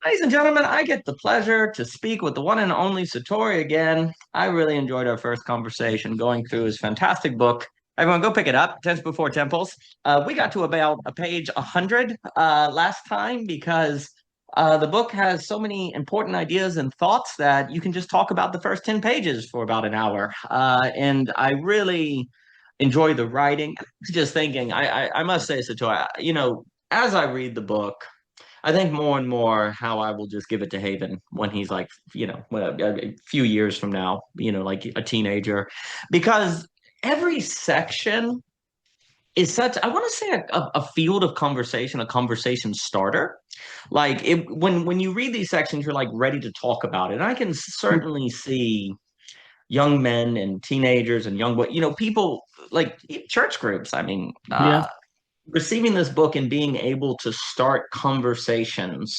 Ladies and gentlemen, I get the pleasure to speak with the one and only Sartori again. I really enjoyed our first conversation going through his fantastic book. Everyone, go pick it up, Tents Before Temples. We got to about a page 100 last time because the book has so many important ideas and thoughts that you can just talk about the first 10 pages for about an hour. And I really enjoy the writing. Just thinking, I must say, Sartori, as I read the book, I think more and more how I will just give it to Haven when he's like, a few years from now, like a teenager, because every section is such, I want to say a field of conversation, a conversation starter. Like when you read these sections, you're like ready to talk about it. And I can certainly see young men and teenagers and people like church groups. I mean, Yeah. receiving this book and being able to start conversations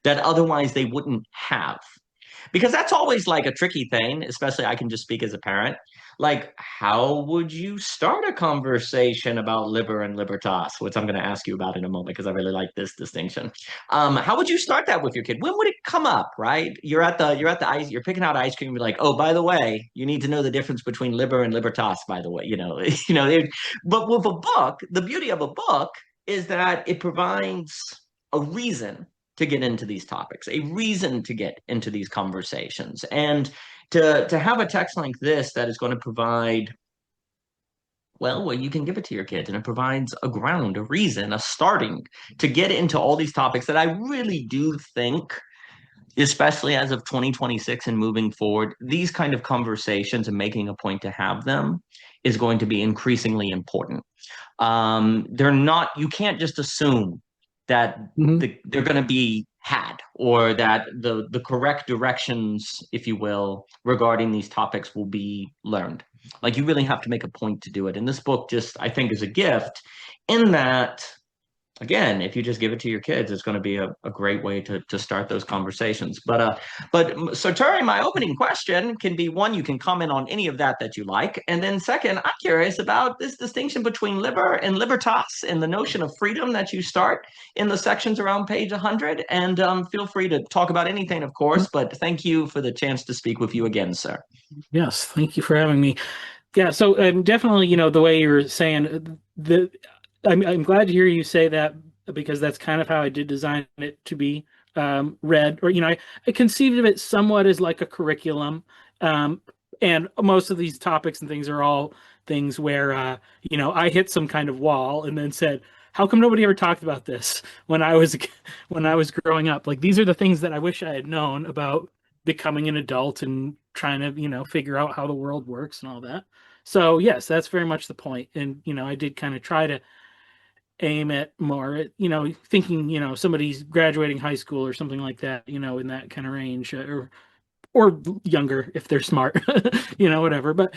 that otherwise they wouldn't have. Because that's always like a tricky thing, especially I can just speak as a parent. Like, how would you start a conversation about liber and libertas, which I'm going to ask you about in a moment because I really like this distinction. How would you start that with your kid? When would it come up? Right? You're at the ice. You're picking out ice cream. You're like, oh, by the way, you need to know the difference between liber and libertas. By the way, But with a book, the beauty of a book is that it provides a reason to get into these topics, a reason to get into these conversations. And to have a text like this that is going to provide, well, you can give it to your kids and it provides a ground, a reason, a starting to get into all these topics that I really do think, especially as of 2026 and moving forward, these kind of conversations and making a point to have them is going to be increasingly important. They're not, you can't just assume that Hmm. they're going to be had or that the correct directions, if you will, regarding these topics will be learned. Like you really have to make a point to do it. And this book just, I think, is a gift in that again, if you just give it to your kids, it's going to be a great way to start those conversations. But so Terry, my opening question can be one, you can comment on any of that you like, and then second, I'm curious about this distinction between liber and libertas and the notion of freedom that you start in the sections around page 100. And feel free to talk about anything, of course. But thank you for the chance to speak with you again, sir. Yes, thank you for having me. Yeah, so definitely, the way you were saying I'm glad to hear you say that because that's kind of how I did design it to be read, or I conceived of it somewhat as like a curriculum, um, and most of these topics and things are all things where I hit some kind of wall and then said, "How come nobody ever talked about this when I was when I was growing up? Like these are the things that I wish I had known about becoming an adult and trying to figure out how the world works and all that." So yes, that's very much the point. And I did kind of try to aim at more at thinking somebody's graduating high school or something like that, in that kind of range, or younger if they're smart, whatever. But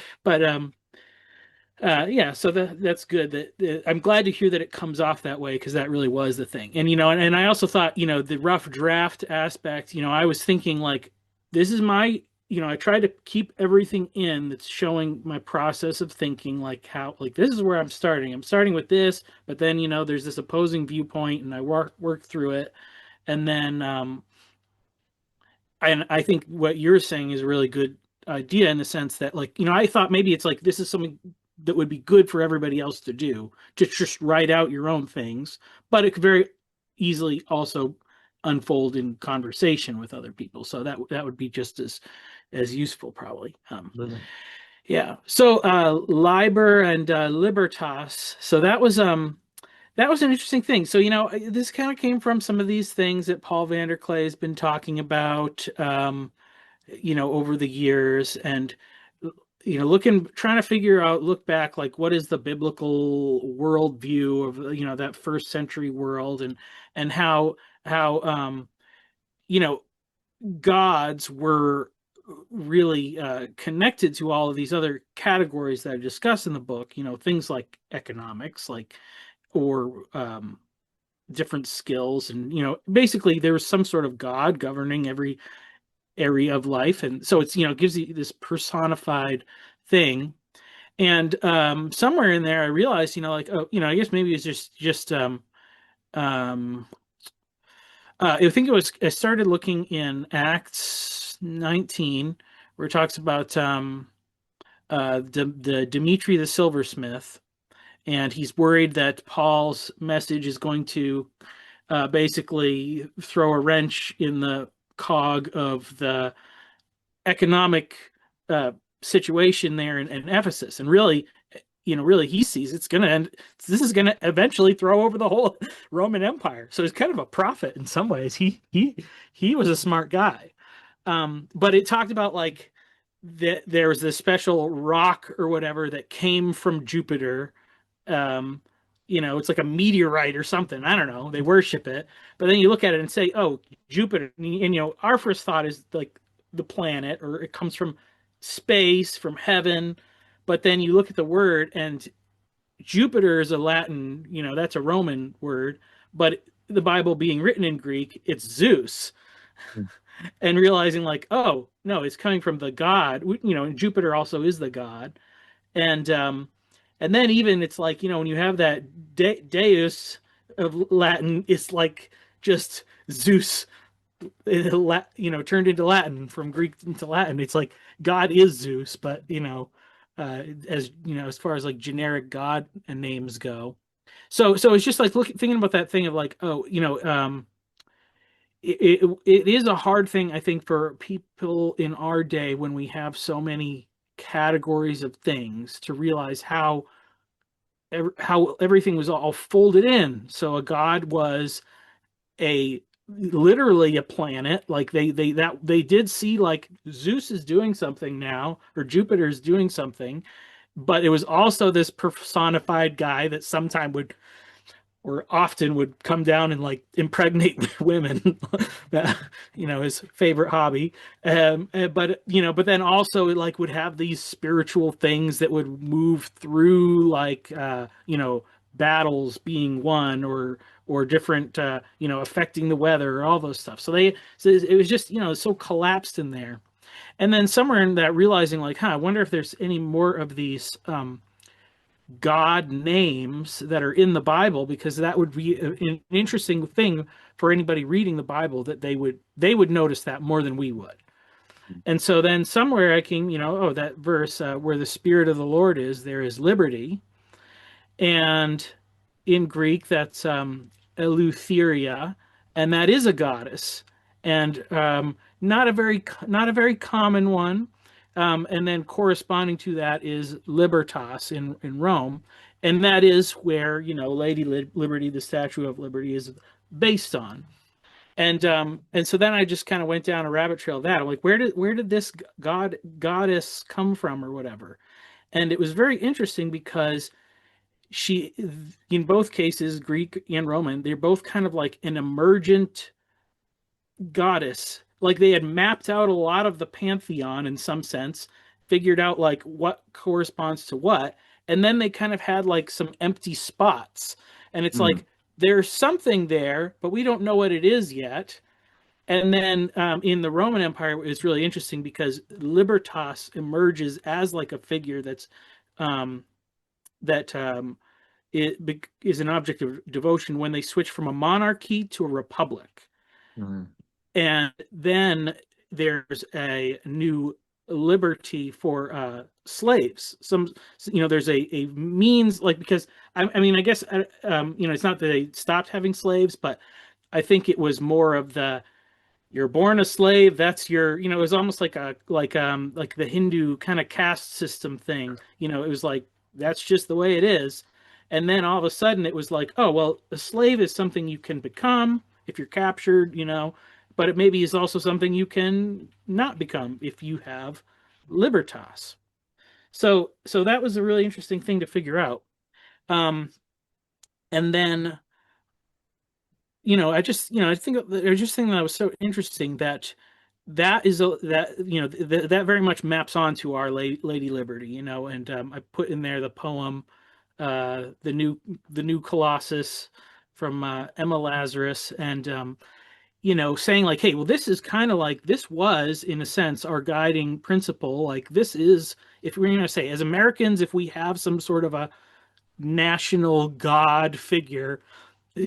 yeah, so that's good. That I'm glad to hear that it comes off that way because that really was the thing. And and I also thought the rough draft aspect. I was thinking like this is my I try to keep everything in that's showing my process of thinking, like how like this is where I'm starting. I'm starting with this, but then there's this opposing viewpoint, and I work through it, and then and I think what you're saying is a really good idea in the sense that like I thought maybe it's like this is something that would be good for everybody else to do, to just write out your own things, but it could very easily also unfold in conversation with other people, so that would be just as useful probably. Yeah, so liber and libertas, so that was an interesting thing. So, this kind of came from some of these things that Paul Vanderklay has been talking about, over the years, and trying to figure out, look back, like what is the biblical worldview of that first century world, and how you know gods were really connected to all of these other categories that I discuss in the book. Things like economics, like or different skills, and basically there was some sort of god governing every area of life, and so it's it gives you this personified thing. And somewhere in there I realized like, oh, I guess maybe it's just um I think I started looking in Acts 19, where it talks about the Dimitri the silversmith, and he's worried that Paul's message is going to basically throw a wrench in the cog of the economic uh, situation there in Ephesus. And really, really he sees it's going to end. This is going to eventually throw over the whole Roman Empire. So he's kind of a prophet in some ways. He was a smart guy. But it talked about like that there was this special rock or whatever that came from Jupiter. Um, it's like a meteorite or something. I don't know. They worship it, but then you look at it and say, "Oh, Jupiter." And our first thought is like the planet, or it comes from space, from heaven. But then you look at the word, and Jupiter is a Latin. That's a Roman word, but the Bible being written in Greek, it's Zeus. And realizing like, oh no, it's coming from the god. And Jupiter also is the god, and then even it's like when you have that Deus of Latin, it's like just Zeus, turned into Latin from Greek into Latin. It's like God is Zeus, but as far as like generic God names go. So it's just like thinking about that thing of like, oh, it is a hard thing, I think, for people in our day when we have so many categories of things to realize how everything was all folded in. So a god was a literally a planet. Like they did see like Zeus is doing something now, or Jupiter is doing something, but it was also this personified guy that sometime would or often would come down and like impregnate women, his favorite hobby. But then also it like would have these spiritual things that would move through like battles being won or different affecting the weather or all those stuff. So it was just so collapsed in there. And then somewhere in that realizing like, I wonder if there's any more of these God names that are in the Bible, because that would be an interesting thing for anybody reading the Bible, that they would notice that more than we would. And so then somewhere I came, that verse where the Spirit of the Lord is, there is liberty, and in Greek that's Eleutheria, and that is a goddess, and not a very common one. And then corresponding to that is Libertas in Rome, and that is where Lady Liberty, the Statue of Liberty, is based on. And so then I just kind of went down a rabbit trail of that. I'm like, where did this goddess come from or whatever? And it was very interesting because she, in both cases, Greek and Roman, they're both kind of like an emergent goddess. Like they had mapped out a lot of the pantheon in some sense, figured out like what corresponds to what, and then they kind of had like some empty spots. And it's Mm, like there's something there, but we don't know what it is yet. And then in the Roman Empire, it's really interesting because Libertas emerges as like a figure that it is an object of devotion when they switch from a monarchy to a republic. mm, And then there's a new liberty for slaves. There's a means like, because I mean, I guess it's not that they stopped having slaves, but I think it was more of the you're born a slave, that's your, it was almost like like the Hindu kind of caste system thing. It was like that's just the way it is. And then all of a sudden it was like, oh well, a slave is something you can become if you're captured, but it maybe is also something you can not become if you have libertas. So that was a really interesting thing to figure out. um and then I think I just think that was so interesting that that is a that that very much maps onto our Lady Liberty, and I put in there the poem, the new Colossus from Emma Lazarus, and saying like, hey, well, this is kind of like this was in a sense our guiding principle. Like this is, if we're going to say as Americans, if we have some sort of a national god figure,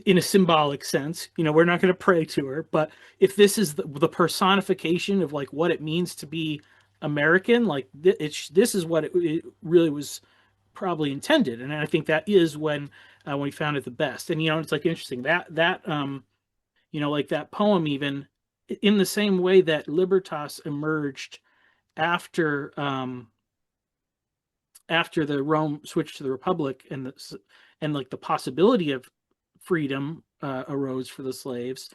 in a symbolic sense. We're not going to pray to her, but if this is the personification of like what it means to be American, like this is what it really was probably intended, and I think that is when we found it the best. And it's like interesting that like that poem, even in the same way that Libertas emerged after after the Rome switched to the Republic, and like the possibility of freedom arose for the slaves.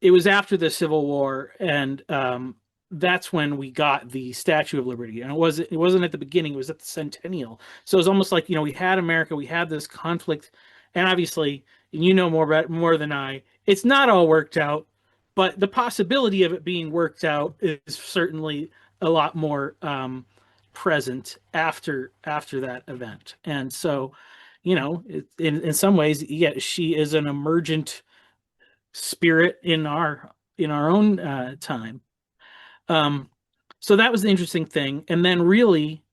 It was after the Civil War, and that's when we got the Statue of Liberty. And it wasn't at the beginning; it was at the centennial. So it was almost like we had America, we had this conflict, and obviously, and more than I, it's not all worked out, but the possibility of it being worked out is certainly a lot more present after that event. And so, in some ways, yeah, she is an emergent spirit in our own time. Um, so that was the interesting thing. And then really,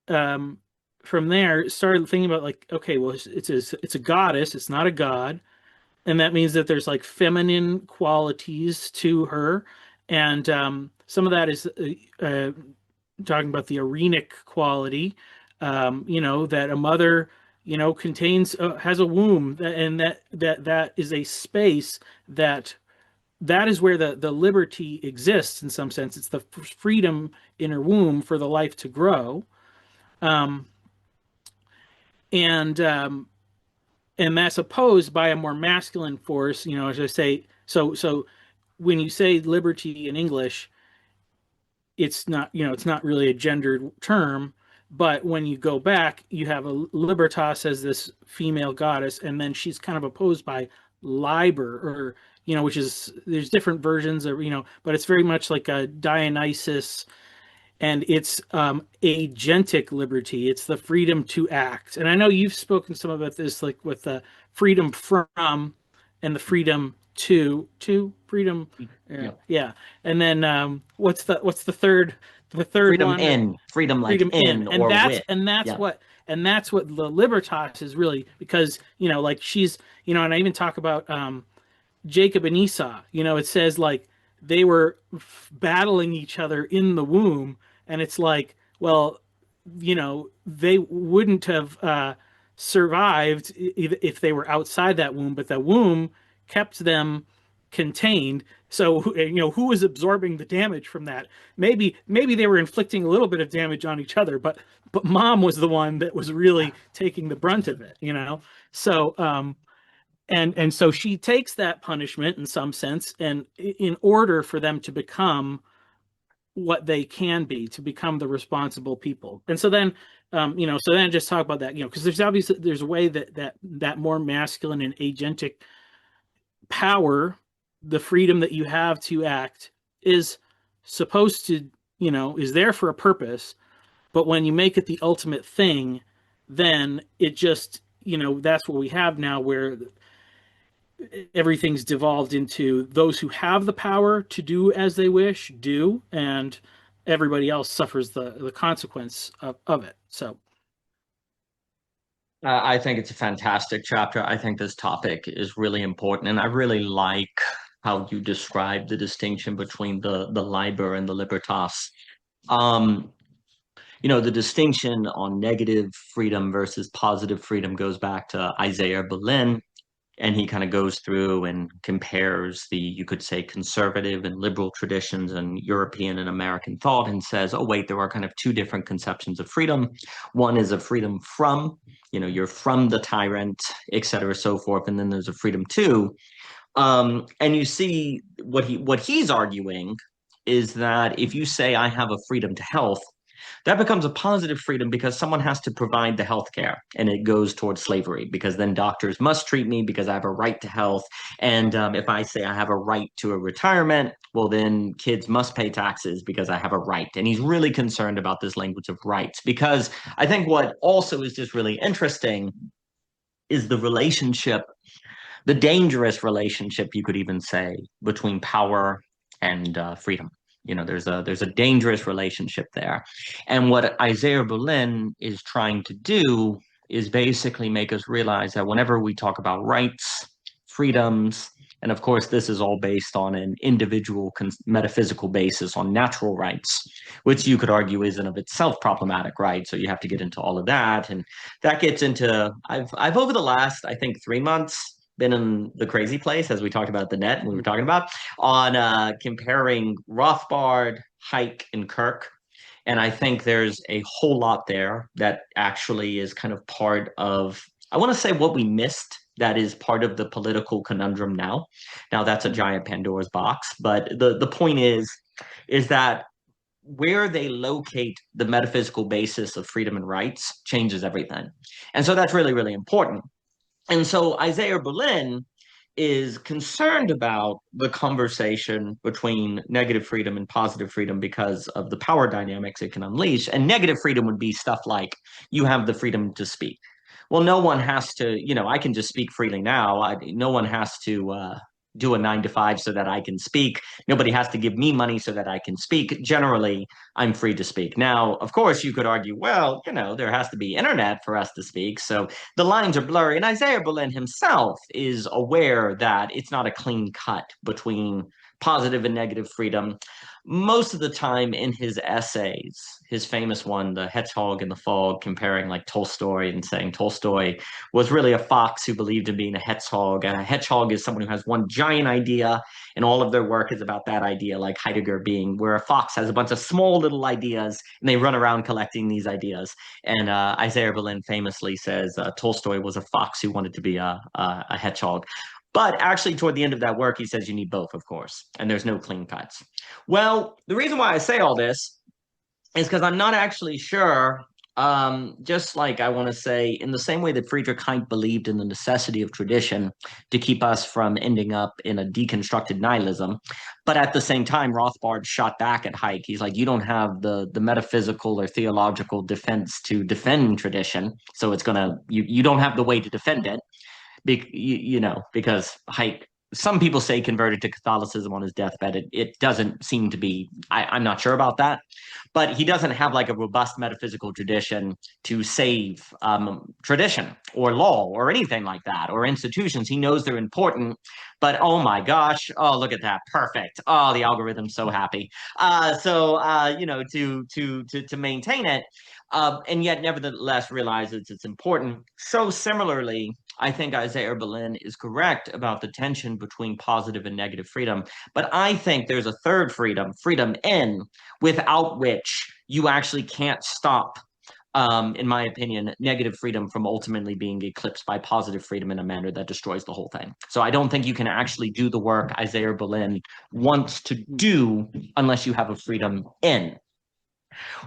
um, from there, started thinking about like, okay, well, it's a goddess, it's not a god, and that means that there's like feminine qualities to her, and some of that is talking about the arenic quality, that a mother, contains has a womb, and that is a space that is where the liberty exists in some sense. It's the freedom in her womb for the life to grow, um, and that's opposed by a more masculine force. As I say, so when you say liberty in English, it's not really a gendered term, but when you go back, you have a libertas as this female goddess, and then she's kind of opposed by liber, or which is, there's different versions of, but it's very much like a Dionysus, and it's agentic liberty. It's the freedom to act. And I know you've spoken some about this, like with the freedom from and the freedom to freedom. Yeah, Yeah. yeah. And then what's the third Freedom one? in, freedom like Freedom in, in and or that's with. and that's Yeah. what and that's what the libertas is really, because like she's, and I even talk about Jacob and Esau. It says like they were battling each other in the womb, and it's like, well, they wouldn't have survived if they were outside that womb, but the womb kept them contained. So who was absorbing the damage from that? Maybe they were inflicting a little bit of damage on each other, but mom was the one that was really taking the brunt of it. So and so she takes that punishment in some sense, and in order for them to become what they can be, to become the responsible people. And so then just talk about that, because there's a way that more masculine and agentic power, the freedom that you have to act, is supposed to, is there for a purpose. But when you make it the ultimate thing, then it just, that's what we have now, where everything's devolved into those who have the power to do as they wish do, and everybody else suffers the consequence of it. So I think it's a fantastic chapter. I think this topic is really important, and I really like how you describe the distinction between the liber and the libertas. Um, the distinction on negative freedom versus positive freedom goes back to Isaiah Berlin, and he kind of goes through and compares the, you could say, conservative and liberal traditions and European and American thought, and says, oh wait, there are kind of two different conceptions of freedom. One is a freedom from, you're from the tyrant, et cetera, so forth, and then there's a freedom to. And you see what he's arguing is that if you say I have a freedom to health, that becomes a positive freedom because someone has to provide the health care, and it goes towards slavery because then doctors must treat me because I have a right to health. And if I say I have a right to a retirement, well, then kids must pay taxes because I have a right. And he's really concerned about this language of rights, because I think what also is just really interesting is the relationship, the dangerous relationship, you could even say, between power and freedom. There's a dangerous relationship there, and what Isaiah Berlin is trying to do is basically make us realize that whenever we talk about rights, freedoms. And of course, this is all based on an individual metaphysical basis on natural rights, which you could argue is in of itself problematic, right? So you have to get into all of that. And that gets into, I've over the last, I think, 3 months, been in the crazy place, as we talked about the net, and we were talking about, on comparing Rothbard, Hayek, and Kirk. And I think there's a whole lot there that actually is kind of part of, I want to say, what we missed that is part of the political conundrum now. Now that's a giant Pandora's box, but the point is that where they locate the metaphysical basis of freedom and rights changes everything. And so that's really, really important. And so Isaiah Berlin is concerned about the conversation between negative freedom and positive freedom because of the power dynamics it can unleash. And negative freedom would be stuff like you have the freedom to speak. Well, no one has to, I can just speak freely now. No one has to do a 9 to 5 so that I can speak. Nobody has to give me money so that I can speak. Generally, I'm free to speak. Now, of course, you could argue, well, there has to be internet for us to speak. So the lines are blurry. And Isaiah Berlin himself is aware that it's not a clean cut between positive and negative freedom. Most of the time in his essays, his famous one, The Hedgehog and the Fog, comparing like Tolstoy and saying Tolstoy was really a fox who believed in being a hedgehog. And a hedgehog is someone who has one giant idea, and all of their work is about that idea, like Heidegger being, where a fox has a bunch of small little ideas, and they run around collecting these ideas. And Isaiah Berlin famously says Tolstoy was a fox who wanted to be a hedgehog. But actually, toward the end of that work, he says you need both, of course, and there's no clean cuts. Well, the reason why I say all this is because I'm not actually sure. Just like I want to say, in the same way that Friedrich Hayek believed in the necessity of tradition to keep us from ending up in a deconstructed nihilism, but at the same time, Rothbard shot back at Hayek. He's like, you don't have the metaphysical or theological defense to defend tradition, so it's gonna you don't have the way to defend it. Because Hayek, some people say converted to Catholicism on his deathbed. It doesn't seem to be, I'm not sure about that, but he doesn't have like a robust metaphysical tradition to save tradition or law or anything like that, or institutions. He knows they're important, but oh my gosh, oh, look at that, perfect. Oh, the algorithm's so happy. To maintain it, and yet nevertheless realizes it's important. So similarly, I think Isaiah Berlin is correct about the tension between positive and negative freedom. But I think there's a third freedom, freedom in, without which you actually can't stop, in my opinion, negative freedom from ultimately being eclipsed by positive freedom in a manner that destroys the whole thing. So I don't think you can actually do the work Isaiah Berlin wants to do unless you have a freedom in.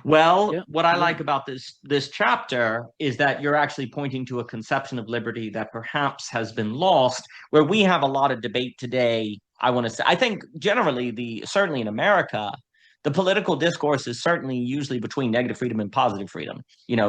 Well, what I like about this chapter is that you're actually pointing to a conception of liberty that perhaps has been lost, where we have a lot of debate today. I want to say, I think generally, certainly in America, the political discourse is certainly usually between negative freedom and positive freedom.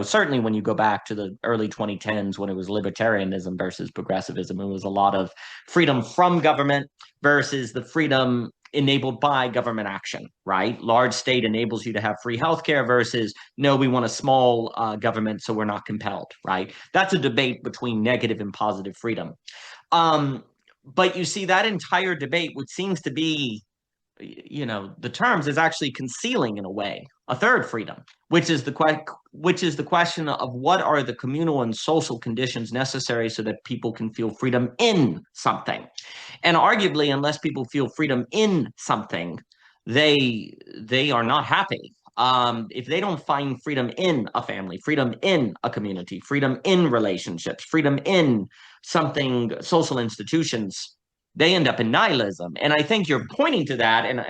Certainly when you go back to the early 2010s, when it was libertarianism versus progressivism, it was a lot of freedom from government versus the freedom enabled by government action, right? Large state enables you to have free healthcare versus no, we want a small government, so we're not compelled, right? That's a debate between negative and positive freedom. But you see that entire debate, which seems to be, the terms, is actually concealing in a way a third freedom, which is the question of what are the communal and social conditions necessary so that people can feel freedom in something. And arguably, unless people feel freedom in something, they are not happy. If they don't find freedom in a family, freedom in a community, freedom in relationships, freedom in something, social institutions, they end up in nihilism. And I think you're pointing to that, and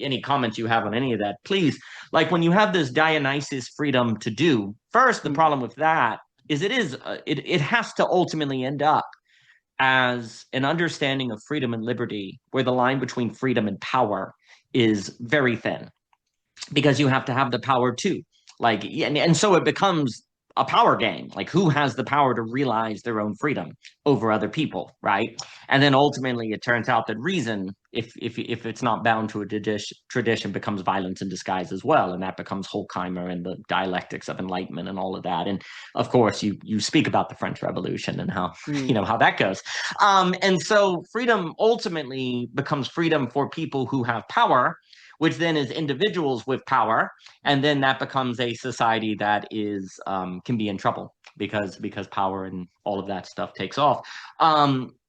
any comments you have on any of that, please. Like when you have this Dionysus freedom to do, first, the problem with that is it has to ultimately end up as an understanding of freedom and liberty where the line between freedom and power is very thin, because you have to have the power too. And so it becomes a power game, like who has the power to realize their own freedom over other people, right? And then ultimately it turns out that reason, if it's not bound to a tradition, becomes violence in disguise as well, and that becomes Horkheimer and the dialectics of enlightenment and all of that. And of course you speak about the French Revolution and how Mm. how that goes. And so freedom ultimately becomes freedom for people who have power, which then is individuals with power, and then that becomes a society that is can be in trouble because power and all of that stuff takes off.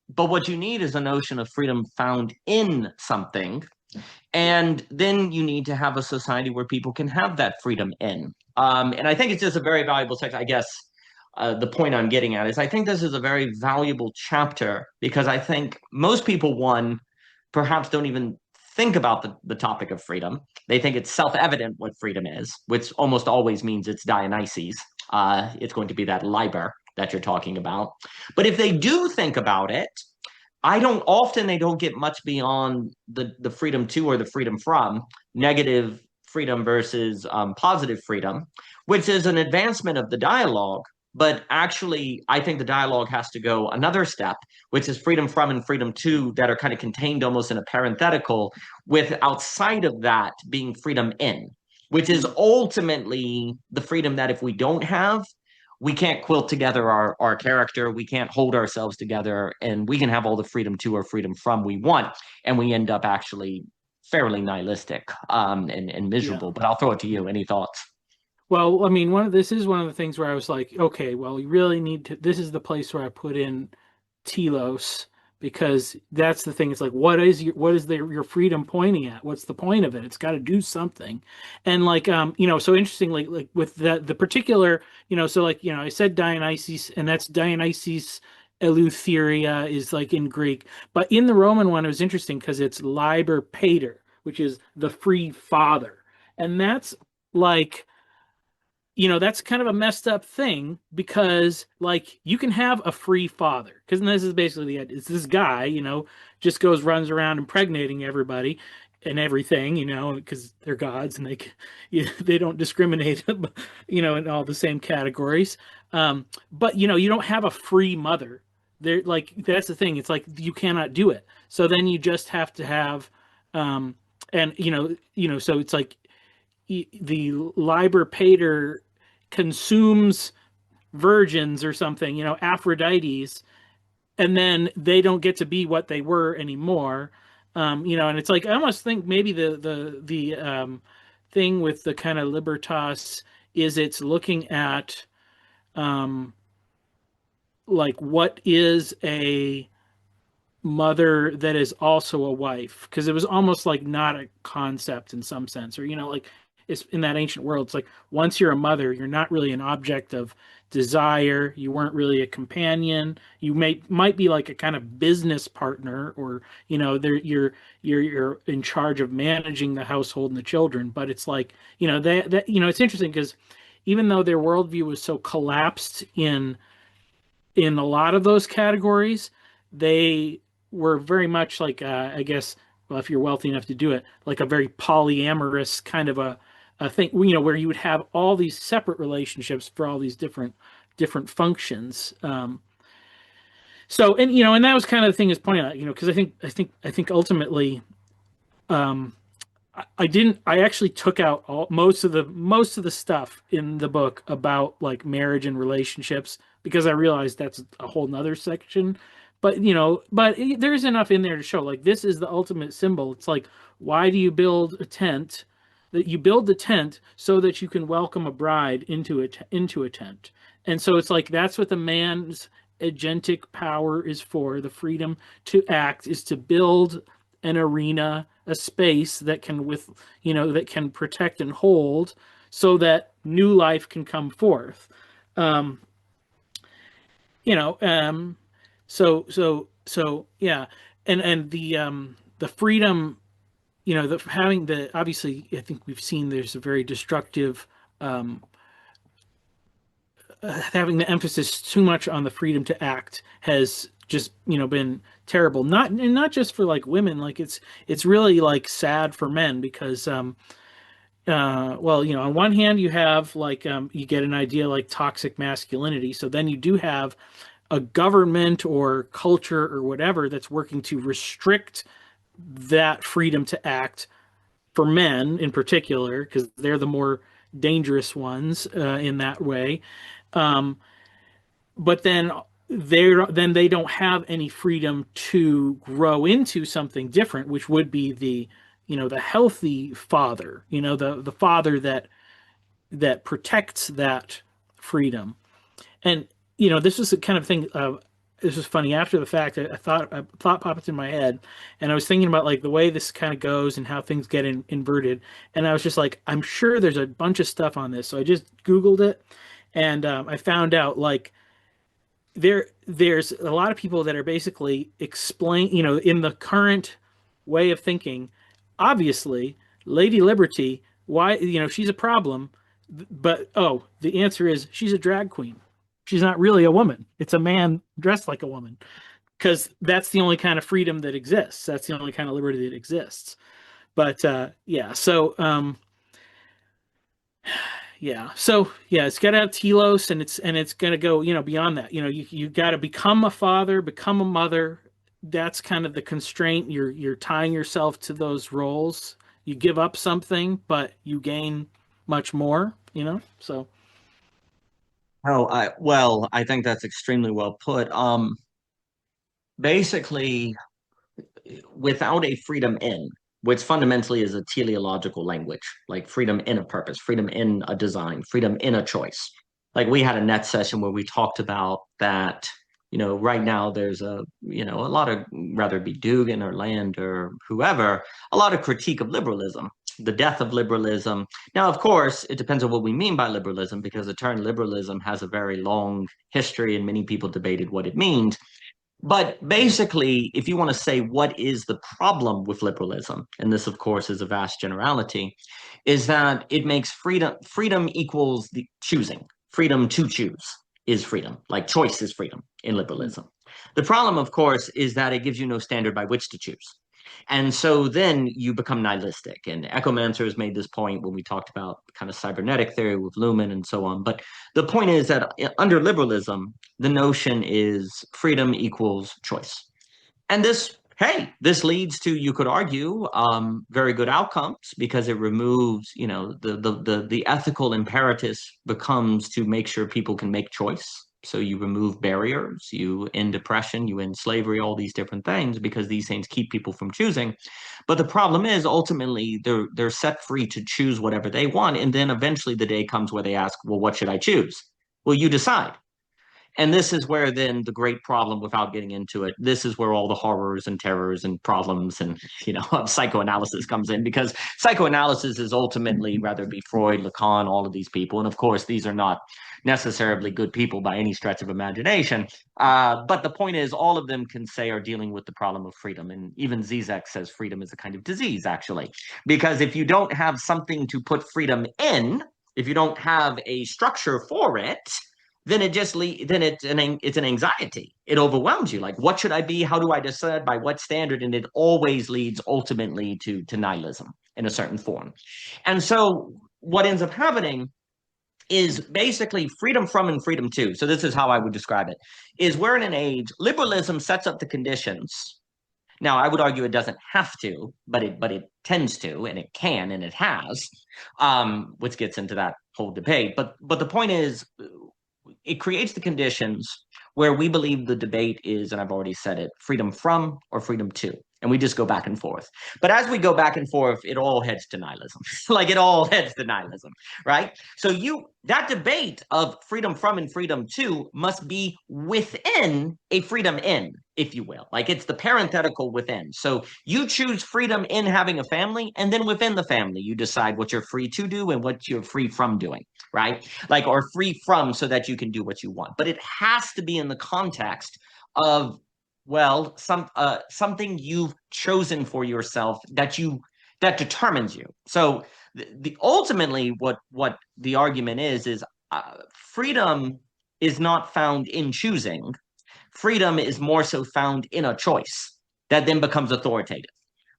But what you need is a notion of freedom found in something, and then you need to have a society where people can have that freedom in. And I think it's just a very valuable section. I guess the point I'm getting at is I think this is a very valuable chapter because I think most people, one, perhaps don't even think about the topic of freedom. They think it's self-evident what freedom is, which almost always means it's Dionysus. It's going to be that liber that you're talking about. But if they do think about it, I don't often they don't get much beyond the freedom to or the freedom from negative freedom versus positive freedom, which is an advancement of the dialogue. But actually, I think the dialogue has to go another step, which is freedom from and freedom to that are kind of contained almost in a parenthetical, with outside of that being freedom in, which is Mm. ultimately the freedom that if we don't have, we can't quilt together our character, we can't hold ourselves together, and we can have all the freedom to or freedom from we want, and we end up actually fairly nihilistic and Yeah. miserable. But I'll throw it to you. Any thoughts? Well, I mean, this is one of the things where I was like, okay, well, you really need to. This is the place where I put in telos because that's the thing. It's like, what is your freedom pointing at? What's the point of it? It's got to do something. And like, so interestingly, like with the particular, so like, I said Dionysus, and that's Dionysus Eleutheria is like in Greek, but in the Roman one, it was interesting because it's Liber Pater, which is the free father, and that's like that's kind of a messed up thing because like you can have a free father because this is basically the idea. It's this guy, just runs around impregnating everybody and everything, because they're gods and they don't discriminate, in all the same categories. But you don't have a free mother. They're like that's the thing. It's like you cannot do it. So then you just have to have, and so it's like the Liber Pater consumes virgins or something, Aphrodites, and then they don't get to be what they were anymore. And it's like I almost think maybe the thing with the kind of libertas is it's looking at um, like what is a mother that is also a wife because it was almost like not a concept in some sense or like it's in that ancient world it's like once you're a mother you're not really an object of desire, you weren't really a companion, you might be like a kind of business partner or there you're in charge of managing the household and the children, but it's like that it's interesting because even though their worldview was so collapsed in a lot of those categories, they were very much like, I guess, well, if you're wealthy enough to do it, like a very polyamorous kind of a thing, where you would have all these separate relationships for all these different functions. So, and that was kind of the thing is pointing out, because I think ultimately, um, I actually took out most of the stuff in the book about like marriage and relationships because I realized that's a whole nother section. But there's enough in there to show like this is the ultimate symbol. It's like, why do you build a tent? That you build the tent so that you can welcome a bride into a tent. And so it's like that's what the man's agentic power is for. The freedom to act is to build an arena, a space that that can protect and hold so that new life can come forth. Um, you know, so yeah, and the freedom, having the obviously, I think we've seen there's a very destructive um, having the emphasis too much on the freedom to act has just been terrible, not just for like women, like it's really like sad for men because well, on one hand, you have like you get an idea like toxic masculinity. So then you do have a government or culture or whatever that's working to restrict that freedom to act for men in particular, because they're the more dangerous ones in that way. Um, but they don't have any freedom to grow into something different, which would be the healthy father, the father that protects that freedom. And this was the kind of thing. This was funny after the fact. A thought popped in my head, and I was thinking about like the way this kind of goes and how things get inverted. And I was just like, I'm sure there's a bunch of stuff on this. So I just Googled it, and I found out like there's a lot of people that are basically in the current way of thinking. Obviously, Lady Liberty, why she's a problem, but the answer is she's a drag queen. She's not really a woman. It's a man dressed like a woman, because that's the only kind of freedom that exists. That's the only kind of liberty that exists. But yeah, so it's got to have telos, and it's gonna go beyond that. You got to become a father, become a mother. That's kind of the constraint. You're tying yourself to those roles. You give up something, but you gain much more. So Oh, I think that's extremely well put. Basically, without a freedom in, which fundamentally is a teleological language, like freedom in a purpose, freedom in a design, freedom in a choice. Like we had a net session where we talked about that, right now there's a lot of, whether it be Dugan or Land or whoever, a lot of critique of liberalism, the death of liberalism. Now, of course, it depends on what we mean by liberalism, because the term liberalism has a very long history and many people debated what it means. But basically, if you want to say what is the problem with liberalism, and this, of course, is a vast generality, is that it makes freedom equals the choosing. Freedom to choose is freedom. Like choice is freedom in liberalism. The problem, of course, is that it gives you no standard by which to choose. And so then you become nihilistic. And Echomancer made this point when we talked about kind of cybernetic theory with Luhmann and so on. But the point is that under liberalism, the notion is freedom equals choice. And this leads to, you could argue, very good outcomes, because it removes, the ethical imperative becomes to make sure people can make choice. So you remove barriers, you end depression, you end slavery, all these different things, because these things keep people from choosing. But the problem is ultimately they're set free to choose whatever they want. And then eventually the day comes where they ask, well, what should I choose? Well, you decide. And this is where then the great problem, without getting into it, this is where all the horrors and terrors and problems and, of psychoanalysis comes in, because psychoanalysis is ultimately, whether it be Freud, Lacan, all of these people. And of course, these are not necessarily good people by any stretch of imagination. But the point is, all of them can say are dealing with the problem of freedom. And even Zizek says freedom is a kind of disease, actually, because if you don't have something to put freedom in, if you don't have a structure for it, then it's an anxiety. It overwhelms you. Like, what should I be? How do I decide? By what standard? And it always leads ultimately to nihilism in a certain form. And so what ends up happening is basically freedom from and freedom to. So this is how I would describe it: is we're in an age, liberalism sets up the conditions. Now, I would argue it doesn't have to, but it tends to, and it can, and it has, which gets into that whole debate. But the point is, it creates the conditions where we believe the debate is, and I've already said it, freedom from or freedom to. And we just go back and forth. But as we go back and forth, it all heads to nihilism. Like it all heads to nihilism, right? So that debate of freedom from and freedom to must be within a freedom in, if you will. Like it's the parenthetical within. So you choose freedom in having a family, and then within the family, you decide what you're free to do and what you're free from doing, right? Like, or free from, so that you can do what you want. But it has to be in the context of, well, something you've chosen for yourself that determines you. So the ultimately what the argument is freedom is not found in choosing. Freedom is more so found in a choice that then becomes authoritative,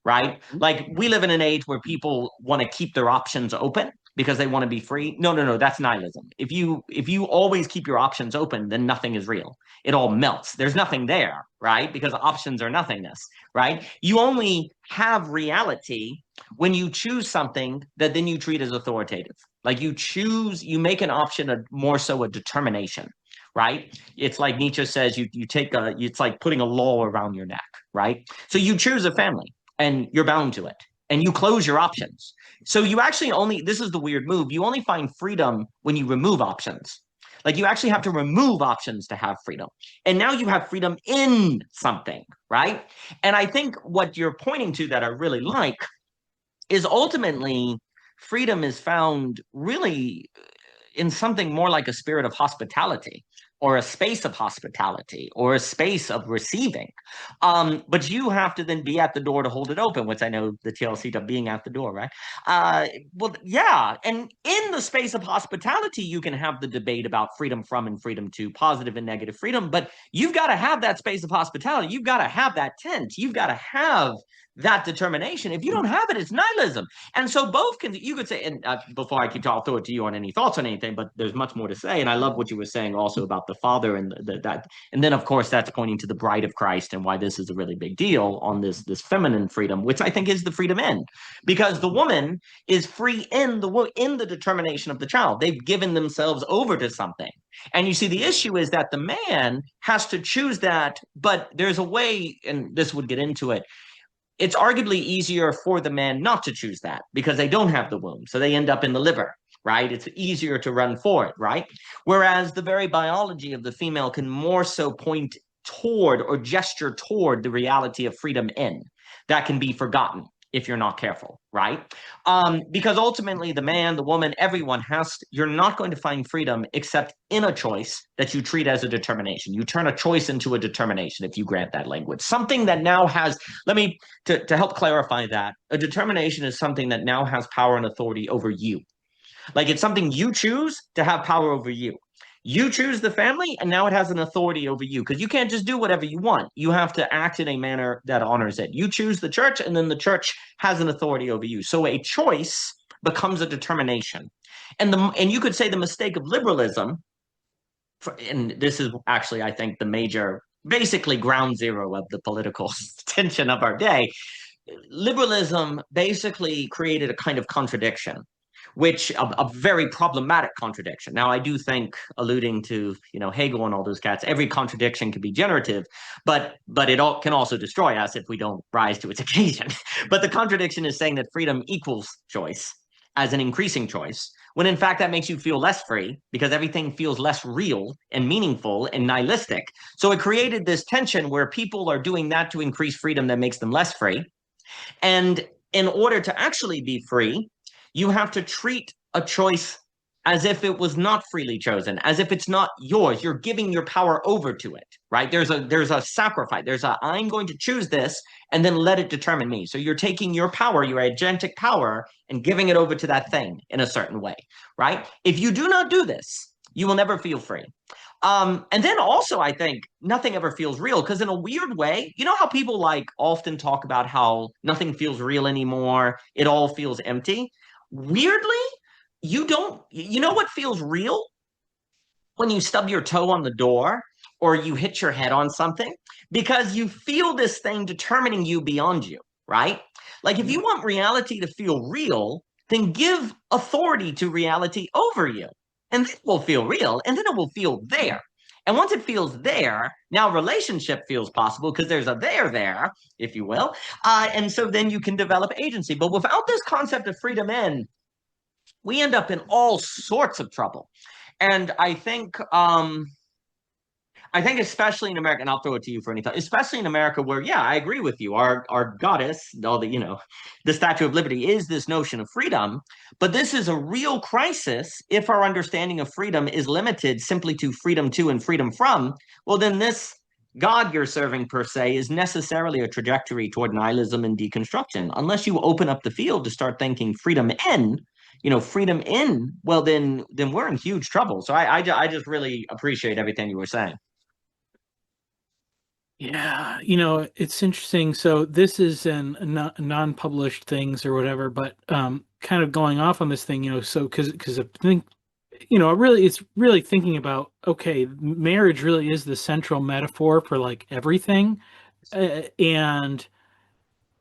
right? Like we live in an age where people want to keep their options open because they want to be free. No, no, no, that's nihilism. If you always keep your options open, then nothing is real. It all melts. There's nothing there, right? Because options are nothingness, right? You only have reality when you choose something that then you treat as authoritative. Like you choose, you make an option a more so a determination, right? It's like Nietzsche says, you take a, it's like putting a law around your neck, right? So you choose a family and you're bound to it and you close your options. So you actually only, this is the weird move, you only find freedom when you remove options. Like you actually have to remove options to have freedom. And now you have freedom in something, right? And I think what you're pointing to that I really like is ultimately freedom is found really in something more like a spirit of hospitality or a space of hospitality or a space of receiving. But you have to then be at the door to hold it open, which I know the TLC to being at the door, right? Well, yeah. And in the space of hospitality, you can have the debate about freedom from and freedom to, positive and negative freedom, but you've got to have that space of hospitality. You've got to have that tent. You've got to have that determination. If you don't have it, it's nihilism. And so both can, you could say, and before I keep talking, I'll throw it to you on any thoughts on anything, but there's much more to say. And I love what you were saying also about the father and that. And then, of course, that's pointing to the bride of Christ and why this is a really big deal on this feminine freedom, which I think is the freedom in, because the woman is free in the determination of the child. They've given themselves over to something. And you see, the issue is that the man has to choose that, but there's a way, and this would get into it, it's arguably easier for the man not to choose that because they don't have the womb. So they end up in the liver, right? It's easier to run for it, right? Whereas the very biology of the female can more so point toward or gesture toward the reality of freedom in that can be forgotten if you're not careful, right? Because ultimately, the man, the woman, everyone has to, you're not going to find freedom except in a choice that you treat as a determination. You turn a choice into a determination if you grant that language. Something that now has, let me, to help clarify that, a determination is something that now has power and authority over you. Like it's something you choose to have power over you. You choose the family, and now it has an authority over you because you can't just do whatever you want. You have to act in a manner that honors it. You choose the church, and then the church has an authority over you. So a choice becomes a determination. And you could say the mistake of liberalism, and this is actually, I think, the major, basically ground zero of the political tension of our day. Liberalism basically created a kind of contradiction, which a very problematic contradiction. Now, I do think, alluding to Hegel and all those cats, every contradiction can be generative, but it all can also destroy us if we don't rise to its occasion. But the contradiction is saying that freedom equals choice as an increasing choice, when in fact that makes you feel less free because everything feels less real and meaningful and nihilistic. So it created this tension where people are doing that to increase freedom that makes them less free. And in order to actually be free, you have to treat a choice as if it was not freely chosen, as if it's not yours. You're giving your power over to it, right? There's a sacrifice. I'm going to choose this and then let it determine me. So you're taking your power, your agentic power, and giving it over to that thing in a certain way, right? If you do not do this, you will never feel free. And then also, I think nothing ever feels real because, in a weird way, you know how people like often talk about how nothing feels real anymore, it all feels empty. Weirdly, you know what feels real? When you stub your toe on the door or you hit your head on something, because you feel this thing determining you beyond you, right? Like if you want reality to feel real, then give authority to reality over you. And then it will feel real, and then it will feel there. And once it feels there, now relationship feels possible because there's a there, if you will. And so then you can develop agency. But without this concept of freedom in, we end up in all sorts of trouble. And I think especially in America, and I'll throw it to you for any thought, especially in America where, yeah, I agree with you. Our goddess, all the Statue of Liberty is this notion of freedom, but this is a real crisis if our understanding of freedom is limited simply to freedom to and freedom from. Well, then this God you're serving per se is necessarily a trajectory toward nihilism and deconstruction. Unless you open up the field to start thinking freedom in, freedom in, well, then we're in huge trouble. So I just really appreciate everything you were saying. Yeah, it's interesting. So this is an non-published things or whatever, but kind of going off on this thing, so because I think, it's really thinking about, okay, marriage really is the central metaphor for like everything, and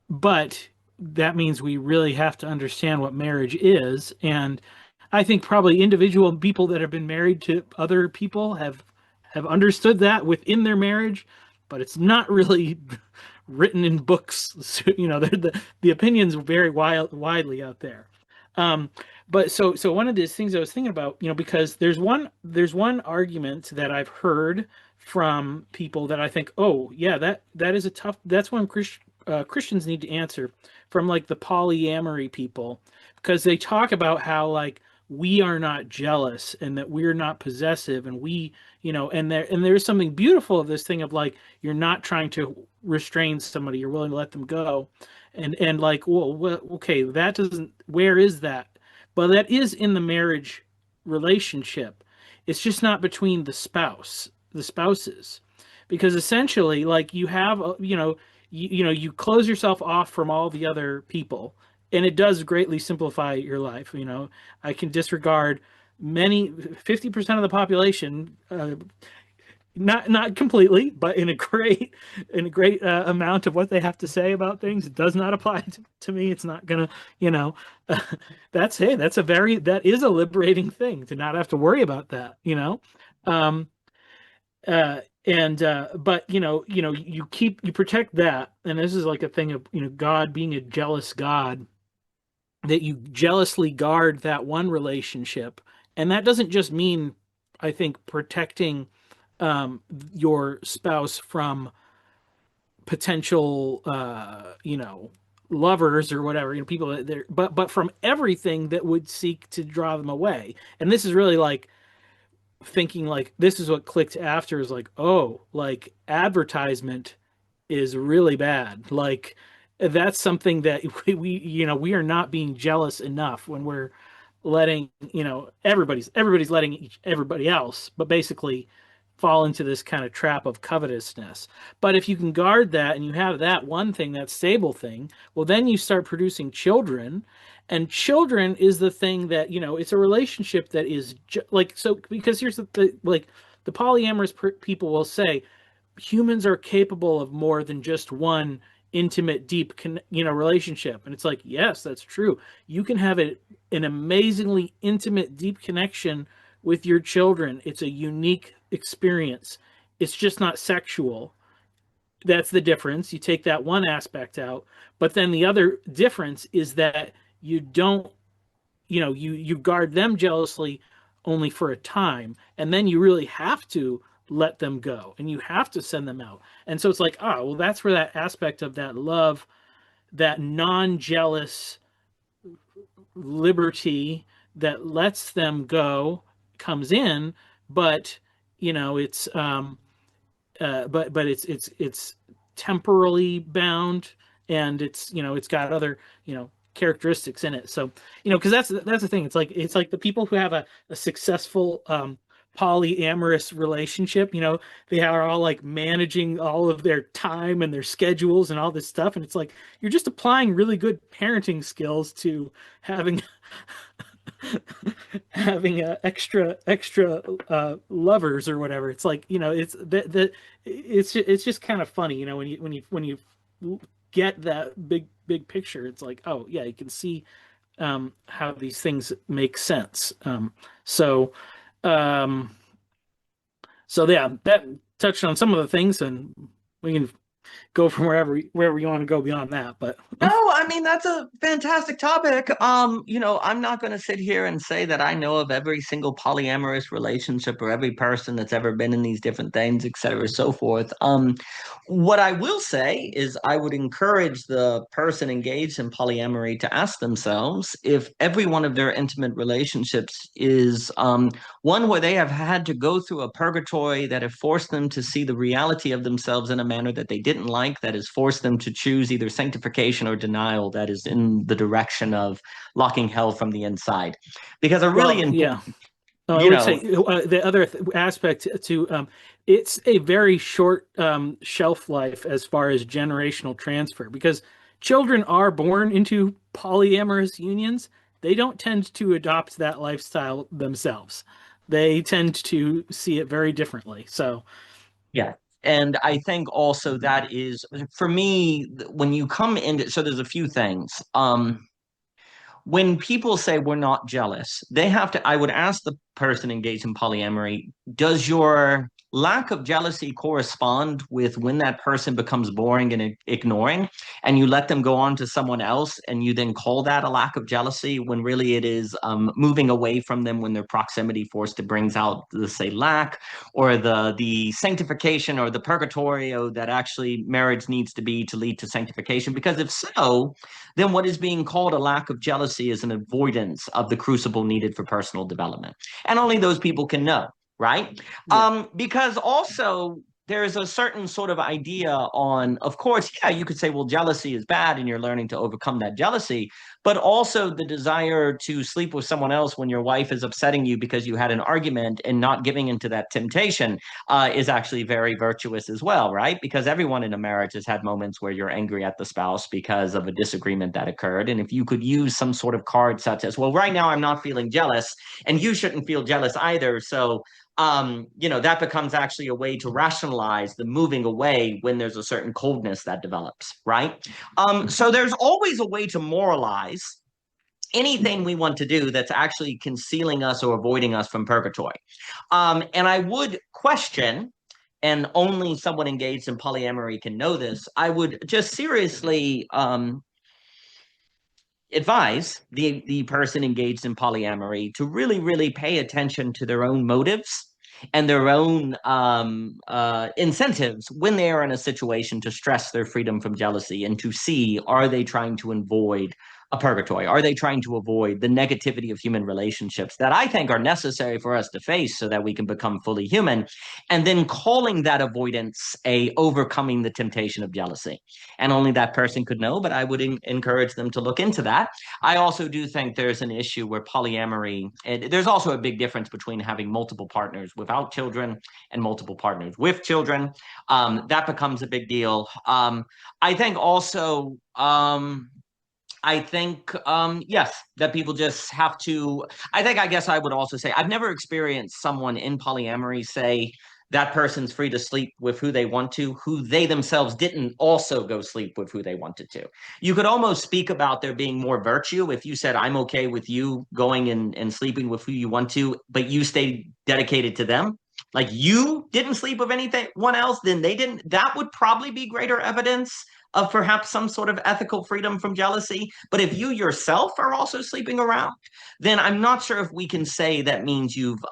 but that means we really have to understand what marriage is. And I think probably individual people that have been married to other people have understood that within their marriage, but it's not really written in books. So, the opinions vary widely out there. Um, but so one of these things I was thinking about, because there's one argument that I've heard from people that I think, oh yeah, that is a tough. That's one Christians need to answer, from like the polyamory people, because they talk about how like we are not jealous and that we're not possessive, and there's something beautiful of this thing of like you're not trying to restrain somebody, you're willing to let them go, and like, well, okay, that doesn't, where is that? But that is in the marriage relationship. It's just not between the spouses, because essentially like you have you close yourself off from all the other people, and it does greatly simplify your life. I can disregard many 50% of the population, not completely, but in a great amount of what they have to say about things. It does not apply to me. It's not gonna, you know that is a liberating thing to not have to worry about that. um and but you protect that, and this is like a thing of God being a jealous God, that you jealously guard that one relationship. And that doesn't just mean, I think, protecting your spouse from potential lovers or whatever, people that they're, but from everything that would seek to draw them away. And this is really like thinking, like, this is what clicked after, is like, oh, like advertisement is really bad. Like, that's something that we are not being jealous enough when we're letting, everybody's letting everybody else, but basically fall into this kind of trap of covetousness. But if you can guard that and you have that one thing, that stable thing, well, then you start producing children. And children is the thing that, it's a relationship that is like, so, because here's like the polyamorous people will say humans are capable of more than just one intimate, deep, relationship. And it's like, yes, that's true. You can have an amazingly intimate, deep connection with your children. It's a unique experience. It's just not sexual. That's the difference. You take that one aspect out, but then the other difference is that you don't, you guard them jealously only for a time, and then you really have to let them go and you have to send them out. And so it's like, oh, well, that's where that aspect of that love, that non-jealous liberty that lets them go, comes in. But it's but it's temporally bound, and it's got other characteristics in it. So because that's the thing. It's like the people who have a successful polyamorous relationship, they are all like managing all of their time and their schedules and all this stuff, and it's like you're just applying really good parenting skills to having having extra lovers or whatever. It's like, it's it's just kind of funny, when you get that big picture. It's like, oh yeah, you can see how these things make sense. So um so yeah, that touched on some of the things, and we can go from wherever you want to go beyond that. But No, I mean that's a fantastic topic. I'm not going to sit here and say that I know of every single polyamorous relationship or every person that's ever been in these different things, et cetera, so forth. What I will say is I would encourage the person engaged in polyamory to ask themselves if every one of their intimate relationships is one where they have had to go through a purgatory that have forced them to see the reality of themselves in a manner that they didn't like, that has forced them to choose either sanctification or denial, that is in the direction of locking hell from the inside. Because a really well, important yeah. I you would know, say the other aspect to it's a very short shelf life as far as generational transfer because children are born into polyamorous unions. They don't tend to adopt that lifestyle themselves. They tend to see it very differently. So, yeah. And I think also that is for me when you come into, so there's a few things. When people say we're not jealous, they have to, I would ask the person engaged in polyamory, does your lack of jealousy correspond with when that person becomes boring and ignoring, and you let them go on to someone else, and you then call that a lack of jealousy when really it is moving away from them when their proximity forced to brings out the say lack or the sanctification or the purgatorio that actually marriage needs to be to lead to sanctification? Because if so, then what is being called a lack of jealousy is an avoidance of the crucible needed for personal development. And only those people can know, right? yeah. Because also there's a certain sort of idea on, of course, yeah, you could say, well, jealousy is bad and you're learning to overcome that jealousy, but also the desire to sleep with someone else when your wife is upsetting you because you had an argument and not giving into that temptation is actually very virtuous as well, right? Because everyone in a marriage has had moments where you're angry at the spouse because of a disagreement that occurred. And if you could use some sort of card such as, well, right now I'm not feeling jealous, and you shouldn't feel jealous either. So that becomes actually a way to rationalize the moving away when there's a certain coldness that develops, right? So there's always a way to moralize anything we want to do that's actually concealing us or avoiding us from purgatory. And I would question, and only someone engaged in polyamory can know this, I would just seriously advise the person engaged in polyamory to really, really pay attention to their own motives and their own incentives when they are in a situation to stress their freedom from jealousy and to see, are they trying to avoid a purgatory? Are they trying to avoid the negativity of human relationships that I think are necessary for us to face so that we can become fully human? And then calling that avoidance a overcoming the temptation of jealousy. And only that person could know, but I would encourage them to look into that. I also do think there's an issue where polyamory, there's also a big difference between having multiple partners without children and multiple partners with children. That becomes a big deal. I think also, yes, that people just have to. I guess I would also say, I've never experienced someone in polyamory say that person's free to sleep with who they want to, who they themselves didn't also go sleep with who they wanted to. You could almost speak about there being more virtue if you said, I'm okay with you going and sleeping with who you want to, but you stay dedicated to them. Like you didn't sleep with anyone else, then they didn't. That would probably be greater evidence of perhaps some sort of ethical freedom from jealousy. But if you yourself are also sleeping around, then I'm not sure if we can say that means you've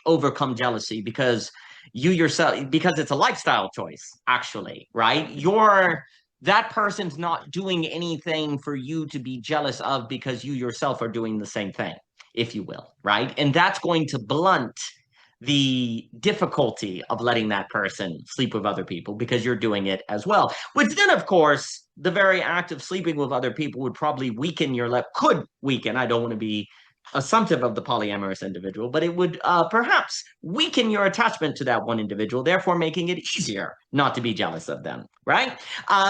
overcome jealousy because you yourself, because it's a lifestyle choice, actually, right? That person's not doing anything for you to be jealous of because you yourself are doing the same thing, if you will, right? And that's going to blunt the difficulty of letting that person sleep with other people because you're doing it as well. Which then, of course, the very act of sleeping with other people would probably weaken could weaken. I don't want to be assumptive of the polyamorous individual, but it would perhaps weaken your attachment to that one individual, therefore making it easier not to be jealous of them, right?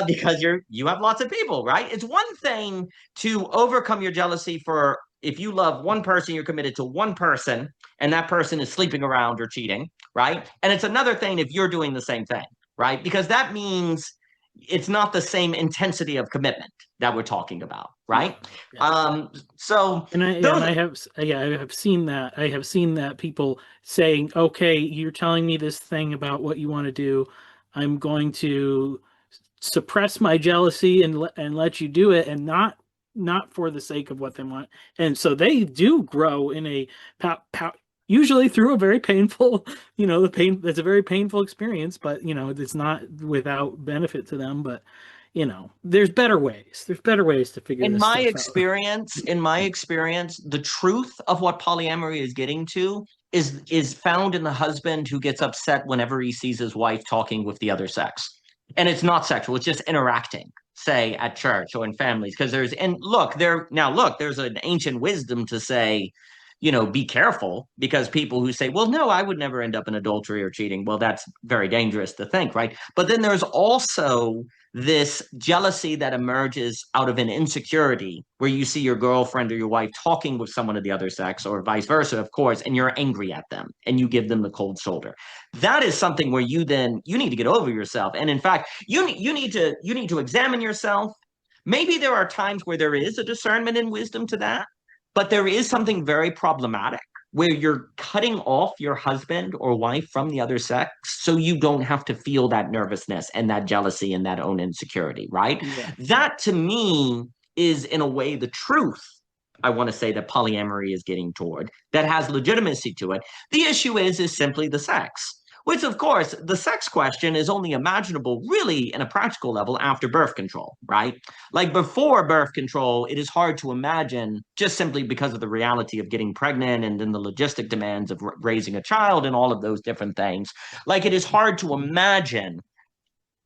Because you have lots of people, right? It's one thing to overcome your jealousy for if you love one person, you're committed to one person, and that person is sleeping around or cheating, right? And it's another thing if you're doing the same thing, right? Because that means it's not the same intensity of commitment that we're talking about, Yeah. right? Yeah. So And those, I have I have seen that. I have seen that people saying, "Okay, you're telling me this thing about what you want to do. I'm going to suppress my jealousy and let you do it, and not for the sake of what they want." And so they do grow in a usually through a very painful, the pain. That's a very painful experience, but it's not without benefit to them. But there's better ways. There's better ways to figure this stuff out. in my experience, the truth of what polyamory is getting to is found in the husband who gets upset whenever he sees his wife talking with the other sex. And it's not sexual, it's just interacting, say at church or in families. Because there's an ancient wisdom to say be careful, because people who say, well, no, I would never end up in adultery or cheating. Well, that's very dangerous to think, right? But then there's also this jealousy that emerges out of an insecurity where you see your girlfriend or your wife talking with someone of the other sex, or vice versa, of course, and you're angry at them and you give them the cold shoulder. That is something where you need to get over yourself. And in fact, you need to examine yourself. Maybe there are times where there is a discernment and wisdom to that, but there is something very problematic where you're cutting off your husband or wife from the other sex so you don't have to feel that nervousness and that jealousy and that own insecurity, right? Yeah. That to me is, in a way, the truth. I want to say that polyamory is getting toward that has legitimacy to it. The issue is simply the sex. Which, of course, the sex question is only imaginable really in a practical level after birth control, right? Like before birth control, it is hard to imagine, just simply because of the reality of getting pregnant and then the logistic demands of raising a child and all of those different things. Like it is hard to imagine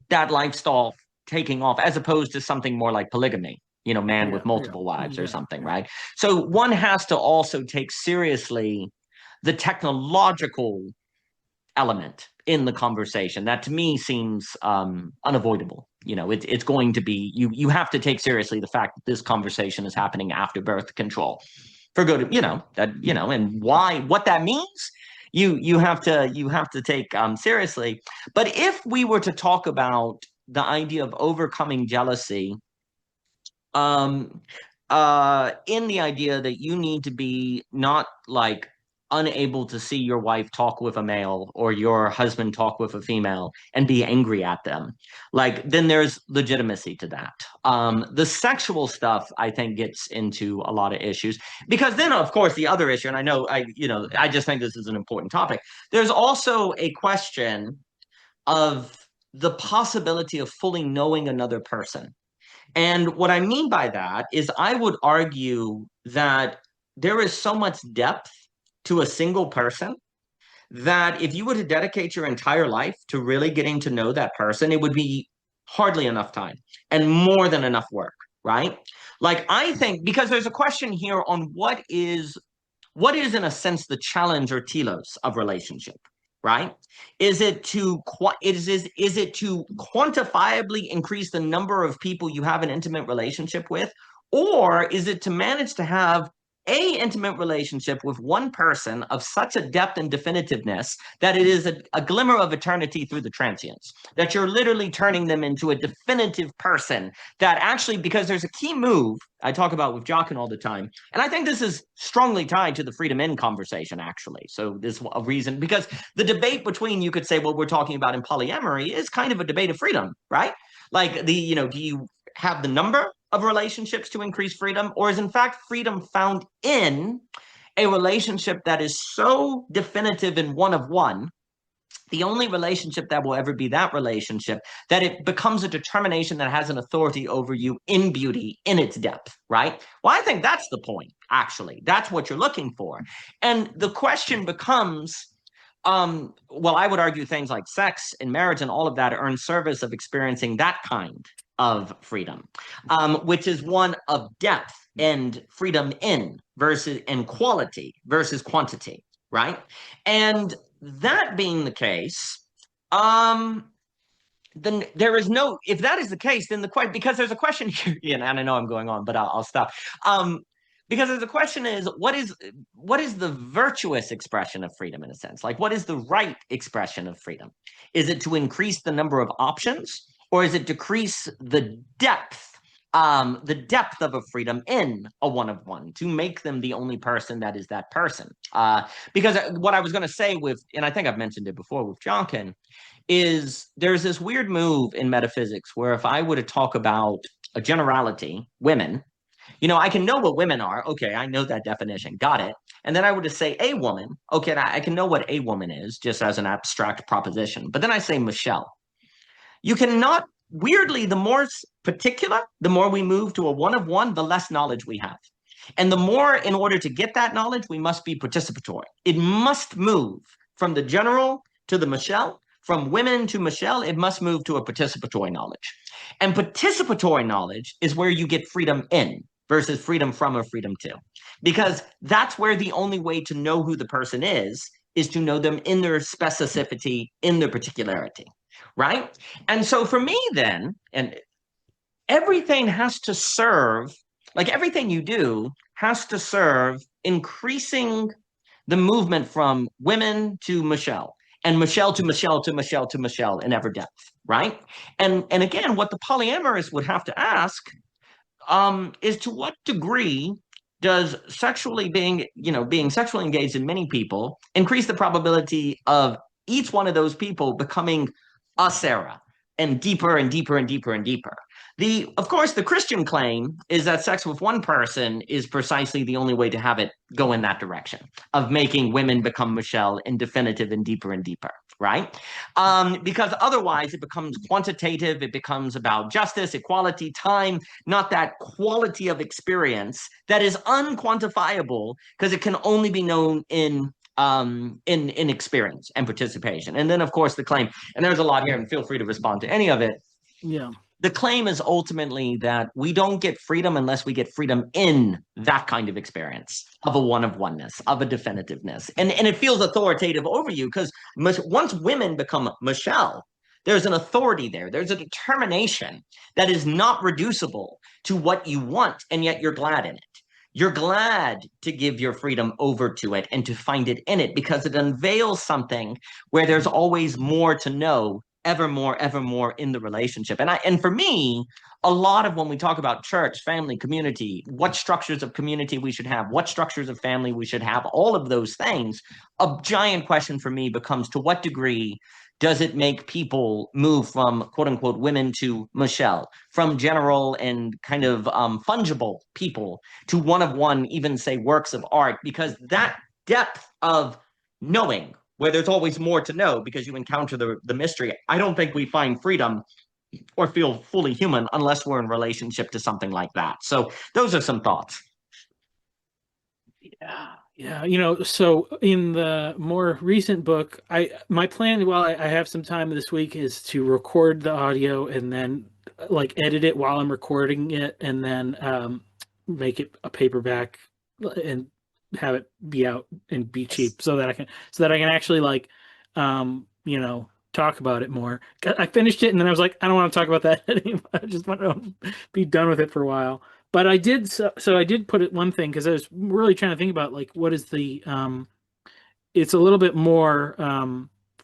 that lifestyle taking off as opposed to something more like polygamy, man Yeah. with multiple Yeah. wives or Yeah. something, Yeah. right? So one has to also take seriously the technological element in the conversation that to me seems unavoidable. It's going to be, you have to take seriously the fact that this conversation is happening after birth control for good, and what that means. You have to take seriously. But if we were to talk about the idea of overcoming jealousy, um, in the idea that you need to be not like unable to see your wife talk with a male or your husband talk with a female and be angry at them, like then there's legitimacy to that. The sexual stuff I think gets into a lot of issues, because then of course the other issue, and I know I just think this is an important topic. There's also a question of the possibility of fully knowing another person. And what I mean by that is, I would argue that there is so much depth to a single person that if you were to dedicate your entire life to really getting to know that person, it would be hardly enough time and more than enough work, right? Like, I think, because there's a question here on what is in a sense the challenge or telos of relationship, right? Is it to quantifiably increase the number of people you have an intimate relationship with, or is it to manage to have a intimate relationship with one person of such a depth and definitiveness that it is a glimmer of eternity through the transience, that you're literally turning them into a definitive person that actually, because there's a key move I talk about with Jockin all the time, and I think this is strongly tied to the freedom in conversation, actually. So this is a reason, because the debate between, you could say, what we're talking about in polyamory is kind of a debate of freedom, right? Like do you have the number of relationships to increase freedom, or is in fact freedom found in a relationship that is so definitive in one of one, the only relationship that will ever be that relationship, that it becomes a determination that has an authority over you in beauty, in its depth, right? Well, I think that's the point, actually. That's what you're looking for. And the question becomes, well, I would argue things like sex and marriage and all of that are in service of experiencing that kind of freedom, which is one of depth and freedom in versus and quality versus quantity, right? And that being the case, then there is no, if that is the case, then the question, because there's a question here, and I know I'm going on, but I'll stop. Because there's a question is, what is the virtuous expression of freedom, in a sense? Like, what is the right expression of freedom? Is it to increase the number of options, or is it decrease the depth of a freedom in a one of one, to make them the only person that is that person? Because what I was going to say with, and I think I've mentioned it before with Jonkin, is there's this weird move in metaphysics where if I were to talk about a generality, women, I can know what women are. Okay, I know that definition. Got it. And then I were to say a woman. Okay, I can know what a woman is just as an abstract proposition. But then I say Michelle. You cannot, weirdly, the more particular, the more we move to a one of one, the less knowledge we have. And the more, in order to get that knowledge, we must be participatory. It must move from the general to the Michelle, from women to Michelle, it must move to a participatory knowledge. And participatory knowledge is where you get freedom in. versus freedom from or freedom to. Because that's where the only way to know who the person is to know them in their specificity, in their particularity, right? And so for me, then, and everything has to serve, like everything you do has to serve increasing the movement from women to Michelle and Michelle to Michelle to Michelle to Michelle in ever depth, right? And again, what the polyamorous would have to ask is to what degree does sexually being sexually engaged in many people increase the probability of each one of those people becoming a Sarah and deeper and deeper and deeper and deeper. Of course, the Christian claim is that sex with one person is precisely the only way to have it go in that direction of making women become Michelle in definitive and deeper, right? Because otherwise it becomes quantitative, it becomes about justice, equality, time, not that quality of experience that is unquantifiable because it can only be known in experience and participation. And then of course the claim, and there's a lot here, and feel free to respond to any of it. Yeah. The claim is ultimately that we don't get freedom unless we get freedom in that kind of experience of a one of oneness, of a definitiveness. And it feels authoritative over you because once women become Michelle, there's an authority there. There's a determination that is not reducible to what you want, and yet you're glad in it. You're glad to give your freedom over to it and to find it in it because it unveils something where there's always more to know, ever more in the relationship. And for me, a lot of when we talk about church, family, community, what structures of community we should have, what structures of family we should have, all of those things, a giant question for me becomes to what degree does it make people move from quote unquote women to Michelle, from general and kind of fungible people to one of one, even say works of art, because that depth of knowing where there's always more to know because you encounter the mystery. I don't think we find freedom or feel fully human unless we're in relationship to something like that. So those are some thoughts. Yeah, so in the more recent book, my plan while I have some time this week is to record the audio and then like edit it while I'm recording it and then make it a paperback and have it be out and be cheap so that I can actually like talk about it more. I finished it and then I was like, I don't want to talk about that anymore. I just want to be done with it for a while. But I did so I did put it one thing because I was really trying to think about like what is the it's a little bit more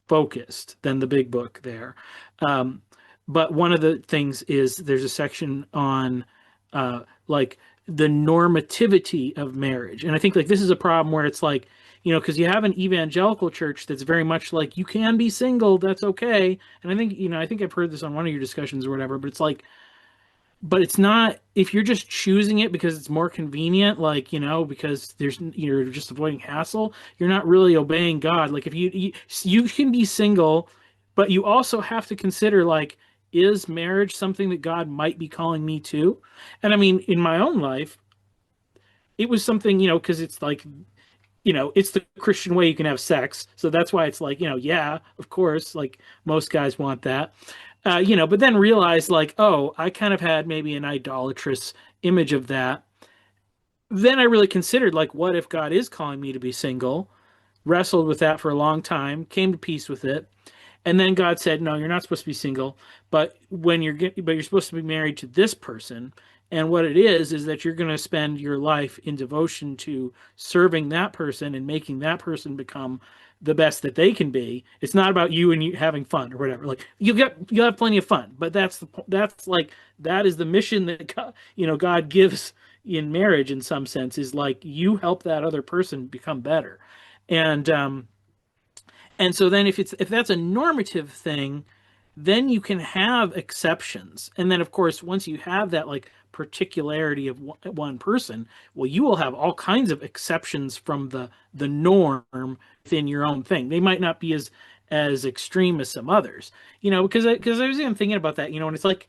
focused than the big book there. But one of the things is there's a section on like the normativity of marriage. And I think like this is a problem where it's like, because you have an evangelical church that's very much like you can be single, that's okay. And I think, I think I've heard this on one of your discussions or whatever, but it's like, but it's not if you're just choosing it because it's more convenient, like, because you're just avoiding hassle, you're not really obeying God. Like if you can be single, but you also have to consider like, is marriage something that God might be calling me to? And I mean, in my own life, it was something, because it's like, it's the Christian way you can have sex. So that's why it's like, yeah, of course, like most guys want that. But then realize like, oh, I kind of had maybe an idolatrous image of that. Then I really considered like, what if God is calling me to be single? Wrestled with that for a long time, came to peace with it. And then God said, no, you're not supposed to be single, but you're supposed to be married to this person. And what it is that you're going to spend your life in devotion to serving that person and making that person become the best that they can be. It's not about you and you having fun or whatever. Like you'll have plenty of fun, but that is the mission that God gives in marriage in some sense, is like you help that other person become better. And so then if that's a normative thing, then you can have exceptions. And then of course, once you have that like particularity of one person, well, you will have all kinds of exceptions from the norm within your own thing. They might not be as extreme as some others, because I was even thinking about that, and it's like,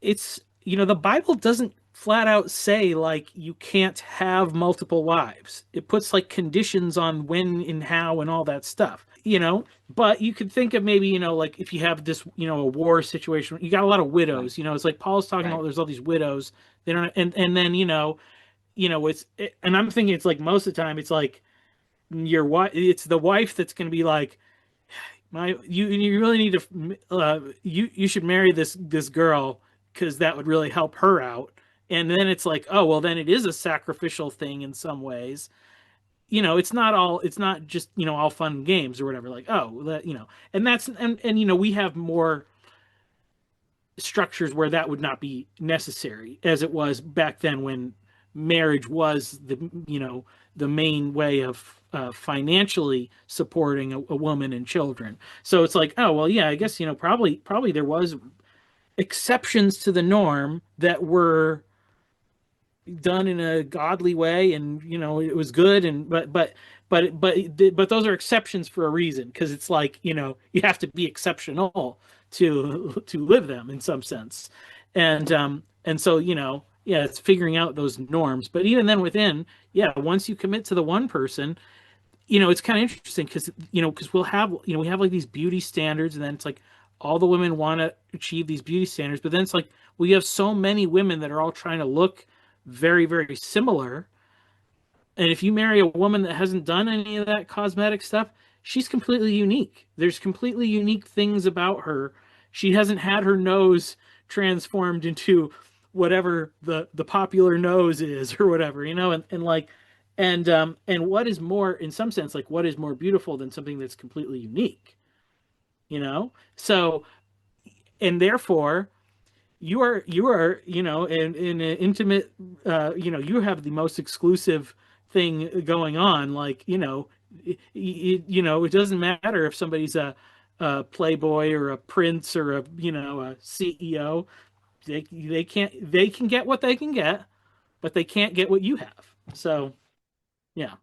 the Bible doesn't flat out say like you can't have multiple wives. It puts like conditions on when and how and all that stuff, you know. But you could think of maybe, you know, like if you have this, you know, a war situation, you got a lot of Right, widows, you know. It's like Paul's talking right. about there's all these widows. They don't, and then and I'm thinking it's like most of the time it's like your wife, it's the wife that's going to be like, you really need to you should marry this girl because that would really help her out. And then it's like, oh well, then it is a sacrificial thing in some ways. You know, it's not just, you know, all fun and games or whatever. Like, oh, that, you know, and that's and you know, we have more structures where that would not be necessary as it was back then when marriage was the, you know, the main way of financially supporting a woman and children. So it's like, oh well, yeah, I guess, you know, probably there was exceptions to the norm that were done in a godly way, and you know it was good, and but those are exceptions for a reason, because it's like, you know, you have to be exceptional to live them in some sense. And so, you know, yeah, it's figuring out those norms. But even then within, yeah, once you commit to the one person, you know, it's kind of interesting because, you know, because we'll have, you know, we have like these beauty standards, and then it's like all the women want to achieve these beauty standards, but then it's like, well, you have so many women that are all trying to look very, very similar. And if you marry a woman that hasn't done any of that cosmetic stuff, she's completely unique. There's completely unique things about her. She hasn't had her nose transformed into whatever the popular nose is or whatever, you know, and like and what is more, in some sense, like what is more beautiful than something that's completely unique, you know? So, and therefore you are, you know, in an intimate, you know, you have the most exclusive thing going on. Like, you know, you know, it doesn't matter if somebody's a playboy or a prince or a, you know, a CEO. They can get what they can get, but they can't get what you have. So yeah.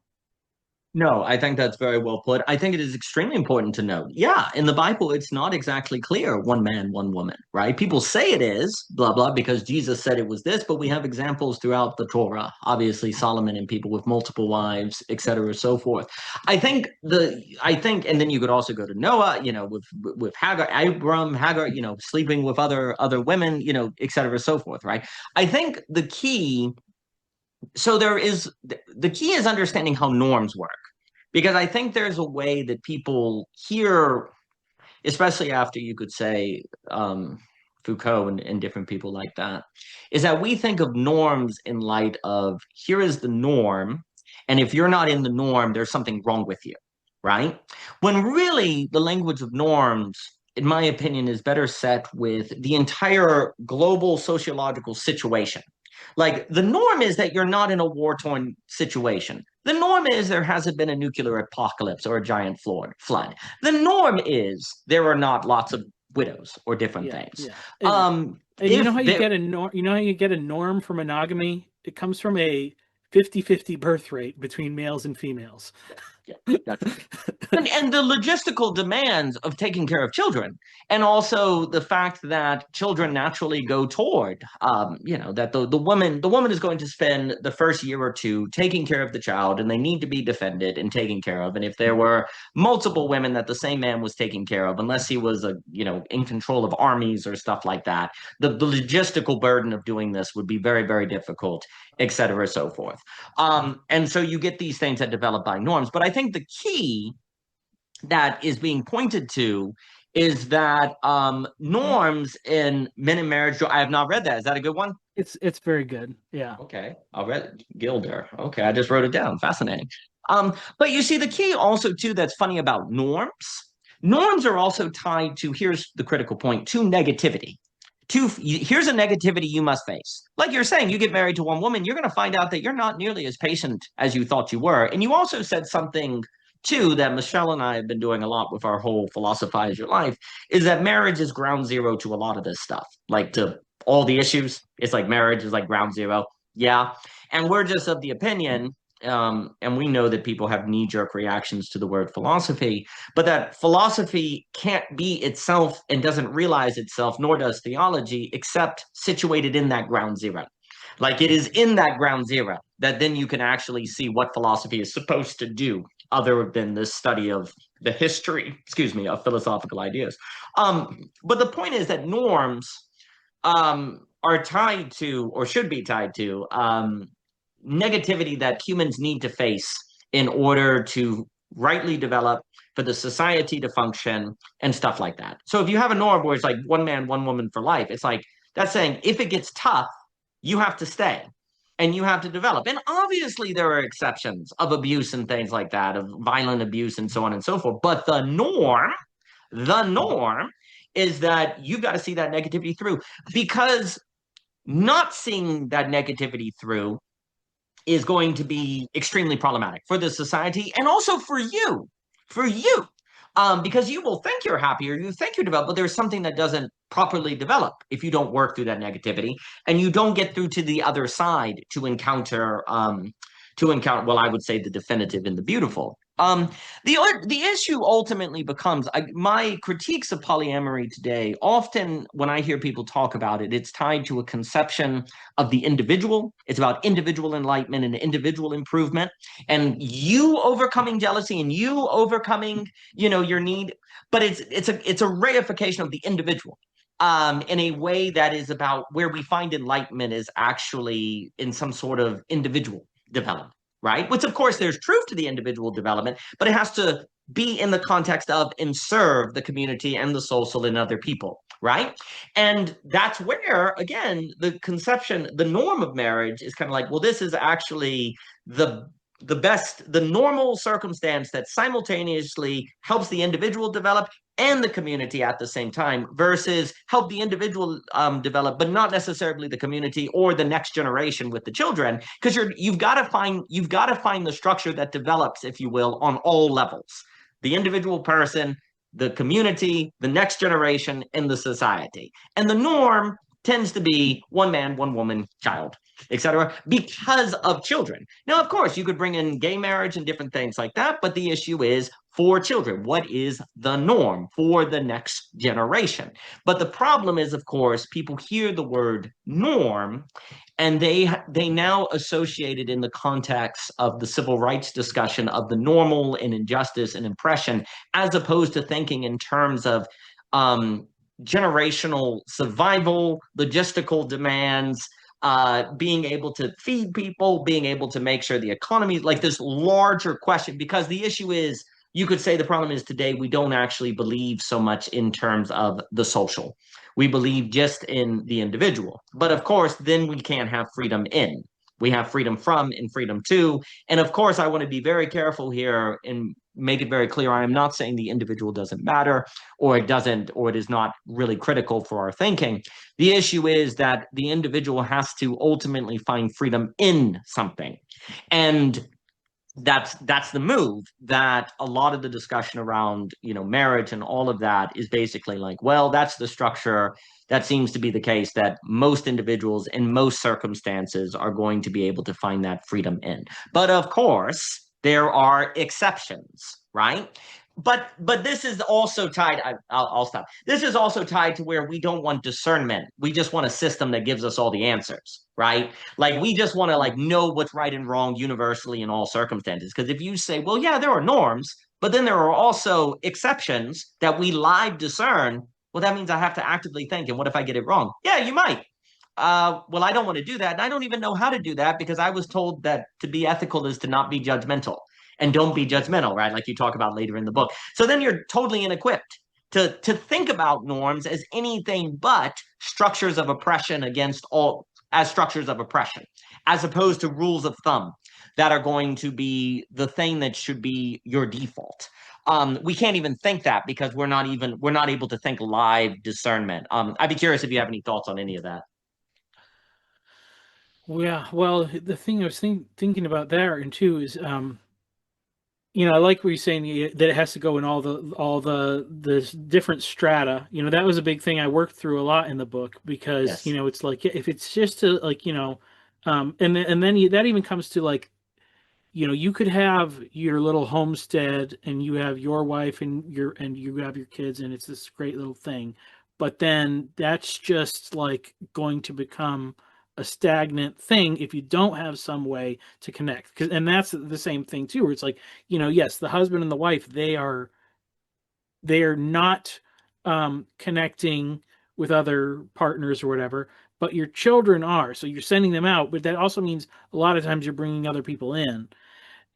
No, I think that's very well put. I think it is extremely important to note. Yeah, in the Bible, it's not exactly clear one man, one woman, right? People say it is, blah, blah, because Jesus said it was this, but we have examples throughout the Torah, obviously Solomon and people with multiple wives, et cetera, so forth. I think, and then you could also go to Noah, you know, with Hagar, Abram, Hagar, you know, sleeping with other women, you know, et cetera, so forth, right? I think the key, so there is, the key is understanding how norms work because I think there's a way that people hear, especially after you could say Foucault and different people like that, is that we think of norms in light of here is the norm, and if you're not in the norm, there's something wrong with you, right? When really the language of norms, in my opinion, is better set with the entire global sociological situation. Like the norm is that you're not in a war-torn situation. The norm is there hasn't been a nuclear apocalypse or a giant flood. The norm is there are not lots of widows or different Yeah, things. yeah. And you know If how you there, get a norm, you know how you get a norm for monogamy? It comes from a 50-50 birth rate between males and females. yeah, that's right. And the logistical demands of taking care of children, and also the fact that children naturally go toward, you know, that the woman is going to spend the first year or two taking care of the child, and they need to be defended and taken care of. And if there were multiple women that the same man was taking care of, unless he was a, you know, in control of armies or stuff like that, the logistical burden of doing this would be very, very difficult, et cetera, so forth. And so you get these things that develop by norms. But I think the key that is being pointed to is that norms in men in marriage. I have not read that. Is that a good one? It's very good. Yeah. Okay, I'll read Gilder. Okay, I just wrote it down. Fascinating. But you see, the key also too that's funny about norms. Norms are also tied to, here's the critical point, to negativity. Here's a negativity you must face. Like you're saying, you get married to one woman, you're going to find out that you're not nearly as patient as you thought you were. And you also said something too that Michelle and I have been doing a lot with our whole philosophize your life, is that marriage is ground zero to a lot of this stuff, like to all the issues. It's like marriage is like ground zero. Yeah. And we're just of the opinion, and we know that people have knee jerk reactions to the word philosophy, but that philosophy can't be itself and doesn't realize itself, nor does theology, except situated in that ground zero. Like it is in that ground zero that then you can actually see what philosophy is supposed to do other than the study of the history, excuse me, of philosophical ideas. But the point is that norms are tied to, or should be tied to, negativity that humans need to face in order to rightly develop, for the society to function, and stuff like that. So if you have a norm where it's like one man, one woman for life, it's like that's saying if it gets tough, you have to stay and you have to develop. And obviously, there are exceptions of abuse and things like that, of violent abuse and so on and so forth. But the norm is that you've got to see that negativity through, because not seeing that negativity through is going to be extremely problematic for the society and also for you, because you will think you're happy or you think you're developed, but there's something that doesn't properly develop if you don't work through that negativity and you don't get through to the other side to encounter, well, I would say the definitive and the beautiful. The issue ultimately becomes my critiques of polyamory today. Often, when I hear people talk about it, it's tied to a conception of the individual. It's about individual enlightenment and individual improvement, and you overcoming jealousy and you overcoming, your need. But it's a reification of the individual. In a way that is about where we find enlightenment is actually in some sort of individual development, right? Which, of course, there's truth to the individual development, but it has to be in the context of and serve the community and the social and other people, right? And that's where, again, the conception, the norm of marriage is kind of like, well, this is actually the normal circumstance that simultaneously helps the individual develop and the community at the same time, versus help the individual develop, but not necessarily the community or the next generation with the children, because you've got to find the structure that develops, if you will, on all levels: the individual person, the community, the next generation, and the society. And the norm tends to be one man, one woman, child, etc., because of children. Now, of course, you could bring in gay marriage and different things like that, but the issue is for children. What is the norm for the next generation? But the problem is, of course, people hear the word norm and they now associate it in the context of the civil rights discussion of the normal and injustice and oppression, as opposed to thinking in terms of generational survival, logistical demands, being able to feed people, being able to make sure the economy, like this larger question. Because the issue is, you could say the problem is today we don't actually believe so much in terms of the social. We believe just in the individual. But of course, then we can't have freedom in. We have freedom from and freedom to. And of course, I want to be very careful here and make it very clear. I am not saying the individual doesn't matter, or it is not really critical for our thinking. The issue is that the individual has to ultimately find freedom in something. And that's the move that a lot of the discussion around marriage and all of that is basically like, well, that's the structure that seems to be the case, that most individuals in most circumstances are going to be able to find that freedom in. But of course there are exceptions, right? But this is also tied. I'll stop. This is also tied to where we don't want discernment. We just want a system that gives us all the answers, right? Like we just want to like know what's right and wrong universally in all circumstances. Because if you say, well, yeah, there are norms, but then there are also exceptions that we live discern. Well, that means I have to actively think. And what if I get it wrong? Yeah, you might. Well, I don't want to do that. And I don't even know how to do that, because I was told that to be ethical is to not be judgmental, and don't be judgmental, right? Like you talk about later in the book. So then you're totally inequipped to think about norms as anything but structures of oppression against all, as structures of oppression, as opposed to rules of thumb that are going to be the thing that should be your default. We can't even think that because we're not able to think live discernment. I'd be curious if you have any thoughts on any of that. Yeah, well, the thing I was thinking about there and too is, I like what you're saying, that it has to go in all the different strata. That was a big thing I worked through a lot in the book, because Yes. it's like, if it's just to like, and then that even comes to like, you could have your little homestead and you have your wife and you have your kids, and it's this great little thing, but then that's just like going to become a stagnant thing if you don't have some way to connect. And that's the same thing too, where it's like, yes, the husband and the wife, they are not connecting with other partners or whatever, but your children are. So you're sending them out, but that also means a lot of times you're bringing other people in.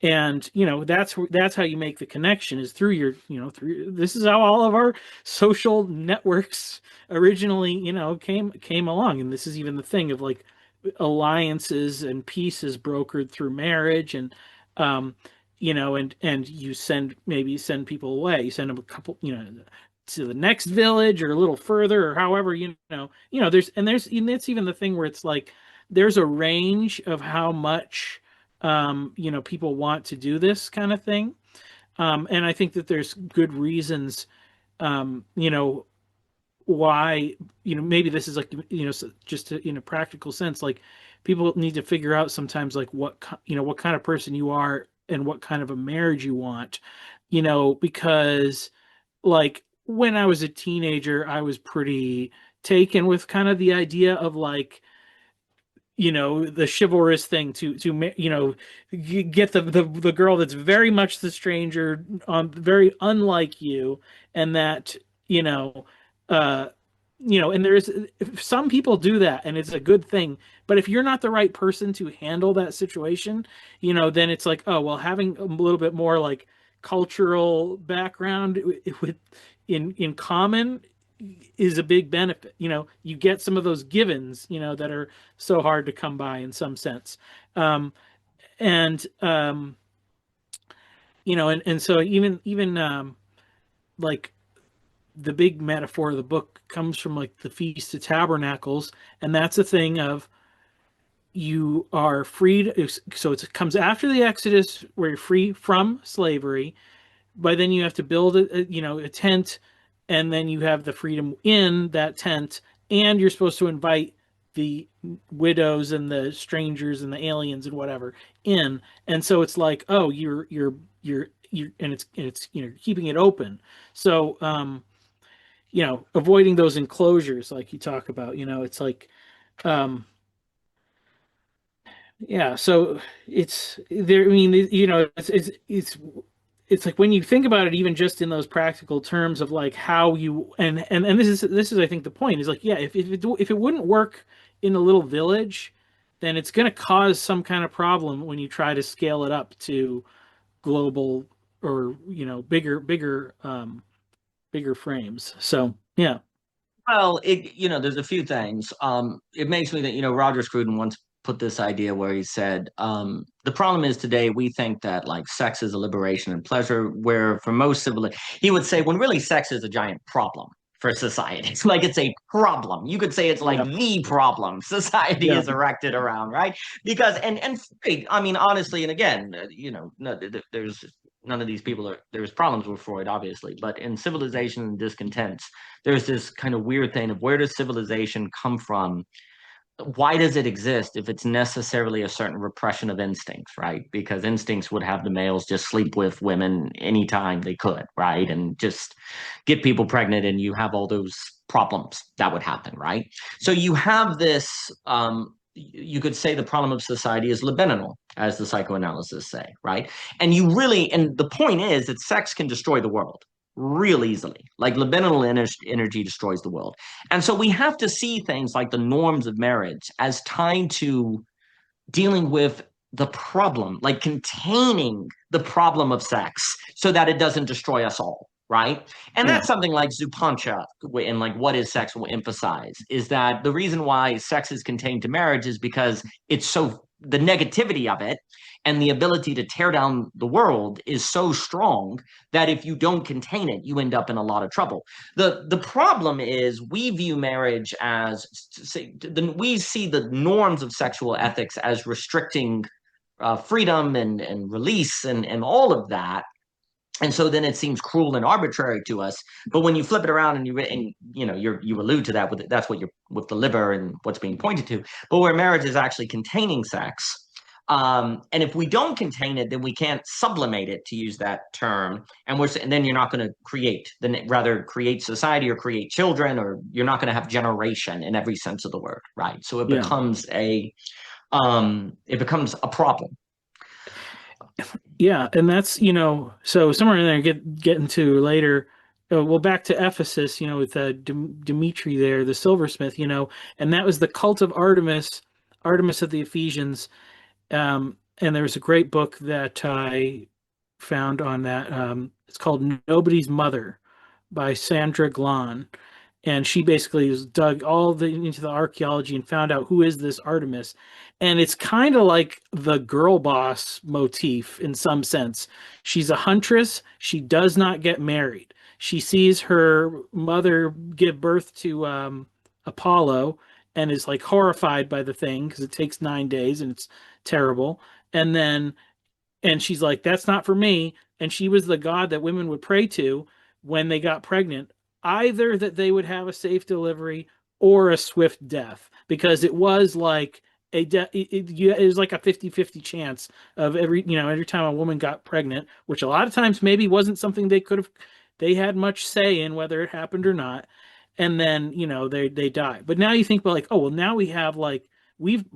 And that's how you make the connection, is through through, this is how all of our social networks originally came along. And this is even the thing of like alliances and peace brokered through marriage. And and you send people away, you send them a couple, to the next village or a little further, or however, and it's even the thing where it's like there's a range of how much people want to do this kind of thing. And I think that there's good reasons, why, maybe this is like, just in a practical sense, like people need to figure out sometimes like what kind of person you are and what kind of a marriage you want, because like when I was a teenager, I was pretty taken with kind of the idea of like, the chivalrous thing to get the girl that's very much the stranger, very unlike you, and that you know uh and there's some people do that and it's a good thing, but if you're not the right person to handle that situation, then it's like, oh well, having a little bit more like cultural background with in common is a big benefit. You get some of those givens, that are so hard to come by in some sense. Um, and and so even like the big metaphor of the book comes from like the Feast of Tabernacles, and that's a thing of you are freed. So it comes after the Exodus, where you're free from slavery, but then you have to build a tent, and then you have the freedom in that tent, and you're supposed to invite the widows and the strangers and the aliens and whatever in. And so it's like, oh, you're and it's keeping it open. So avoiding those enclosures like you talk about, it's like um yeah, so it's there. I mean, it's like when you think about it, even just in those practical terms of like how you and this is I think the point is like, yeah, if it wouldn't work in a little village, then it's going to cause some kind of problem when you try to scale it up to global, or bigger frames. So yeah. Well, there's a few things. It makes me think, Roger Scruton once put this idea where he said, the problem is today we think that like sex is a liberation and pleasure, where for most civil, he would say when really sex is a giant problem for society. It's like it's a problem. You could say it's like Yeah. the problem society Yeah. is erected around, right? Because I mean, honestly, and again, no, there's none of these people are there's problems with Freud, obviously, but in Civilization and Discontents, there's this kind of weird thing of where does civilization come from? Why does it exist if it's necessarily a certain repression of instincts, right? Because instincts would have the males just sleep with women anytime they could, right? And just get people pregnant, and you have all those problems that would happen, right? So you have this, you could say the problem of society is libidinal, as the psychoanalysts say, right? And the point is that sex can destroy the world real easily. Like libidinal energy destroys the world. And so we have to see things like the norms of marriage as tied to dealing with the problem, like containing the problem of sex so that it doesn't destroy us all. Right. And Yeah. that's something like Zupancha in like What is Sex will emphasize is that the reason why sex is contained to marriage is because it's so the negativity of it and the ability to tear down the world is so strong that if you don't contain it, you end up in a lot of trouble. The problem is we view marriage as we see the norms of sexual ethics as restricting freedom and release and all of that. And so then it seems cruel and arbitrary to us. But when you flip it around you allude to that that's what you're with the liver and what's being pointed to. But where marriage is actually containing sex, And if we don't contain it, then we can't sublimate it, to use that term. And then you're not going to create, then rather create society or create children, or you're not going to have generation in every sense of the word, right? So Yeah. it becomes a problem. Yeah, and that's, so somewhere in there, get into later. Well, back to Ephesus, with Dimitri there, the silversmith, and that was the cult of Artemis, Artemis of the Ephesians. And there's a great book that I found on that. It's called Nobody's Mother by Sandra Glahn, and she basically has dug into the archaeology and found out who is this Artemis. And it's kind of like the girl boss motif in some sense. She's a huntress. She does not get married. She sees her mother give birth to Apollo and is like horrified by the thing because it takes 9 days and it's terrible. And then and she's like, that's not for me. And she was the god that women would pray to when they got pregnant, either that they would have a safe delivery or a swift death, because it was like it was like a 50-50 chance of every time a woman got pregnant, which a lot of times maybe wasn't something they had much say in whether it happened or not. And then, they die. But now you think about like, oh, well, now we've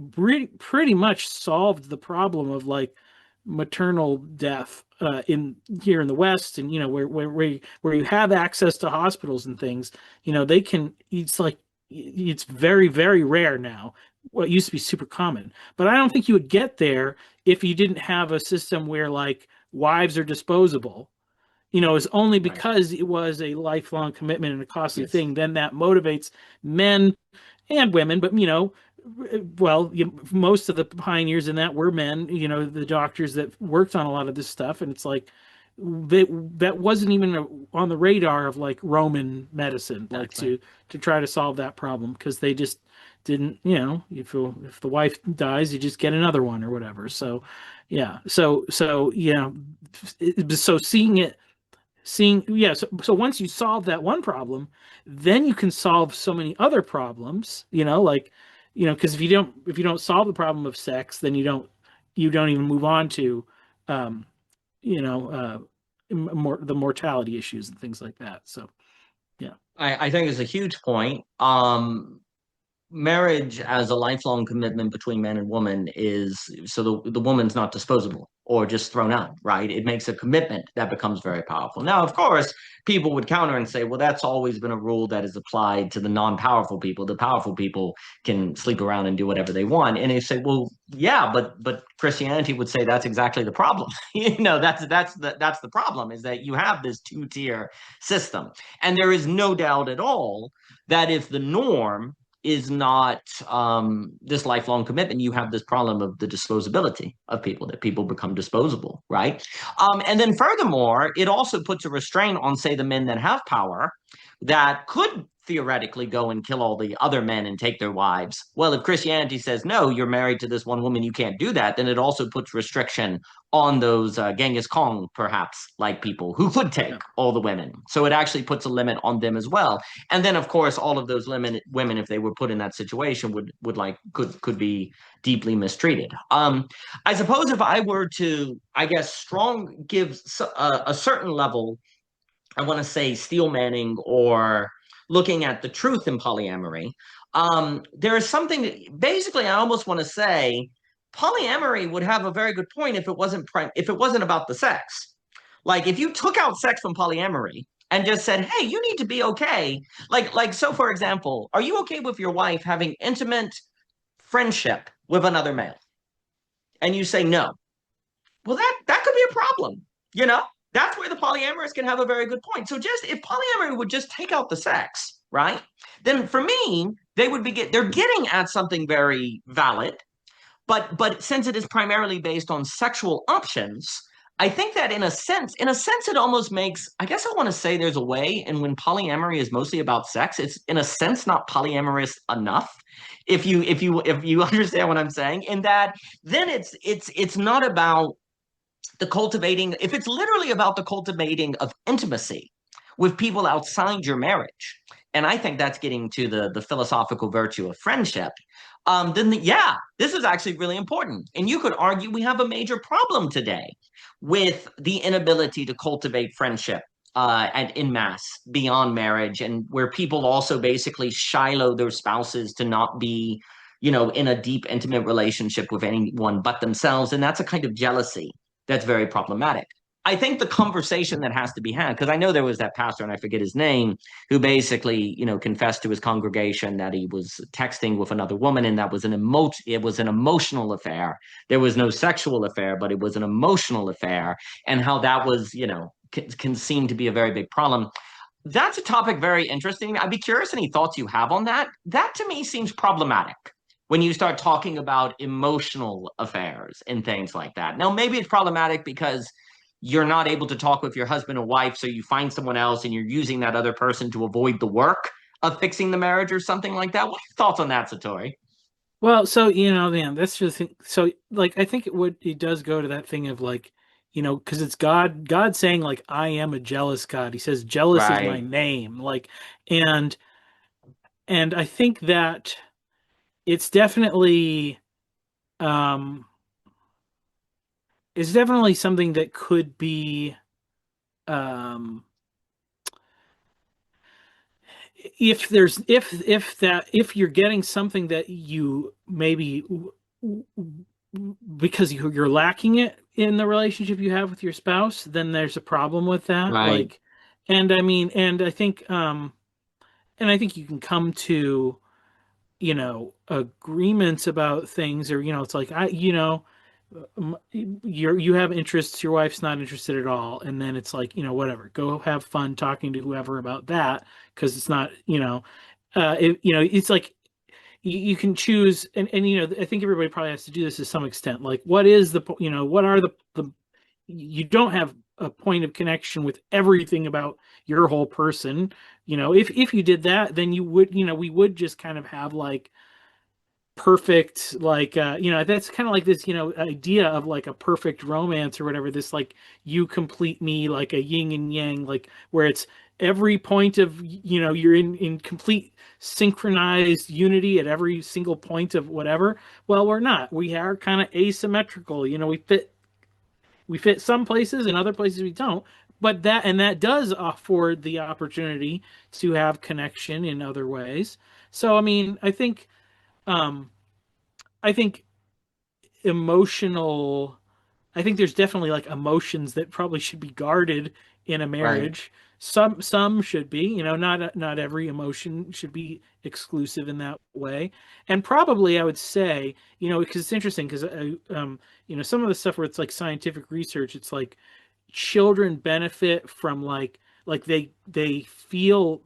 pretty much solved the problem of like maternal death in here in the West, and where you have access to hospitals and things, they can. It's very, very rare now. What used to be super common, but I don't think you would get there if you didn't have a system where like wives are disposable. It's only Right. because it was a lifelong commitment and a costly Yes. thing then that motivates men and women, but well, most of the pioneers in that were men, the doctors that worked on a lot of this stuff, and it's like that wasn't even on the radar of like Roman medicine, like Exactly. to try to solve that problem, because they just didn't, if the wife dies, you just get another one or whatever. So, yeah, so seeing yeah so once you solve that one problem, then you can solve so many other problems, like because if you don't solve the problem of sex, then you don't even move on to um you know the mortality issues and things like that. So yeah. I think it's a huge point. Marriage as a lifelong commitment between man and woman is so the woman's not disposable or just thrown out, right? It makes a commitment that becomes very powerful. Now, of course, people would counter and say, well, that's always been a rule that is applied to the non-powerful people. The powerful people can sleep around and do whatever they want. And they say, well, yeah, but Christianity would say that's exactly the problem. That's the problem, is that you have this two-tier system. And there is no doubt at all that if the norm is not this lifelong commitment, you have this problem of the disposability of people, that people become disposable, right? And then furthermore, it also puts a restraint on, say, the men that have power that could theoretically go and kill all the other men and take their wives. Well, if Christianity says, no, you're married to this one woman, you can't do that, then it also puts restriction on those Genghis Khan, perhaps, like people who could take Yeah. all the women. So it actually puts a limit on them as well. And then, of course, all of those women, if they were put in that situation, could be deeply mistreated. I suppose if I were to, I guess, give a certain level, I want to say steel manning or looking at the truth in polyamory, there is something that basically I almost want to say polyamory would have a very good point if it wasn't about the sex. Like if you took out sex from polyamory and just said, "Hey, you need to be okay." Like so, for example, are you okay with your wife having intimate friendship with another male? And you say no. Well, that could be a problem. You know, that's where the polyamorous can have a very good point. So just if polyamory would just take out the sex, right? Then for me, they're getting at something very valid. But since it is primarily based on sexual options, I think that in a sense, it almost makes, I guess I want to say there's a way, and when polyamory is mostly about sex, it's in a sense not polyamorous enough. If you understand what I'm saying, in that then it's not about the cultivating, if it's literally about the cultivating of intimacy with people outside your marriage, and I think that's getting to the philosophical virtue of friendship, Yeah, this is actually really important. And you could argue we have a major problem today with the inability to cultivate friendship and in mass beyond marriage, and where people also basically shiloh their spouses to not be, in a deep, intimate relationship with anyone but themselves. And that's a kind of jealousy that's very problematic. I think the conversation that has to be had, because I know there was that pastor, and I forget his name, who basically, confessed to his congregation that he was texting with another woman, and that was it was an emotional affair. There was no sexual affair, but it was an emotional affair, and how that was, can seem to be a very big problem. That's a topic very interesting. I'd be curious any thoughts you have on that. That to me seems problematic when you start talking about emotional affairs and things like that. Now, maybe it's problematic because you're not able to talk with your husband or wife, so you find someone else and you're using that other person to avoid the work of fixing the marriage or something like that. What are your thoughts on that, Sartori? Well, so man, that's just so like I think it does go to that thing of like, because it's God saying like I am a jealous God. He says jealous is my Right, name. Like, and I think that it's definitely um it's definitely something that could be um if you're getting something that you maybe because you're lacking it in the relationship you have with your spouse, then there's a problem with that. right, Like, and I mean, and I think you can come to, agreements about things, or, it's like, you have interests, your wife's not interested at all. And then it's like, whatever, go have fun talking to whoever about that. Cause it's not, it's like, you can choose and I think everybody probably has to do this to some extent. Like what is what are the you don't have a point of connection with everything about your whole person. If you did that, then you would, we would just kind of have like perfect, like that's kind of like this idea of like a perfect romance or whatever, this like you complete me, like a yin and yang, like where it's every point of you're in complete synchronized unity at every single point of whatever. Well, we're not, we are kind of asymmetrical. We fit some places and other places we don't, but that does afford the opportunity to have connection in other ways. So I mean, um I think emotional I think there's definitely like emotions that probably should be guarded in a right. marriage. Some should be, not every emotion should be exclusive in that way. And probably I would say, because it's interesting because some of the stuff where it's like scientific research, it's like children benefit from like they feel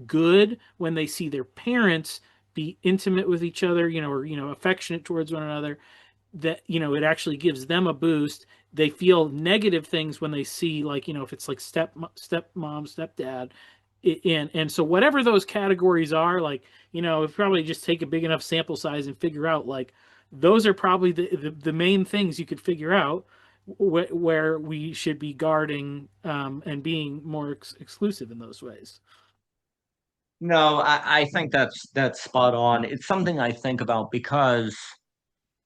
good when they see their parents be intimate with each other, or affectionate towards one another, that it actually gives them a boost. They feel negative things when they see, like, if it's like stepmom, stepdad, and so whatever those categories are, like, if probably just take a big enough sample size and figure out, like, those are probably the main things you could figure out where we should be guarding, and being more exclusive in those ways. No, I think that's spot on. It's something I think about because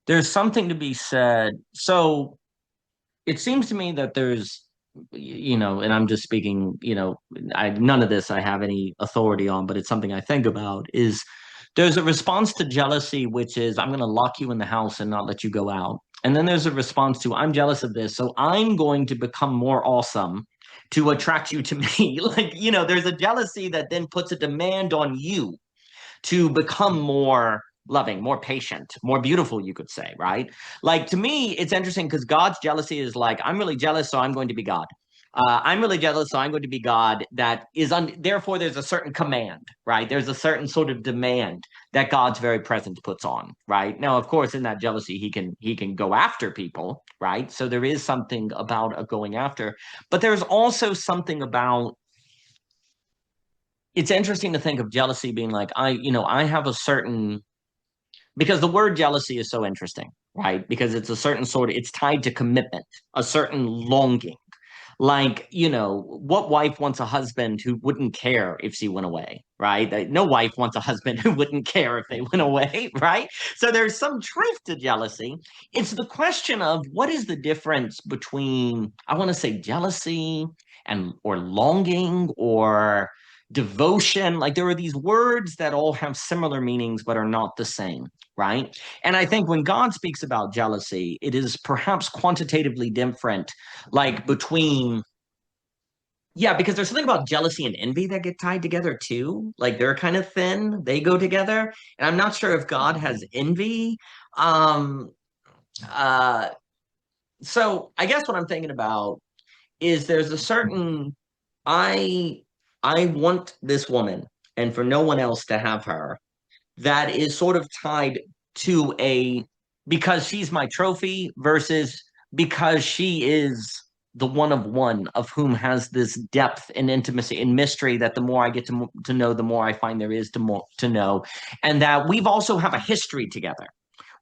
there's something to be said. So it seems to me that there's, and I'm just speaking, none of this I have any authority on, but it's something I think about is there's a response to jealousy, which is I'm going to lock you in the house and not let you go out. And then there's a response to I'm jealous of this, so I'm going to become more awesome to attract you to me. Like, there's a jealousy that then puts a demand on you to become more loving, more patient, more beautiful, you could say, right? Like to me, it's interesting because God's jealousy is like, I'm really jealous, so I'm going to be God. I'm really jealous, so I'm going to be God. Therefore, there's a certain command, right? There's a certain sort of demand that God's very presence puts on, right? Now, of course, in that jealousy, he can go after people, right? So there is something about a going after, but there's also something about it's interesting to think of jealousy being like I have a certain because the word jealousy is so interesting, right? Because it's a certain sort of it's tied to commitment, a certain longing. Like, what wife wants a husband who wouldn't care if she went away, right? No wife wants a husband who wouldn't care if they went away, right? So there's some truth to jealousy. It's the question of what is the difference between, I want to say, jealousy and or longing or devotion. Like there are these words that all have similar meanings but are not the same, right? And I think when God speaks about jealousy, it is perhaps quantitatively different, like between, yeah, because there's something about jealousy and envy that get tied together too. Like they're kind of thin, they go together. And I'm not sure if God has envy. Um, uh, so I guess what I'm thinking about is there's a certain, I I want this woman and for no one else to have her that is sort of tied to a, because she's my trophy versus because she is the one of one of whom has this depth and intimacy and mystery that the more I get to know, the more I find there is to know, and that we've also have a history together.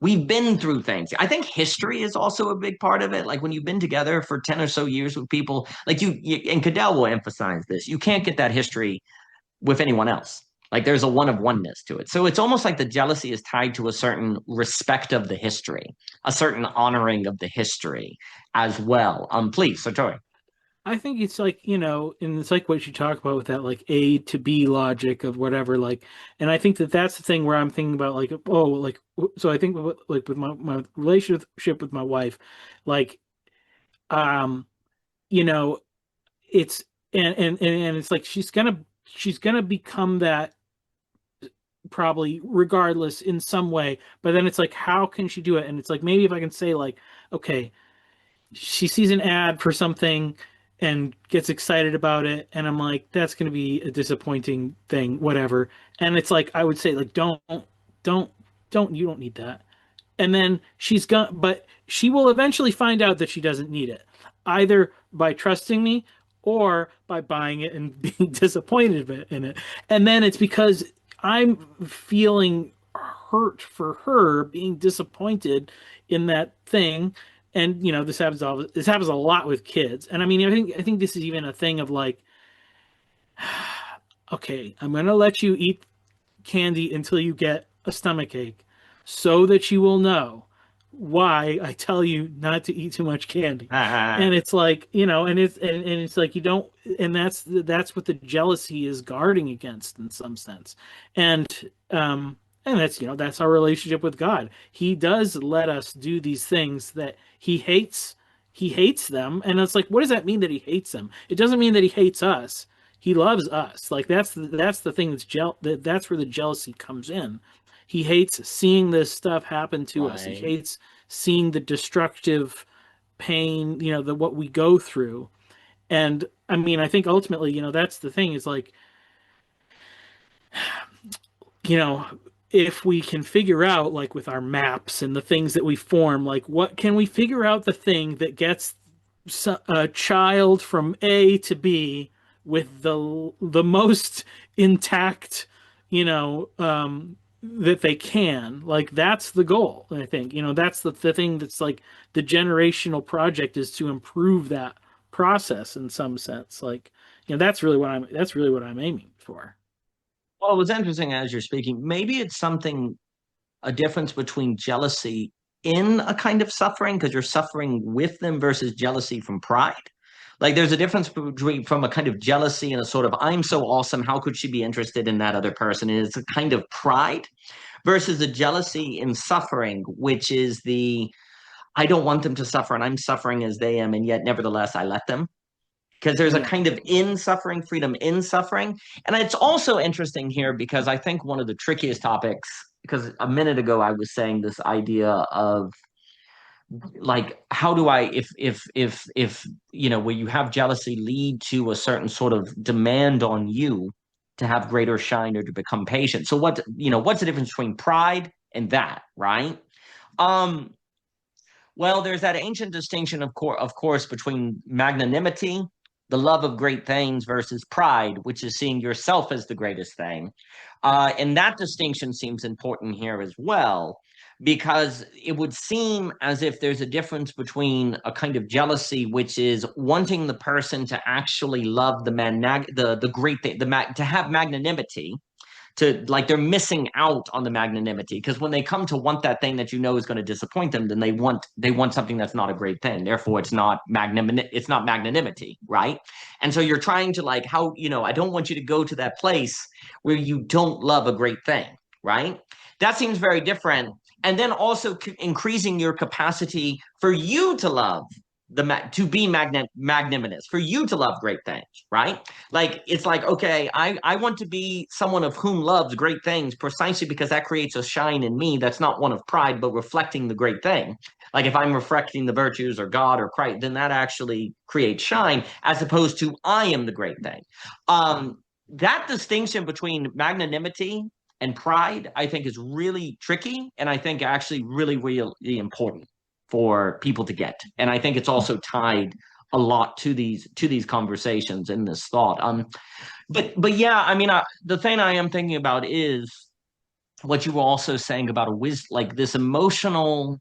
We've been through things. I think history is also a big part of it. Like when you've been together for 10 or so years with people, like and Cadell will emphasize this, you can't get that history with anyone else. Like there's a one of oneness to it. So it's almost like the jealousy is tied to a certain respect of the history, a certain honoring of the history as well. Please, Sartori. I think it's like, and it's like what you talk about with that like A to B logic of whatever, like, and I think that that's the thing where I'm thinking about like, oh, like, so I think like with my relationship with my wife, like, um, you know, it's, and it's like she's gonna become that probably regardless in some way, but then it's like, how can she do it? And it's like, maybe if I can say like, okay, she sees an ad for something and gets excited about it, and I'm like, that's going to be a disappointing thing, whatever. And it's like, I would say like, don't you don't need that. And then she's gonna, but she will eventually find out that she doesn't need it, either by trusting me or by buying it and being disappointed in it. And then it's because I'm feeling hurt for her being disappointed in that thing. And this happens a lot with kids. And I mean, I think this is even a thing of like, okay, I'm gonna let you eat candy until you get a stomach ache so that you will know why I tell you not to eat too much candy. And it's like, and it's like you don't, and that's what the jealousy is guarding against in some sense. And that's our relationship with God. He does let us do these things that he hates them. And it's like, what does that mean that he hates them? It doesn't mean that he hates us. He loves us. Like that's the thing that's where the jealousy comes in. He hates seeing this stuff happen to us. He Right. hates seeing the destructive pain, the what we go through. And I mean, I think ultimately, that's the thing is like, you know, if we can figure out, like with our maps and the things that we form, like what can we figure out the thing that gets a child from A to B with the most intact, that they can. Like that's the goal. I think, that's the thing that's like the generational project is to improve that process in some sense. Like, that's really what I'm aiming for. Well, it was interesting as you're speaking. Maybe it's something, a difference between jealousy in a kind of suffering because you're suffering with them versus jealousy from pride. Like there's a difference between from a kind of jealousy and a sort of I'm so awesome, how could she be interested in that other person? And it's a kind of pride versus a jealousy in suffering, which is the I don't want them to suffer and I'm suffering as they am, and yet nevertheless I let them. Because there's a Yeah. kind of in suffering, freedom in suffering. And it's also interesting here because I think one of the trickiest topics, because a minute ago I was saying this idea of like how do I if where you have jealousy lead to a certain sort of demand on you to have greater shine or to become patient. So what's the difference between pride and that, right? Um well, there's that ancient distinction, of course, between magnanimity, the love of great things, versus pride, which is seeing yourself as the greatest thing. And that distinction seems important here as well, because it would seem as if there's a difference between a kind of jealousy, which is wanting the person to actually love the great thing, to have magnanimity, to like they're missing out on the magnanimity, because when they come to want that thing that you know is going to disappoint them, then they want something that's not a great thing, therefore it's not magnanimity, right? And so you're trying to like, how, I don't want you to go to that place where you don't love a great thing, right? That seems very different. And then also increasing your capacity for you to love to be magnanimous, for you to love great things, right? Like, it's like, okay, I want to be someone of whom loves great things, precisely because that creates a shine in me that's not one of pride, but reflecting the great thing. Like, if I'm reflecting the virtues or God or Christ, then that actually creates shine, as opposed to I am the great thing. That distinction between magnanimity and pride, I think, is really tricky, and I think actually really, really important for people to get. And I think it's also tied a lot to these conversations in this thought. But yeah, I mean, the thing I am thinking about is what you were also saying about like this emotional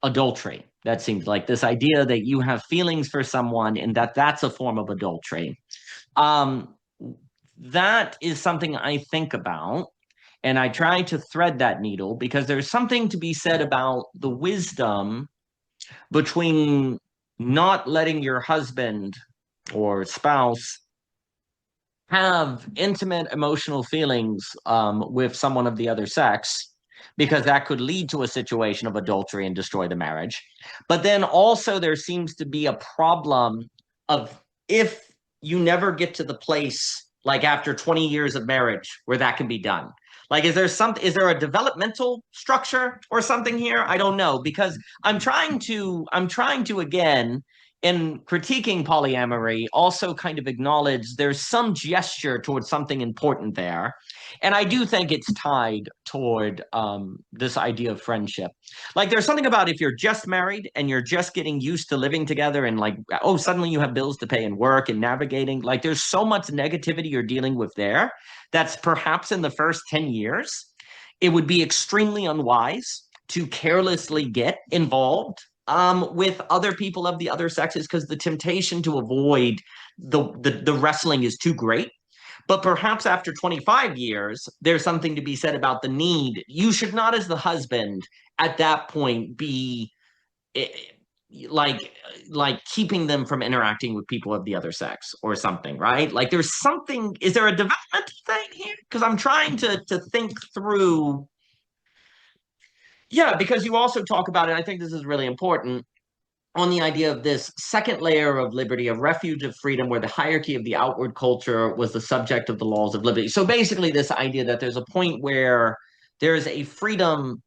adultery. That seems like this idea that you have feelings for someone, and that's a form of adultery. Um, that is something I think about, and I try to thread that needle, because there's something to be said about the wisdom between not letting your husband or spouse have intimate emotional feelings with someone of the other sex, because that could lead to a situation of adultery and destroy the marriage. But then also there seems to be a problem of, if you never get to the place, like after 20 years of marriage, where that can be done. Like, is there a developmental structure or something here? I don't know, because I'm trying to again, in critiquing polyamory, also kind of acknowledge there's some gesture towards something important there. And I do think it's tied toward this idea of friendship. Like, there's something about, if you're just married and you're just getting used to living together, and like, oh, suddenly you have bills to pay and work and navigating, like, there's so much negativity you're dealing with there, that's perhaps in the first 10 years, it would be extremely unwise to carelessly get involved with other people of the other sexes, because the temptation to avoid the wrestling is too great. But perhaps after 25 years, there's something to be said about the need. You should not, as the husband, at that point, be eh, like keeping them from interacting with people of the other sex or something, right? Like, there's something. Is there a developmental thing here? Because I'm trying to think through. Yeah, because you also talk about it. I think this is really important, on the idea of this second layer of liberty, a refuge of freedom, where the hierarchy of the outward culture was the subject of the laws of liberty. So basically, this idea that there's a point where there's a freedom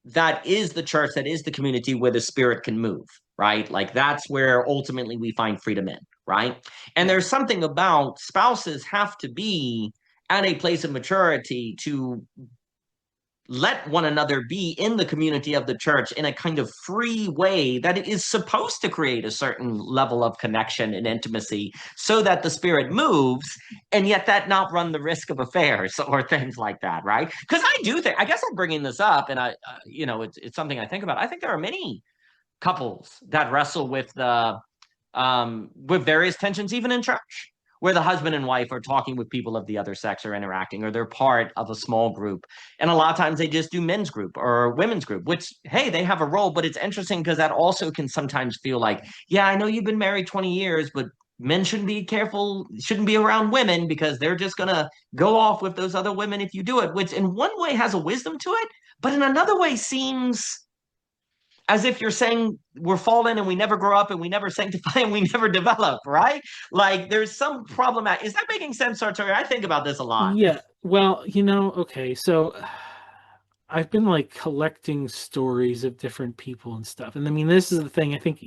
that is the church, that is the community, where the spirit can move, right? Like, that's where ultimately we find freedom in, right? And Yeah. there's something about spouses have to be at a place of maturity to let one another be in the community of the church in a kind of free way, that it is supposed to create a certain level of connection and intimacy, so that the spirit moves, and yet that not run the risk of affairs or things like that, right? Because I do think, I guess I'm bringing this up, and it's something I think about. I think there are many couples that wrestle with various tensions, even in church, where the husband and wife are talking with people of the other sex, or interacting, or they're part of a small group. And a lot of times they just do men's group or women's group, which, hey, they have a role, but it's interesting, because that also can sometimes feel like, yeah, I know you've been married 20 years, but men shouldn't be around women, because they're just going to go off with those other women if you do it, which in one way has a wisdom to it, but in another way seems as if you're saying we're fallen and we never grow up and we never sanctify and we never develop, right? Like, there's some problem. Is that making sense, Sartori? I think about this a lot. Yeah. Well, okay, so I've been like collecting stories of different people and stuff. And I mean, this is the thing. I think,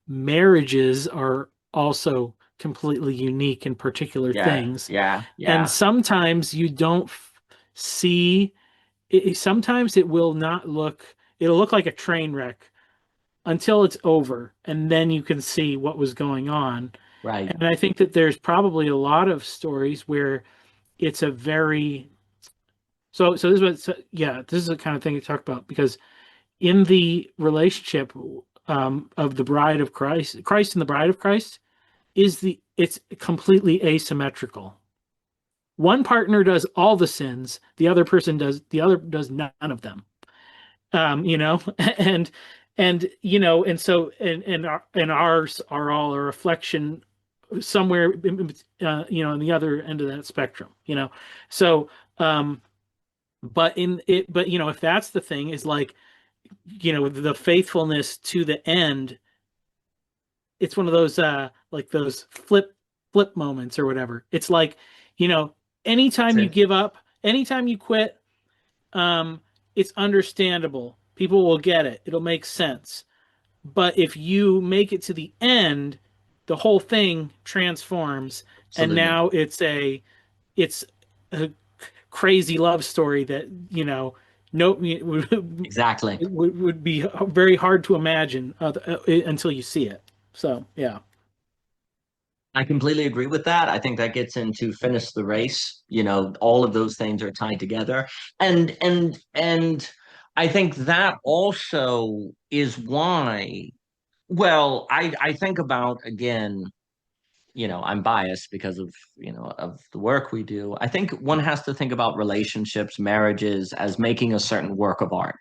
marriages are also completely unique and particular Yeah, things. yeah, And yeah. sometimes you don't see it, sometimes it'll look like a train wreck until it's over, and then you can see what was going on. Right. And I think that there's probably a lot of stories where it's a very so this is what yeah, this is the kind of thing you talk about, because in the relationship of the bride of Christ, Christ and the bride of Christ, it's completely asymmetrical. One partner does all the sins, the other does none of them. You know, and you know, and so and ours are all a reflection somewhere, you know, on the other end of that spectrum. You know, so but in it, but you know, if that's the thing, is like, you know, the faithfulness to the end, it's one of those like those flip moments or whatever. It's like, you know, anytime you That's give up, anytime you quit, um, it's understandable. People will get it. It'll make sense. But if you make it to the end, the whole thing transforms, and absolutely. now it's a crazy love story that, you know, no Exactly. would be very hard to imagine until you see it. So yeah. I completely agree with that. I think that gets into finish the race. You know, all of those things are tied together. And I think that also is why, well, I think about again, you know, I'm biased because of, you know, of the work we do. I think one has to think about relationships, marriages as making a certain work of art.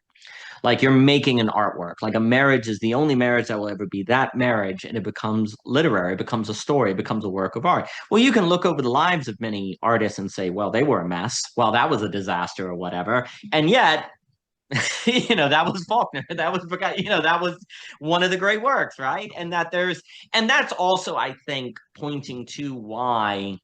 Like you're making an artwork. Like a marriage is the only marriage that will ever be that marriage, and it becomes literary, it becomes a story, it becomes a work of art. Well, you can look over the lives of many artists and say, well, they were a mess. Well, that was a disaster or whatever. And yet, you know, that was Faulkner. That was, you know, that was one of the great works, right? And that there's, and that's also, I think, pointing to why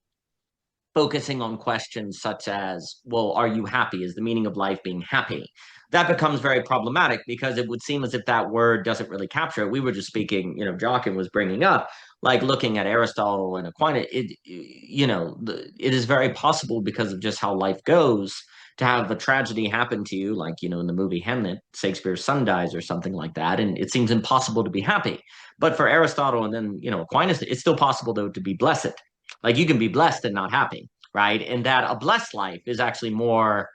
focusing on questions such as, well, are you happy? Is the meaning of life being happy? That becomes very problematic because it would seem as if that word doesn't really capture it. We were just speaking, you know, Joachim was bringing up, like looking at Aristotle and Aquinas, you know, it is very possible because of just how life goes to have a tragedy happen to you, like, you know, in the movie Hamlet, Shakespeare's son dies or something like that, and it seems impossible to be happy. But for Aristotle and then, you know, Aquinas, it's still possible, though, to be blessed. Like you can be blessed and not happy, right? And that a blessed life is actually more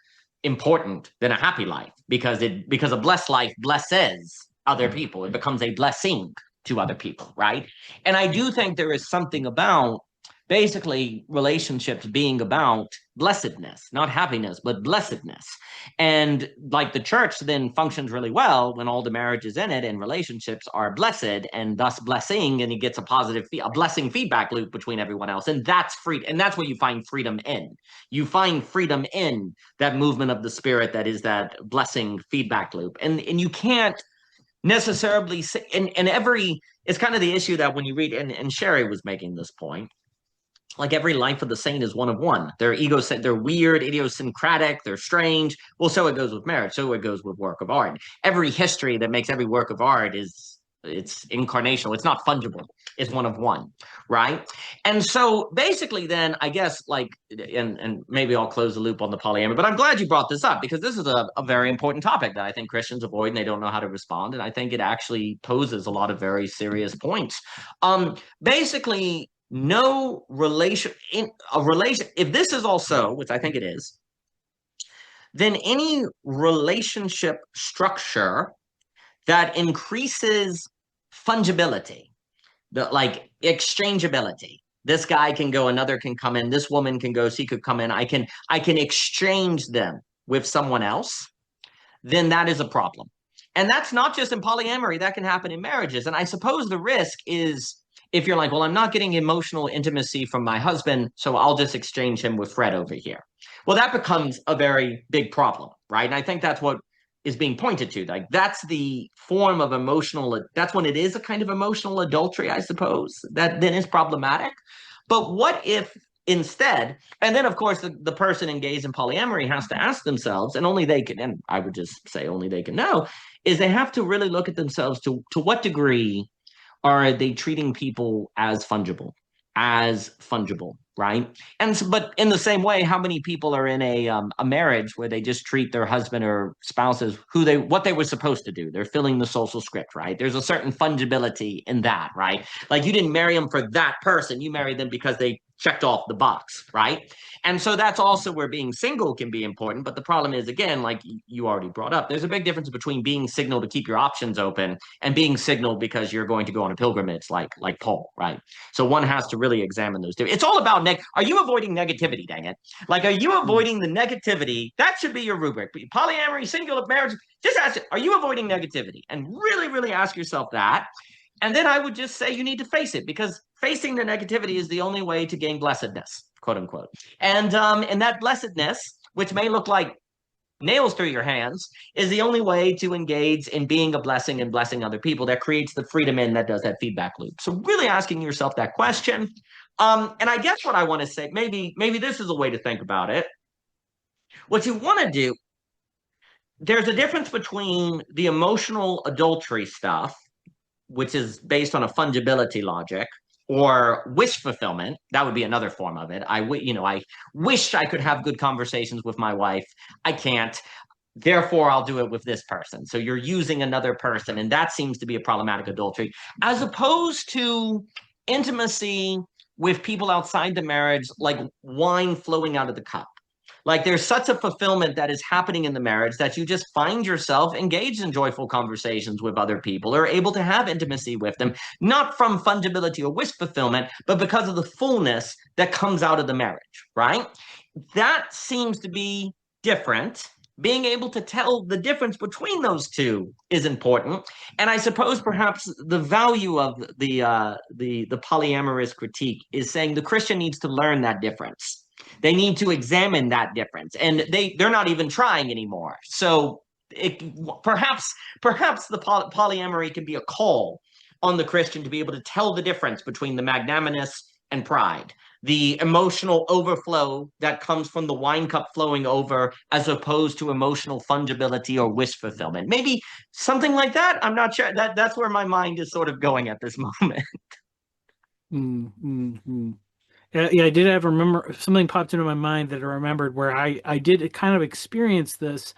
important than a happy life because a blessed life blesses other people. It becomes a blessing to other people, right? And I do think there is something about basically relationships being about blessedness, not happiness, but blessedness. And like the church then functions really well when all the marriages in it and relationships are blessed and thus blessing, and he gets a positive, a blessing feedback loop between everyone else. And that's free. And that's where you find freedom in. You find freedom in that movement of the spirit that is that blessing feedback loop. And you can't necessarily say, and every, it's kind of the issue that when you read, and Sherry was making this point, like every life of the saint is one of one. They're they're weird, idiosyncratic, they're strange. Well, so it goes with marriage, so it goes with work of art. Every history that makes every work of art is it's incarnational. It's not fungible. It's one of one, right? And so basically, then I guess like, and maybe I'll close the loop on the polyamory, but I'm glad you brought this up because this is a very important topic that I think Christians avoid and they don't know how to respond. And I think it actually poses a lot of very serious points. Basically, no relation in a relation, if this is also, which I think it is, then any relationship structure that increases fungibility, the like exchangeability. This guy can go, another can come in, this woman can go, she could come in, I can exchange them with someone else, then that is a problem. And that's not just in polyamory, that can happen in marriages. And I suppose the risk is if you're like, well, I'm not getting emotional intimacy from my husband, so I'll just exchange him with Fred over here. Well, that becomes a very big problem, right? And I think that's what is being pointed to. Like that's the form of emotional, that's when it is a kind of emotional adultery, I suppose, that then is problematic. But what if instead, and then of course the person engaged in polyamory has to ask themselves, and only they can, and I would just say only they can know, is they have to really look at themselves to what degree are they treating people as fungible, right? And so, but in the same way, how many people are in a marriage where they just treat their husband or spouse as what they were supposed to do? They're filling the social script, right? There's a certain fungibility in that, right? Like you didn't marry them for that person, you married them because checked off the box, right? And so that's also where being single can be important. But the problem is, again, like you already brought up, there's a big difference between being single to keep your options open and being single because you're going to go on a pilgrimage like Paul, right? So one has to really examine those. It's all about are you avoiding negativity, dang it? Like, are you Mm. avoiding the negativity? That should be your rubric. Polyamory, single marriage, just ask it, are you avoiding negativity? And really, really ask yourself that. And then I would just say you need to face it, because facing the negativity is the only way to gain blessedness, quote unquote. And that blessedness, which may look like nails through your hands, is the only way to engage in being a blessing and blessing other people. That creates the freedom in that does that feedback loop. So really asking yourself that question. And I guess what I want to say, maybe this is a way to think about it. What you want to do, there's a difference between the emotional adultery stuff, which is based on a fungibility logic, or wish fulfillment. That would be another form of it. I wish I could have good conversations with my wife. I can't. Therefore, I'll do it with this person. So you're using another person, and that seems to be a problematic adultery, as opposed to intimacy with people outside the marriage, like wine flowing out of the cup. Like there's such a fulfillment that is happening in the marriage that you just find yourself engaged in joyful conversations with other people, or able to have intimacy with them, not from fungibility or wish fulfillment, but because of the fullness that comes out of the marriage, right? That seems to be different. Being able to tell the difference between those two is important. And I suppose perhaps the value of the polyamorous critique is saying the Christian needs to learn that difference. They need to examine that difference, and they're not even trying anymore. So it, perhaps the polyamory can be a call on the Christian to be able to tell the difference between the magnanimous and pride, the emotional overflow that comes from the wine cup flowing over, as opposed to emotional fungibility or wish fulfillment. Maybe something like that. I'm not sure. That's where my mind is sort of going at this moment. Mm, mm, mm. Yeah, I did have remember something popped into my mind that I remembered where I did kind of experience this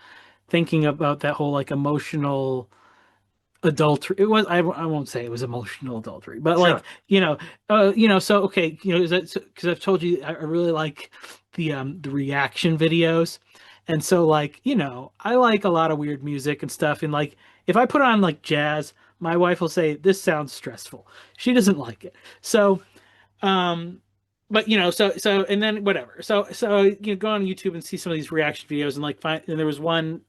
thinking about that whole like emotional adultery. It was I won't say it was emotional adultery, but like Sure. so okay, is that because I've told you I really like the reaction videos, and so like I like a lot of weird music and stuff, and like if I put on like jazz, my wife will say this sounds stressful. She doesn't like it, so. Um, but so and then whatever. So go on YouTube and see some of these reaction videos and like find and there was one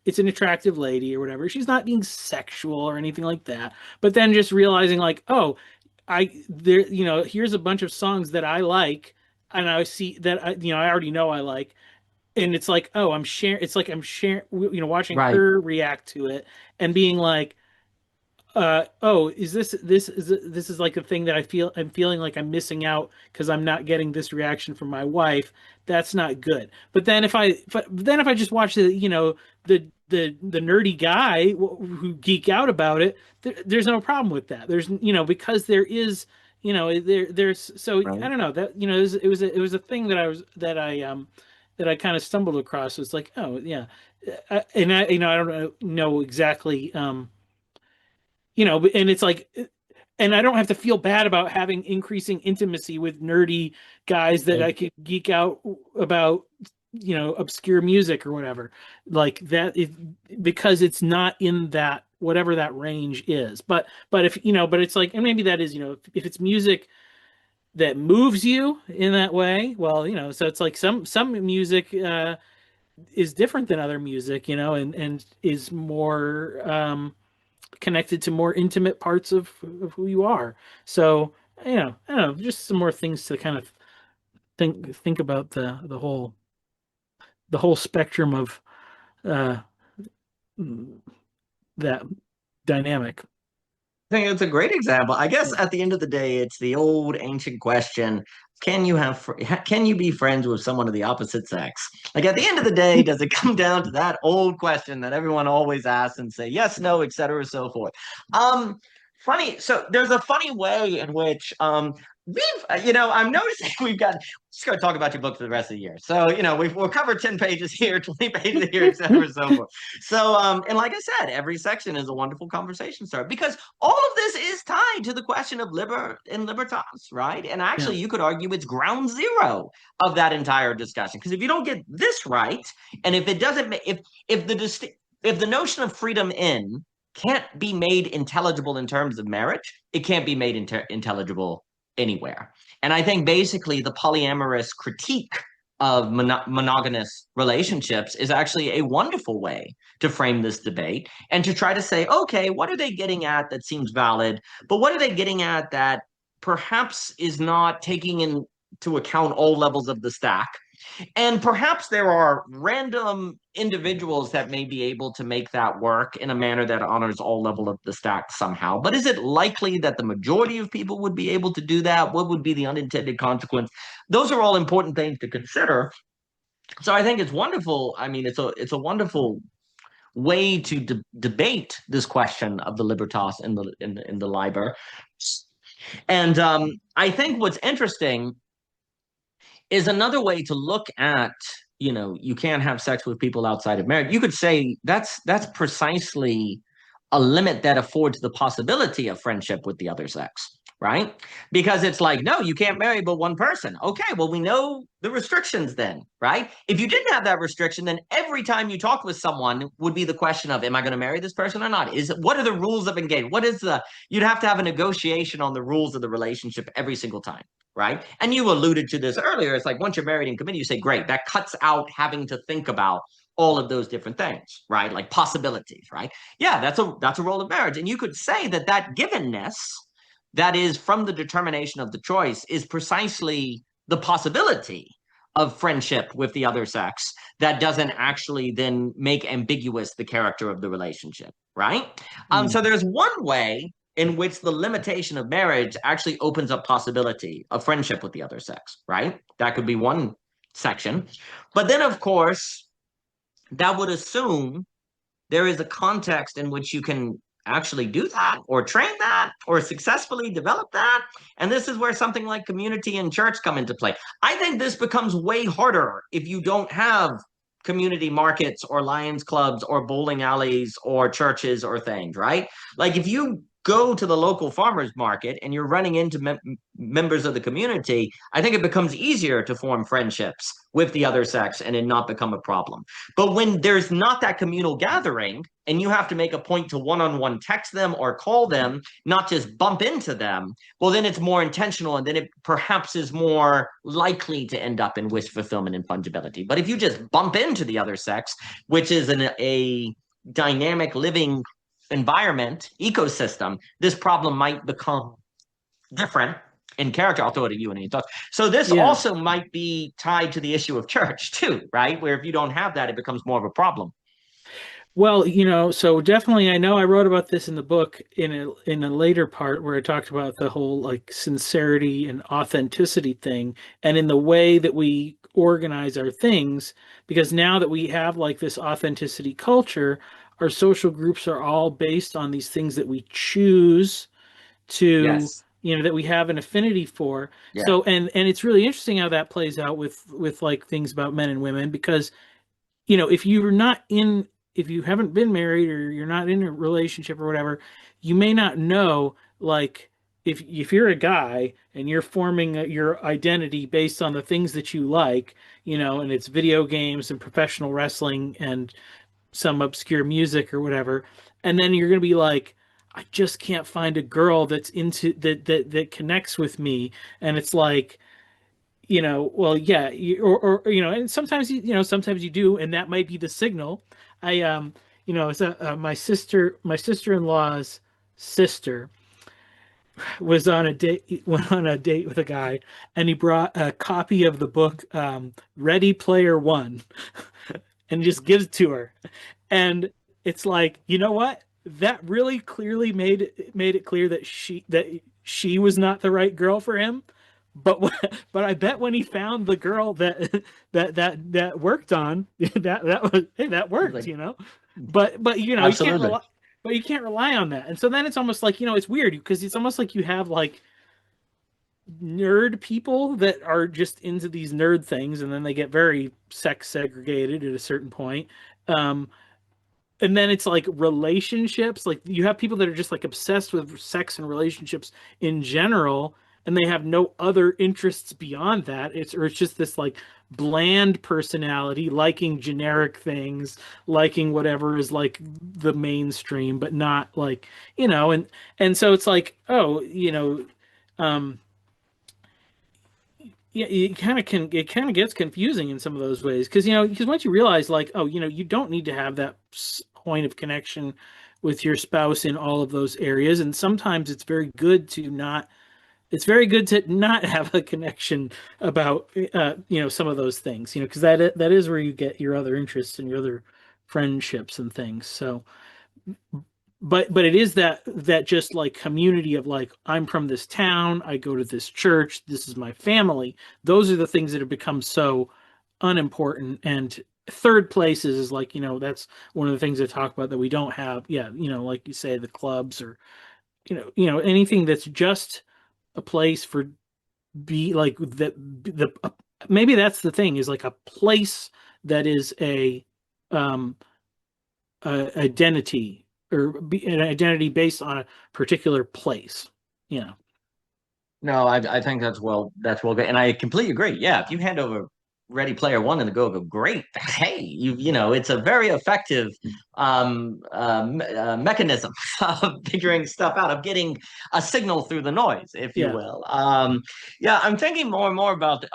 it's an attractive lady or whatever. She's not being sexual or anything like that. But then just realizing like, oh, here's a bunch of songs that I like and I see that I already know I like. And it's like, oh, I'm sharing, watching Right. her react to it and being like, oh, this is like a thing that I'm feeling like I'm missing out because I'm not getting this reaction from my wife. That's not good. But then if I just watch the nerdy guy who geek out about it, there's no problem with that. There's because there is there's so I Right. don't know that it was a thing that I kind of stumbled across. It's like, oh yeah, and I don't know exactly and it's like, and I don't have to feel bad about having increasing intimacy with nerdy guys that I Right. could geek out about, obscure music or whatever like that, because it's not in that whatever that range is. But if but it's like, and maybe that is, if it's music that moves you in that way, well, so it's like some music is different than other music, and is more connected to more intimate parts of who you are. So, I don't know, just some more things to kind of think about the whole spectrum of uh that dynamic. I think it's a great example. I guess Yeah. at the end of the day, it's the old ancient question: can you be friends with someone of the opposite sex? Like at the end of the day, does it come down to that old question that everyone always asks and say yes, no, et cetera, so forth? Um, funny. So there's a funny way in which we've, I'm noticing we've got. Just going to talk about your book for the rest of the year. So we'll cover 10 pages here, 20 pages here, et cetera, and so forth. So and like I said, every section is a wonderful conversation starter because all of this is tied to the question of liber and libertas, right? And Yeah. actually, you could argue it's ground zero of that entire discussion because if you don't get this right, and if it doesn't, if if the notion of freedom in can't be made intelligible in terms of marriage, it can't be made intelligible anywhere. And I think basically the polyamorous critique of monogamous relationships is actually a wonderful way to frame this debate and to try to say, okay, what are they getting at that seems valid, but what are they getting at that perhaps is not taking into account all levels of the stack? And perhaps there are random individuals that may be able to make that work in a manner that honors all level of the stack somehow. But is it likely that the majority of people would be able to do that? What would be the unintended consequence? Those are all important things to consider. So I think it's wonderful. I mean, it's a wonderful way to debate this question of the libertas in the liber. And I think what's interesting is another way to look at, you can't have sex with people outside of marriage. You could say that's precisely a limit that affords the possibility of friendship with the other sex, right? Because it's like, no, you can't marry but one person. Okay, well, we know the restrictions then, right? If you didn't have that restriction, then every time you talk with someone would be the question of, am I going to marry this person or not? What are the rules of engagement? You'd have to have a negotiation on the rules of the relationship every single time, right? And you alluded to this earlier. It's like once you're married and committed, you say, great, that cuts out having to think about all of those different things, right? Like possibilities, right? Yeah, that's a role of marriage. And you could say that givenness that is from the determination of the choice is precisely the possibility of friendship with the other sex that doesn't actually then make ambiguous the character of the relationship, right? Mm. So there's one way in which the limitation of marriage actually opens up possibility of friendship with the other sex, right? That could be one section. But then, of course, that would assume there is a context in which you can actually do that or train that or successfully develop that. And this is where something like community and church come into play. I think this becomes way harder if you don't have community markets or lions clubs or bowling alleys or churches or things, right? Like if you go to the local farmers market and you're running into members of the community, I think it becomes easier to form friendships with the other sex and it not become a problem. But when there's not that communal gathering and you have to make a point to one-on-one text them or call them, not just bump into them, well, then it's more intentional and then it perhaps is more likely to end up in wish fulfillment and fungibility. But if you just bump into the other sex, which is a dynamic living environment, ecosystem, this problem might become different in character. I'll throw it to you and any thoughts. So this Yeah. also might be tied to the issue of church too, right? Where if you don't have that, it becomes more of a problem. Well, so definitely I know I wrote about this in the book in a later part where I talked about the whole like sincerity and authenticity thing and in the way that we organize our things because now that we have like this authenticity culture, our social groups are all based on these things that we choose to Yes. that we have an affinity for. Yeah. So and it's really interesting how that plays out with like things about men and women because if you're not in, if you haven't been married or you're not in a relationship or whatever, you may not know, like, if you're a guy and you're forming your identity based on the things that you like, and it's video games and professional wrestling and some obscure music or whatever, and then you're going to be like, I just can't find a girl that's into that connects with me, and it's like, well, yeah, or and sometimes sometimes you do, and that might be the signal. I it's my sister-in-law's sister was on a date, went on a date with a guy, and he brought a copy of the book Ready Player One, and just gives it to her, and it's like, you know what? That really clearly made it clear that she was not the right girl for him. But but I bet when he found the girl that worked on that was, hey, that worked, Like, But you can't rely absolutely. but you can't rely on that. And so then it's almost like, it's weird because it's almost like you have like nerd people that are just into these nerd things, and then they get very sex segregated at a certain point. Um, and then it's like relationships, like you have people that are just like obsessed with sex and relationships in general, and they have no other interests beyond that. It's just this like bland personality, liking generic things, liking whatever is like the mainstream, but not like, and so it's like, oh, um yeah, it kind of gets confusing in some of those ways because because once you realize like, oh, you don't need to have that point of connection with your spouse in all of those areas, and sometimes it's very good to not have a connection about some of those things, because that is where you get your other interests and your other friendships and things. So but it is that just like community of like, I'm from this town, I go to this church, this is my family. Those are the things that have become so unimportant. And third places is like, that's one of the things I talk about that we don't have. Yeah, like you say, the clubs, or anything that's just a place for be like that. The maybe that's the thing, is like a place that is um identity, or an identity based on a particular place. Yeah. No, I think that's well good, and I completely agree. Yeah, if you hand over Ready Player One and the go great. Hey, it's a very effective mechanism of figuring stuff out, of getting a signal through the noise, if you Yeah. will. Yeah, I'm thinking more and more about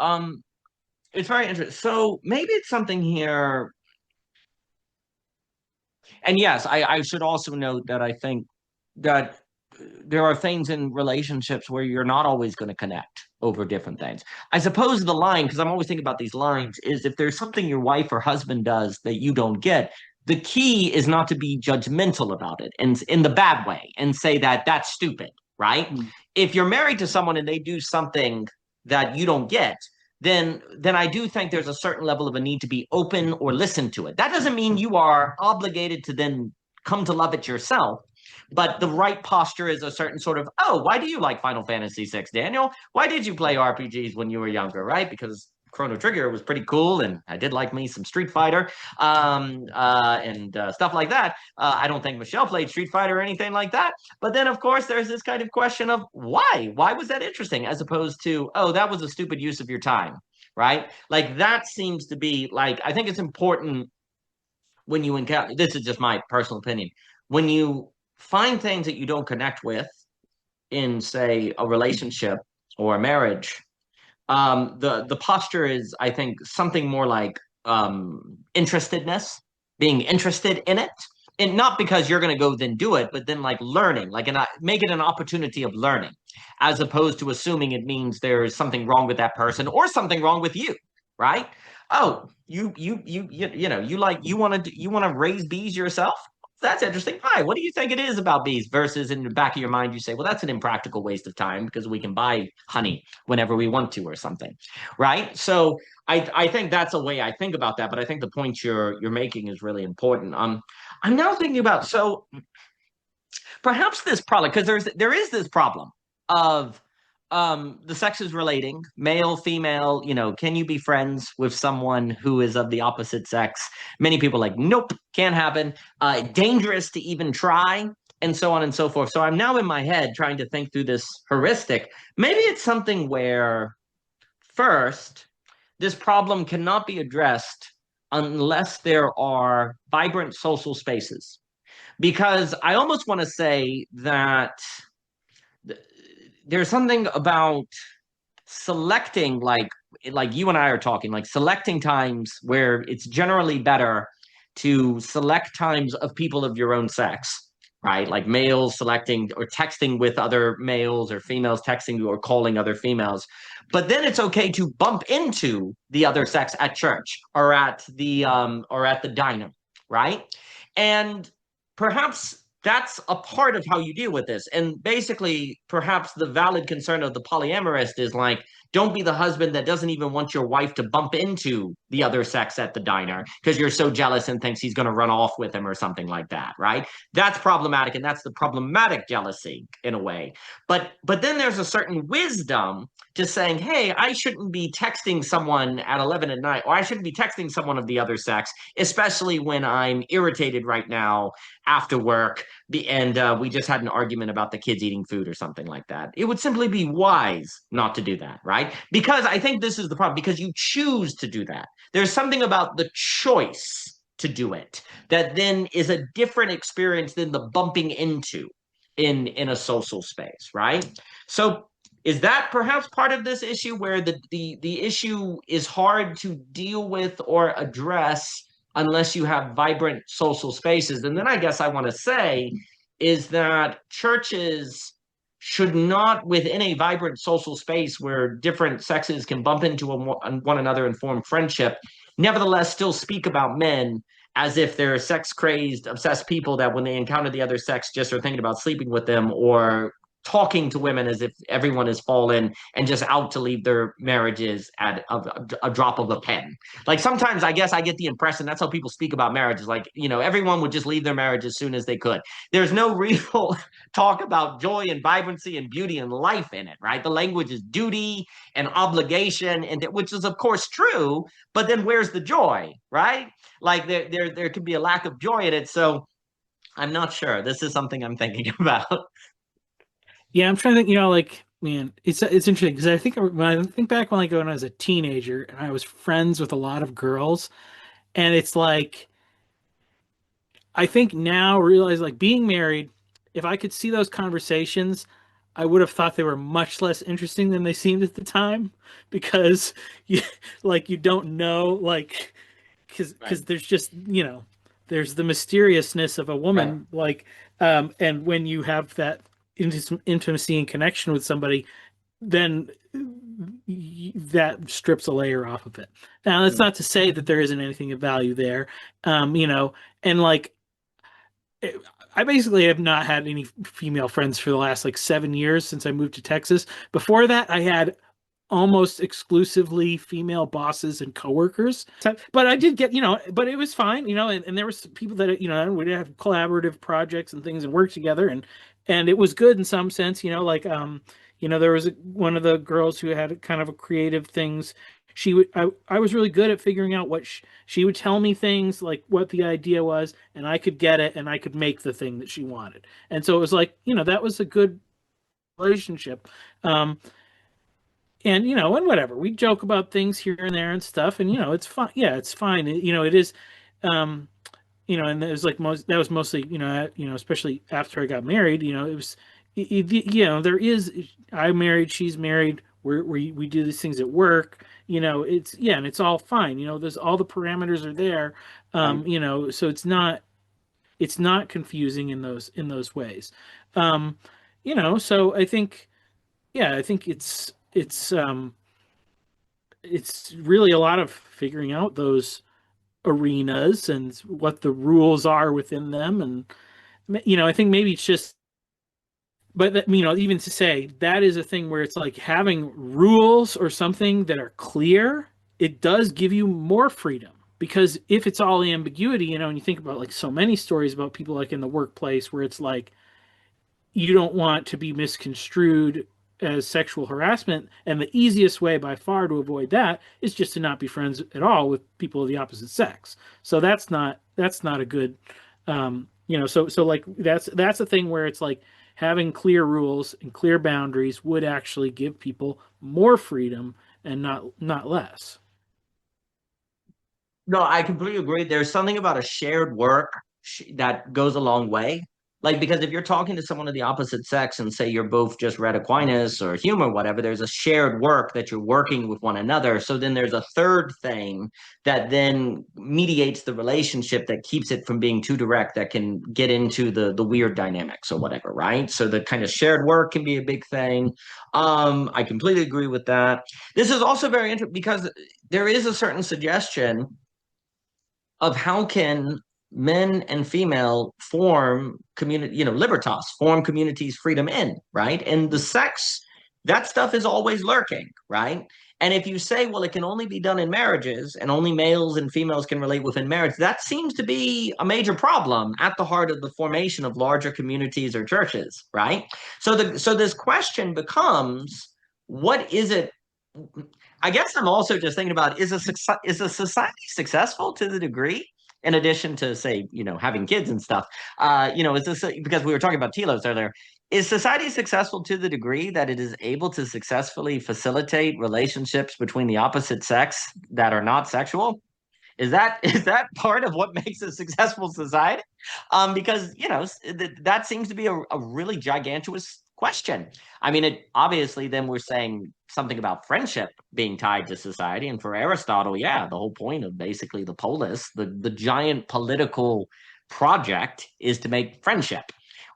it's very interesting. So maybe it's something here, and yes, I should also note that I think that there are things in relationships where you're not always going to connect over different things. I suppose the line, because I'm always thinking about these lines, is if there's something your wife or husband does that you don't get, the key is not to be judgmental about it and in the bad way and say that that's stupid, right? Mm. If you're married to someone and they do something that you don't get, then I do think there's a certain level of a need to be open or listen to it. That doesn't mean you are obligated to then come to love it yourself. But the right posture is a certain sort of, oh, why do you like Final Fantasy VI, Daniel? Why did you play RPGs when you were younger, right? Because Chrono Trigger was pretty cool, and I did like me some Street Fighter and stuff like that. I don't think Michelle played Street Fighter or anything like that. But then, of course, there's this kind of question of why? Why was that interesting? As opposed to, oh, that was a stupid use of your time, right? Like that seems to be like, I think it's important when you encounter, this is just my personal opinion, when you find things that you don't connect with in, say, a relationship or a marriage, the posture is, I think, something more like interestedness, being interested in it. And not because you're going to go then do it, but then like learning, like make it an opportunity of learning, as opposed to assuming it means there is something wrong with that person or something wrong with you, right? Oh, you want to raise bees yourself? That's interesting. Why? What do you think it is about bees? Versus in the back of your mind, you say, well, that's an impractical waste of time because we can buy honey whenever we want to or something, right? So I think that's a way I think about that. But I think the point you're making is really important. I'm now thinking about, so perhaps this problem, because there is this problem of the sexes relating, male, female, can you be friends with someone who is of the opposite sex? Many people are like, nope, can't happen. Dangerous to even try, and so on and so forth. So I'm now in my head trying to think through this heuristic. Maybe it's something where, first, this problem cannot be addressed unless there are vibrant social spaces, because I almost want to say that there's something about selecting, like you and I are talking, like selecting times where it's generally better to select times of people of your own sex, right? Like males selecting or texting with other males, or females texting or calling other females. But then it's okay to bump into the other sex at church or at the diner, right? And perhaps that's a part of how you deal with this. And basically, perhaps the valid concern of the polyamorist is like, don't be the husband that doesn't even want your wife to bump into the other sex at the diner because you're so jealous and thinks he's going to run off with him or something like that, right? That's problematic, and that's the problematic jealousy in a way. But then there's a certain wisdom to saying, hey, I shouldn't be texting someone at 11 at night, or I shouldn't be texting someone of the other sex, especially when I'm irritated right now after work and we just had an argument about the kids eating food or something like that. It would simply be wise not to do that, right? Because I think this is the problem, because you choose to do that. There's something about the choice to do it that then is a different experience than the bumping into in a social space, right? So is that perhaps part of this issue where the issue is hard to deal with or address unless you have vibrant social spaces? And then I guess I want to say is that churches should not, within a vibrant social space where different sexes can bump into one another and form friendship, nevertheless still speak about men as if they're sex crazed, obsessed people that when they encounter the other sex just are thinking about sleeping with them, or talking to women as if everyone has fallen and just out to leave their marriages at a drop of a pen. Like sometimes I guess I get the impression that's how people speak about marriages. Like, everyone would just leave their marriage as soon as they could. There's no real talk about joy and vibrancy and beauty and life in it, right? The language is duty and obligation, and which is of course true, but then where's the joy, right? Like there could be a lack of joy in it. So I'm not sure. This is something I'm thinking about. Yeah, I'm trying to think, like, man, it's interesting because I think when I think back when I was a teenager and I was friends with a lot of girls, and it's like I think now realize like being married, if I could see those conversations, I would have thought they were much less interesting than they seemed at the time because you like you don't know like Right. because there's just there's the mysteriousness of a Right. woman like and when you have that intimacy and connection with somebody then that strips a layer off of it. Now that's Mm. not to say that there isn't anything of value there, and like I basically have not had any female friends for the last like 7 years since I moved to Texas. Before that, I had almost exclusively female bosses and coworkers. But I did get, but it was fine, and there was people that, we'd have collaborative projects and things and work together and it was good in some sense, like there was one of the girls who had kind of a creative things. I was really good at figuring out what she would tell me things like what the idea was, and I could get it and I could make the thing that she wanted. And so it was like, that was a good relationship. Um, and and whatever we joke about things here and there and stuff, and it's fine. Yeah, it's fine. It is, um, and it was like that was mostly especially after I got married. It was, there is. I'm married. She's married. We do these things at work. It's and it's all fine. There's all the parameters are there. Right. So it's not confusing in those ways. Um, so I think I think it's really a lot of figuring out those arenas and what the rules are within them, and I think maybe it's just, but that, even to say that is a thing where it's like having rules or something that are clear, it does give you more freedom. Because if it's all ambiguity, and you think about like so many stories about people like in the workplace where it's like you don't want to be misconstrued as sexual harassment, and the easiest way by far to avoid that is just to not be friends at all with people of the opposite sex. So that's not a good, so like that's a thing where it's like having clear rules and clear boundaries would actually give people more freedom and not less. No, I completely agree. There's something about a shared work that goes a long way. Like, because if you're talking to someone of the opposite sex and say you're both just Red Aquinas or Hume or whatever, there's a shared work that you're working with one another. So then there's a third thing that then mediates the relationship that keeps it from being too direct, that can get into the weird dynamics or whatever, right? So the kind of shared work can be a big thing. I completely agree with that. This is also very interesting because there is a certain suggestion of how can men and female form community, libertas, form communities, freedom in, right? And the sex, that stuff is always lurking, right? And if you say, well, it can only be done in marriages and only males and females can relate within marriage, that seems to be a major problem at the heart of the formation of larger communities or churches, right? So this question becomes, what is it? I guess I'm also just thinking about, is a society successful to the degree, in addition to, say, having kids and stuff? Is this because we were talking about telos earlier? Is society successful to the degree that it is able to successfully facilitate relationships between the opposite sex that are not sexual? Is that part of what makes a successful society? Because that seems to be a really gigantuous question. I mean, it obviously then we're saying something about friendship being tied to society, and for Aristotle, yeah, the whole point of basically the polis, the giant political project, is to make friendship,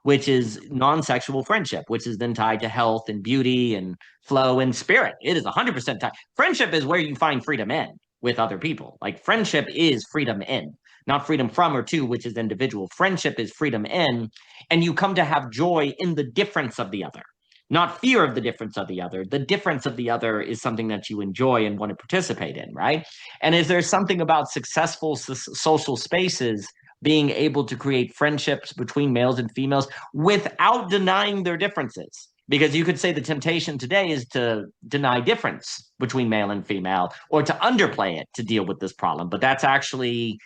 which is non-sexual friendship, which is then tied to health and beauty and flow and spirit. It is 100% tied. Friendship is where you find freedom in with other people. Like, friendship is freedom in, not freedom from or to, which is individual. Friendship is freedom in, and you come to have joy in the difference of the other, not fear of the difference of the other. The difference of the other is something that you enjoy and want to participate in, right? And is there something about successful social spaces being able to create friendships between males and females without denying their differences? Because you could say the temptation today is to deny difference between male and female, or to underplay it to deal with this problem. But that's actually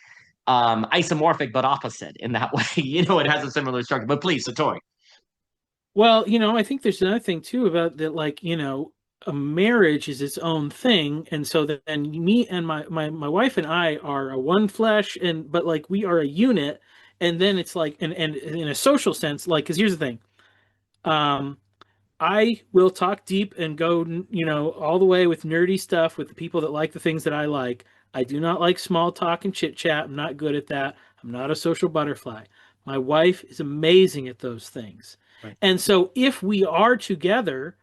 isomorphic, but opposite in that way. It has a similar structure. But please, Satori. Well, I think there's another thing too about that, like, a marriage is its own thing, and so then me and my wife and I are a one flesh, and but like we are a unit, and then it's like, and in a social sense, like, because here's the thing, um, I will talk deep and go, all the way with nerdy stuff with the people that like the things that I like. I do not like small talk and chit chat. I'm not good at that. I'm not a social butterfly. My wife is amazing at those things. Right. And so if we are together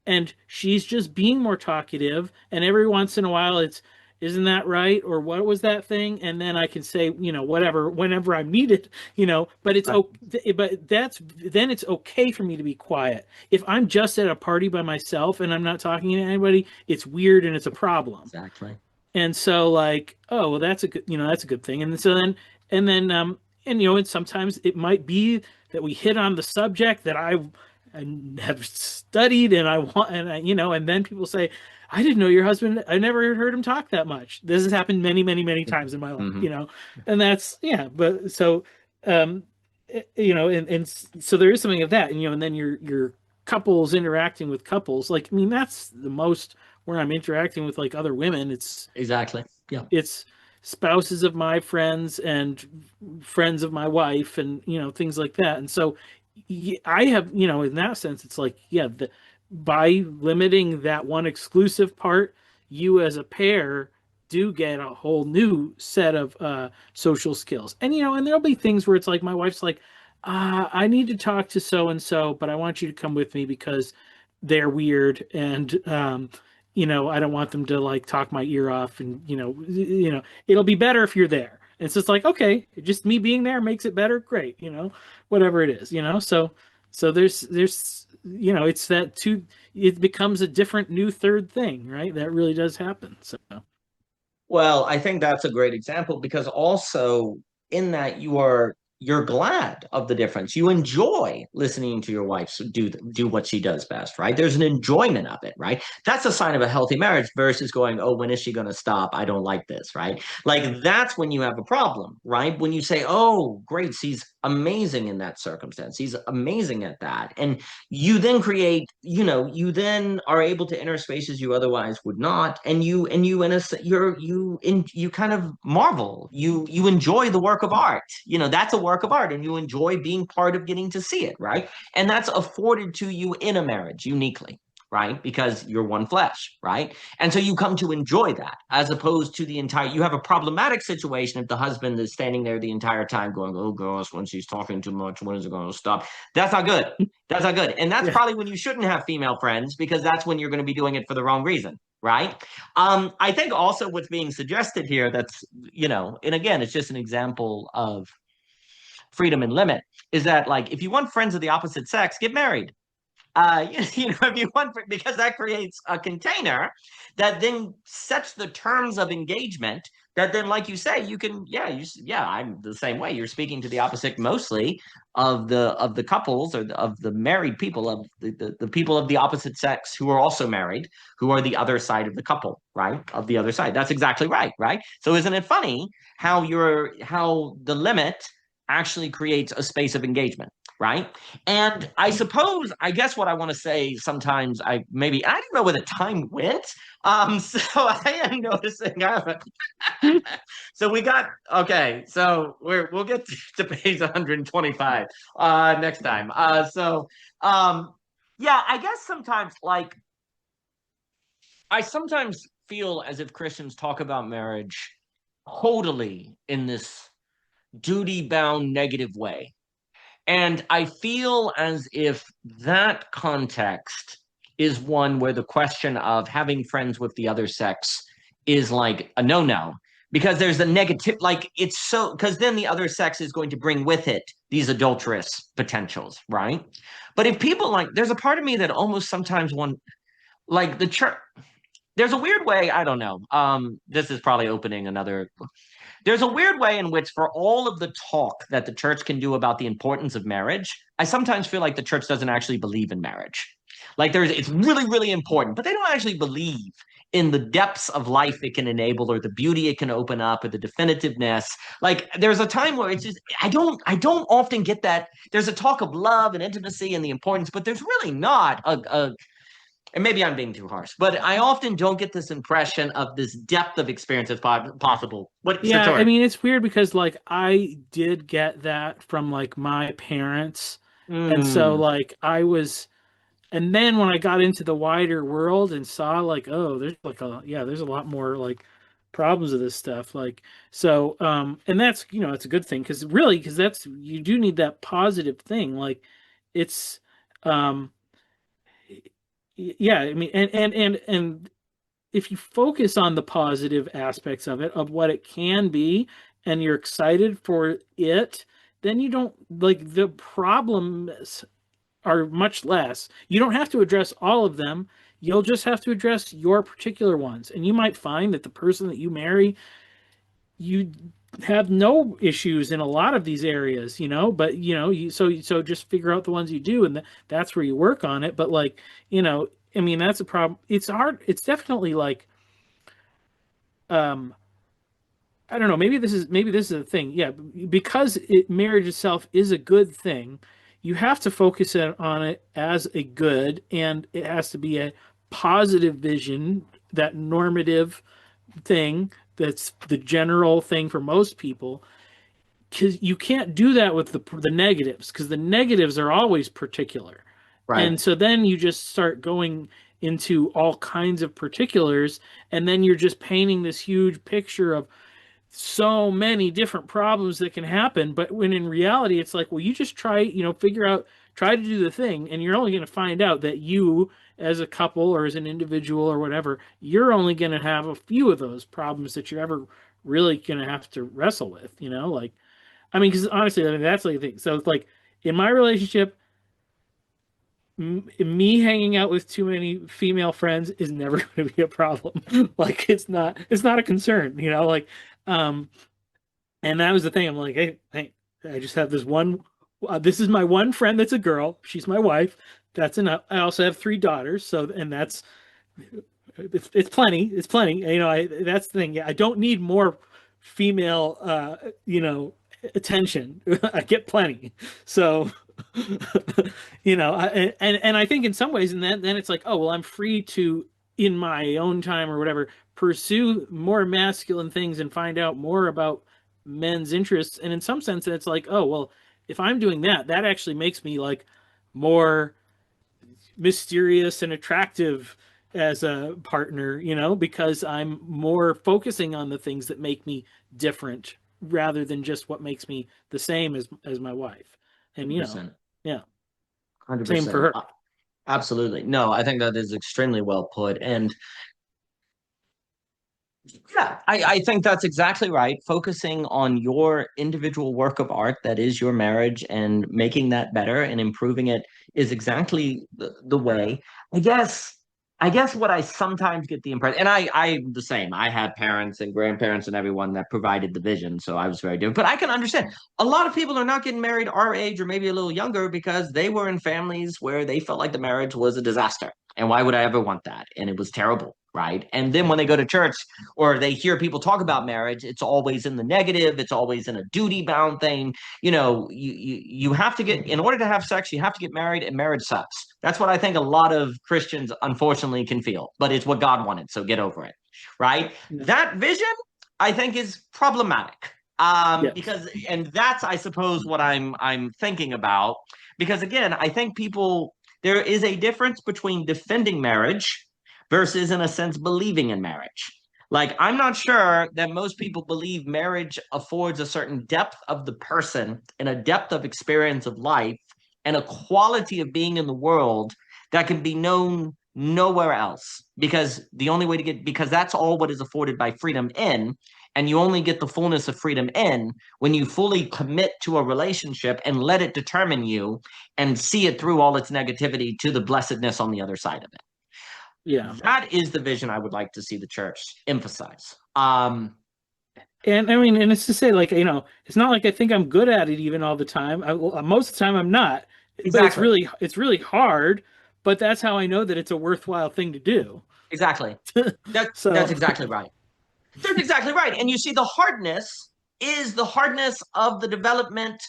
and she's just being more talkative, and every once in a while it's, isn't that right, or what was that thing, and then I can say, whatever, whenever I'm needed, but it's Right. okay. But that's, then it's okay for me to be quiet. If I'm just at a party by myself and I'm not talking to anybody, it's weird and it's a problem. Exactly. And so, like, oh well, that's a good thing. And so then, and sometimes it might be that we hit on the subject that I have studied, and I want, and and then people say, I didn't know your husband, I never heard him talk that much. This has happened many, many, many times in my life, Mm-hmm. and that's, yeah. But so, um, and so there is something of that, and then your couples interacting with couples, like, I mean, that's the most where I'm interacting with, like, other women. Exactly. Yeah. It's spouses of my friends and friends of my wife, and things like that. And so I have, in that sense, it's like, yeah, by limiting that one exclusive part, you as a pair do get a whole new set of social skills. And there'll be things where it's like my wife's like, I need to talk to so and so, but I want you to come with me because they're weird, and I don't want them to, like, talk my ear off, and it'll be better if you're there. And it's just like, okay, just me being there makes it better. Great, whatever it is. So there's it's that two. It becomes a different new third thing, right? That really does happen. So Well, I think that's a great example, because also in that you're glad of the difference. You enjoy listening to your wife do what she does best, right? There's an enjoyment of it, right? That's a sign of a healthy marriage versus going, oh, when is she going to stop? I don't like this, right? Like, that's when you have a problem, right? When you say, oh, great, she's amazing in that circumstance. He's amazing at that. And you then are able to enter spaces you otherwise would not. And you kind of marvel. You enjoy the work of art. That's a work of art, and you enjoy being part of getting to see it, right? And that's afforded to you in a marriage uniquely, right? Because you're one flesh, right? And so you come to enjoy that, as opposed to you have a problematic situation if the husband is standing there the entire time going, oh gosh, when she's talking too much, when is it going to stop? That's not good. That's not good. And that's yeah, probably when you shouldn't have female friends, because that's when you're going to be doing it for the wrong reason. right? I think also what's being suggested here, that's, and again, it's just an example of freedom and limit, is that like if you want friends of the opposite sex, get married. If you want, because that creates a container that then sets the terms of engagement. That then, like you say, you can, I'm the same way. You're speaking to the opposite mostly of the couples or of the married people of the people of the opposite sex who are also married, who are the other side of the couple, right? Of the other side. That's exactly right, right? So isn't it funny how the limit actually creates a space of engagement, right? And I suppose, I guess what I want to say sometimes, I don't know where the time went. So I am noticing. So we got okay. So we'll get to page 125 next time. Yeah, I guess sometimes I sometimes feel as if Christians talk about marriage totally in this duty bound negative way. And I feel as if that context is one where the question of having friends with the other sex is like a no-no, because there's a negative, like it's so, because then the other sex is going to bring with it these adulterous potentials, right? But if people like, there's a part of me that almost sometimes one, like the church, there's a weird way, I don't know. This is probably opening another, there's a weird way in which, for all of the talk that the church can do about the importance of marriage, I sometimes feel like the church doesn't actually believe in marriage. Like it's really, really important, but they don't actually believe in the depths of life it can enable or the beauty it can open up or the definitiveness. Like there's a time where it's just I don't often get that. There's a talk of love and intimacy and the importance, but there's really not a and maybe I'm being too harsh, but I often don't get this impression of this depth of experience as possible. What, Yeah, I Satori? mean it's weird because like I did get that from like my parents. And so Mm, like I was, and then when I got into the wider world and saw like, oh, there's like a, yeah, there's a lot more like problems of this stuff. Like, so, and that's, it's a good thing because really, because that's, you do need that positive thing. Like, it's, um, yeah, I mean, and if you focus on the positive aspects of it, of what it can be, and you're excited for it, then you don't like the problems are much less. You don't have to address all of them. You'll just have to address your particular ones. And you might find that the person that you marry, you have no issues in a lot of these areas, but so just figure out the ones you do, and that's where you work on it. But like, I mean, that's a problem. It's hard. It's definitely like, um, I don't know. Maybe this is a thing. Yeah, because marriage itself is a good thing. You have to focus on it as a good, and it has to be a positive vision, that normative thing that's the general thing for most people. Because you can't do that with the negatives, because the negatives are always particular, right. and so then you just start going into all kinds of particulars, and then you're just painting this huge picture of so many different problems that can happen. But when in reality, it's like, well, you just try, figure out, try to do the thing, and you're only going to find out that you, as a couple or as an individual or whatever, you're only going to have a few of those problems that you're ever really going to have to wrestle with, like, I mean, because honestly, I mean, that's like the thing. So it's like in my relationship, me hanging out with too many female friends is never going to be a problem. Like it's not a concern, like, um, and that was the thing. I'm like, hey, I just have this one. This is my one friend that's a girl. She's my wife. That's enough. I also have three daughters. So, and that's it's plenty. It's plenty. That's the thing. Yeah, I don't need more female, attention. I get plenty. So, and I think in some ways, and then it's like, oh well, I'm free to, in my own time or whatever, pursue more masculine things and find out more about men's interests. And in some sense, it's like, oh well, if I'm doing that, that actually makes me like more mysterious and attractive as a partner, because I'm more focusing on the things that make me different rather than just what makes me the same as my wife. And 100%. yeah, same for 100%. her. Absolutely. No, I think that is extremely well put. And Yeah, I think that's exactly right. Focusing on your individual work of art that is your marriage and making that better and improving it is exactly the way. I guess I guess what I sometimes get the impression, and I'm the same. I had parents and grandparents and everyone that provided the vision, so I was very different. But I can understand a lot of people are not getting married our age or maybe a little younger because they were in families where they felt like the marriage was a disaster. And why would I ever want that? And it was terrible, right? And then when they go to church, or they hear people talk about marriage, it's always in the negative. It's always in a duty bound thing. You have to get, in order to have sex, you have to get married, and marriage sucks. That's what I think a lot of Christians unfortunately can feel, but it's what God wanted, so get over it, right? Yeah. That vision, I think, is problematic. Yes. Because, and that's, I suppose, what I'm thinking about. Because again, I think people, there is a difference between defending marriage versus, in a sense, believing in marriage. Like, I'm not sure that most people believe marriage affords a certain depth of the person and a depth of experience of life and a quality of being in the world that can be known nowhere else. Because the only way to get, because that's all what is afforded by freedom in. And you only get the fullness of freedom in when you fully commit to a relationship and let it determine you and see it through all its negativity to the blessedness on the other side of it. Yeah. That is the vision I would like to see the church emphasize. And I mean, and it's to say, like, it's not like I think I'm good at it even all the time. Most of the time, I'm not. But Exactly. it's really hard. But that's how I know that it's a worthwhile thing to do. Exactly. That's So, exactly right. That's exactly right. And you see, the hardness is the hardness of the development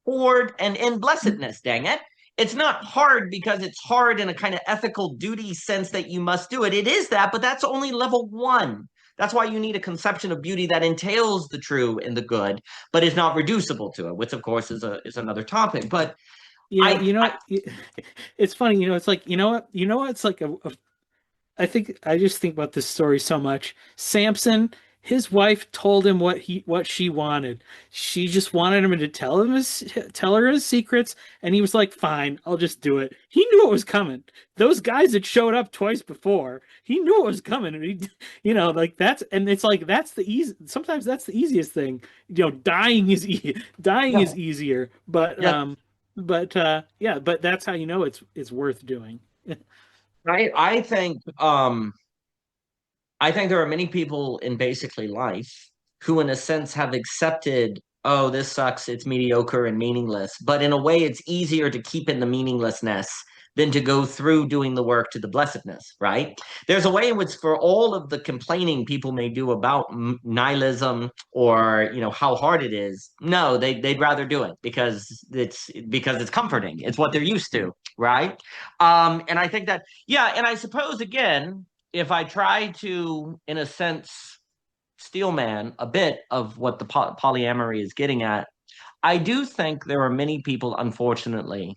toward and in blessedness, dang it. It's not hard because it's hard in a kind of ethical duty sense that you must do it. It is that, but that's only level one. That's why you need a conception of beauty that entails the true and the good, but is not reducible to it, which of course is another topic. But yeah, I it's funny. It's like, you know what? It's like I think I just think about this story so much. Samson, his wife told him what she wanted. She just wanted him to tell her his secrets, and he was like, "Fine, I'll just do it." He knew it was coming. Those guys had showed up twice before. He knew it was coming, and like that's and it's like that's the easy. Sometimes that's the easiest thing. Dying is no, easier, but yeah, yeah, but that's how you know it's worth doing. I think there are many people in basically life who, in a sense, have accepted, oh, this sucks, it's mediocre and meaningless. But in a way, it's easier to keep in the meaninglessness than to go through doing the work to the blessedness, right? There's a way in which, for all of the complaining people may do about nihilism or how hard it is, no, they'd rather do it because it's comforting. It's what they're used to, right? And I think that, yeah, and I suppose again, if I try to, in a sense, steelman a bit of what the polyamory is getting at, I do think there are many people, unfortunately,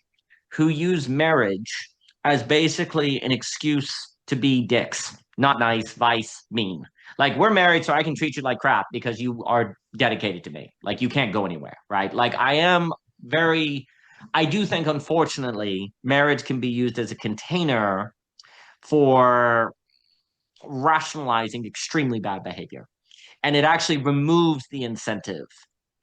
who use marriage as basically an excuse to be dicks, not nice, vice, mean. Like, we're married, so I can treat you like crap because you are dedicated to me. Like, you can't go anywhere, right? Like, I do think, unfortunately, marriage can be used as a container for rationalizing extremely bad behavior. And it actually removes the incentive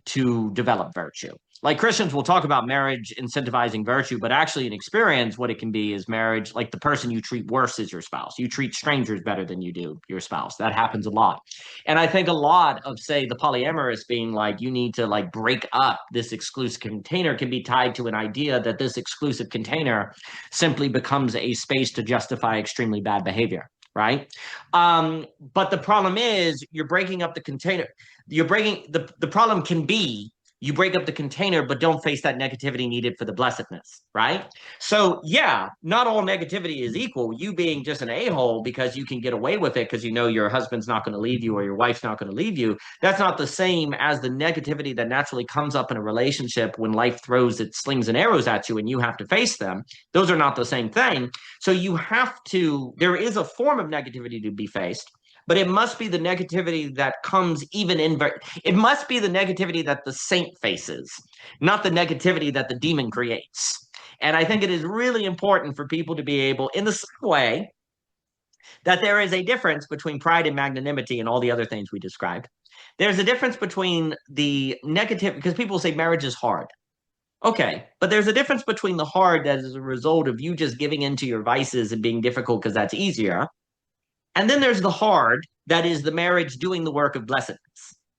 to develop virtue. Like, Christians will talk about marriage incentivizing virtue, but actually, in experience, what it can be is marriage, like the person you treat worse is your spouse. You treat strangers better than you do your spouse. That happens a lot. And I think a lot of, say, the polyamorous being like, you need to like break up this exclusive container can be tied to an idea that this exclusive container simply becomes a space to justify extremely bad behavior, right? But the problem is you're breaking up the container. You're breaking the problem can be you break up the container, but don't face that negativity needed for the blessedness, right? So yeah, not all negativity is equal. You being just an a-hole because you can get away with it because you know your husband's not going to leave you or your wife's not going to leave you. That's not the same as the negativity that naturally comes up in a relationship when life throws its slings and arrows at you and you have to face them. Those are not the same thing. So there is a form of negativity to be faced, but it must be the negativity that comes it must be the negativity that the saint faces, not the negativity that the demon creates. And I think it is really important for people to be able, in the same way that there is a difference between pride and magnanimity and all the other things we described. There's a difference between the negative, because people say marriage is hard. Okay, but there's a difference between the hard that is a result of you just giving into your vices and being difficult because that's easier. And then there's the hard that is the marriage doing the work of blessedness.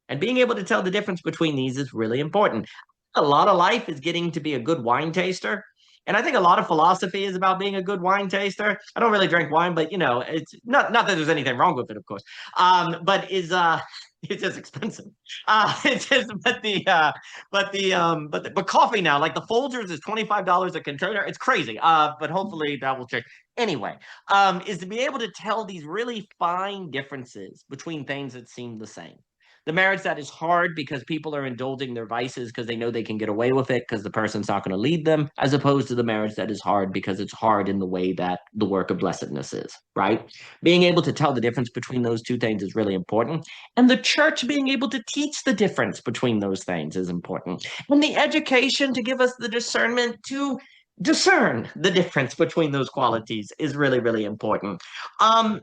And being able to tell the difference between these is really important. A lot of life is getting to be a good wine taster. And I think a lot of philosophy is about being a good wine taster. I don't really drink wine, but it's not that there's anything wrong with it, of course. But is it's just expensive. It's just but coffee now, like the Folgers is $25 a container. It's crazy. But hopefully that will change. Anyway, is to be able to tell these really fine differences between things that seem the same. The marriage that is hard because people are indulging their vices because they know they can get away with it because the person's not going to lead them, as opposed to the marriage that is hard because it's hard in the way that the work of blessedness is, right? Being able to tell the difference between those two things is really important. And the church being able to teach the difference between those things is important. And the education to give us the discernment to discern the difference between those qualities is really, really important. And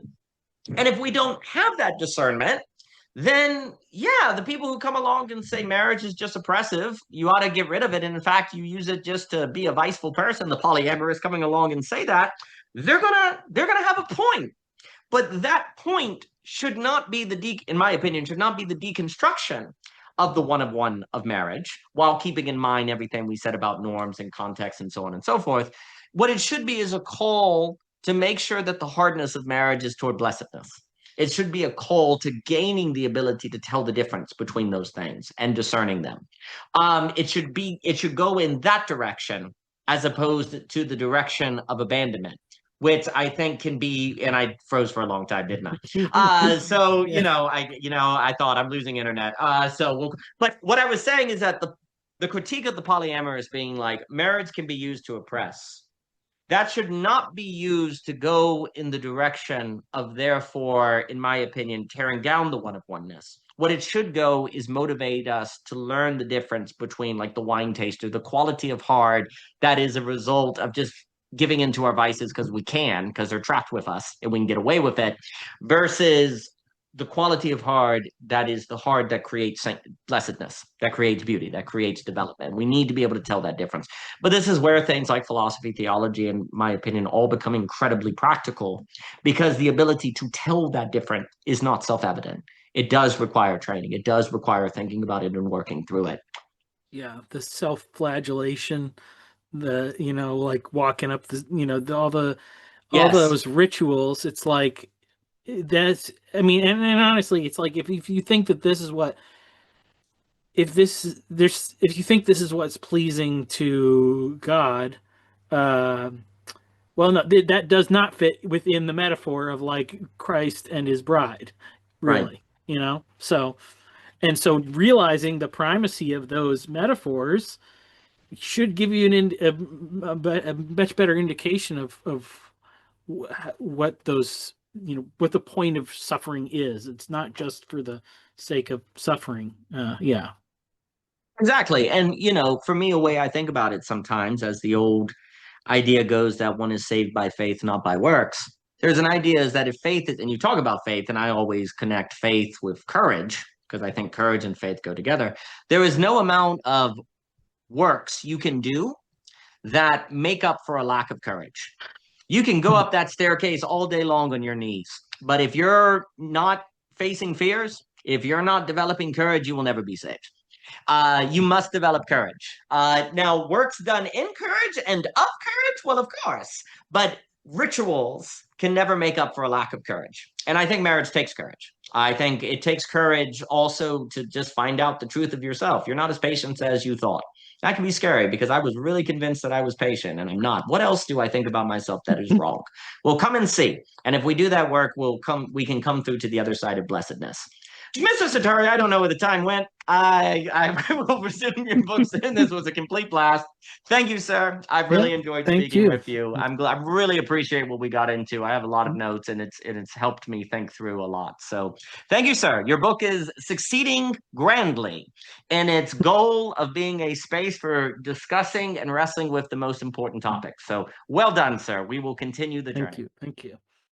if we don't have that discernment, then yeah, the people who come along and say marriage is just oppressive, you ought to get rid of it. And in fact, you use it just to be a viceful person, the polyamorous coming along and say that, they're gonna have a point. But that point should not be in my opinion, should not be the deconstruction of the one of one of marriage, while keeping in mind everything we said about norms and context and so on and so forth. What it should be is a call to make sure that the hardness of marriage is toward blessedness. It should be a call to gaining the ability to tell the difference between those things and discerning them. It should go in that direction as opposed to the direction of abandonment, which I think can be, and I froze for a long time, didn't I? So Yeah. I thought I'm losing internet. But what I was saying is that the critique of the polyamorous being like marriage can be used to oppress. That should not be used to go in the direction of, therefore, in my opinion, tearing down the one of oneness. What it should go is motivate us to learn the difference between, like the wine taster, the quality of hard that is a result of just giving into our vices because we can, because they're trapped with us and we can get away with it, versus the quality of hard that is the hard that creates blessedness, that creates beauty, that creates development. We need to be able to tell that difference. But this is where things like philosophy, theology, in my opinion, all become incredibly practical, because the ability to tell that difference is not self-evident. It does require training. It does require thinking about it and working through it. Yeah, the self-flagellation, like walking up all Yes, those rituals. It's like that's, I mean, and honestly, it's like if you think that this is what if you think this is what's pleasing to God, uh, well, no, that does not fit within the metaphor of like Christ and his bride, right. really, So, and so realizing the primacy of those metaphors should give you a much better indication of what those, what the point of suffering is. It's not just for the sake of suffering. Yeah. Exactly. And, for me, a way I think about it sometimes, as the old idea goes that one is saved by faith, not by works. There's an idea is that if faith is, and you talk about faith, and I always connect faith with courage, because I think courage and faith go together. There is no amount of works you can do that make up for a lack of courage. You can go up that staircase all day long on your knees, but if you're not facing fears, if you're not developing courage, you will never be saved. You must develop courage. Now, works done in courage and of courage, well, of course, but rituals can never make up for a lack of courage. And I think marriage takes courage. I think it takes courage also to just find out the truth of yourself. You're not as patient as you thought. That can be scary because I was really convinced that I was patient and I'm not. What else do I think about myself that is wrong? Well, come and see. And if we do that work, we can come through to the other side of blessedness. Mr. Sartori, I don't know where the time went. I will resume your books, and this was a complete blast. Thank you, sir. I've Yeah. really enjoyed Thank speaking you. with you. I'm glad. I really appreciate what we got into. I have a lot of notes, and it's helped me think through a lot. So, thank you, sir. Your book is succeeding grandly in its goal of being a space for discussing and wrestling with the most important topics. So, well done, sir. We will continue the Thank journey. you. Thank you.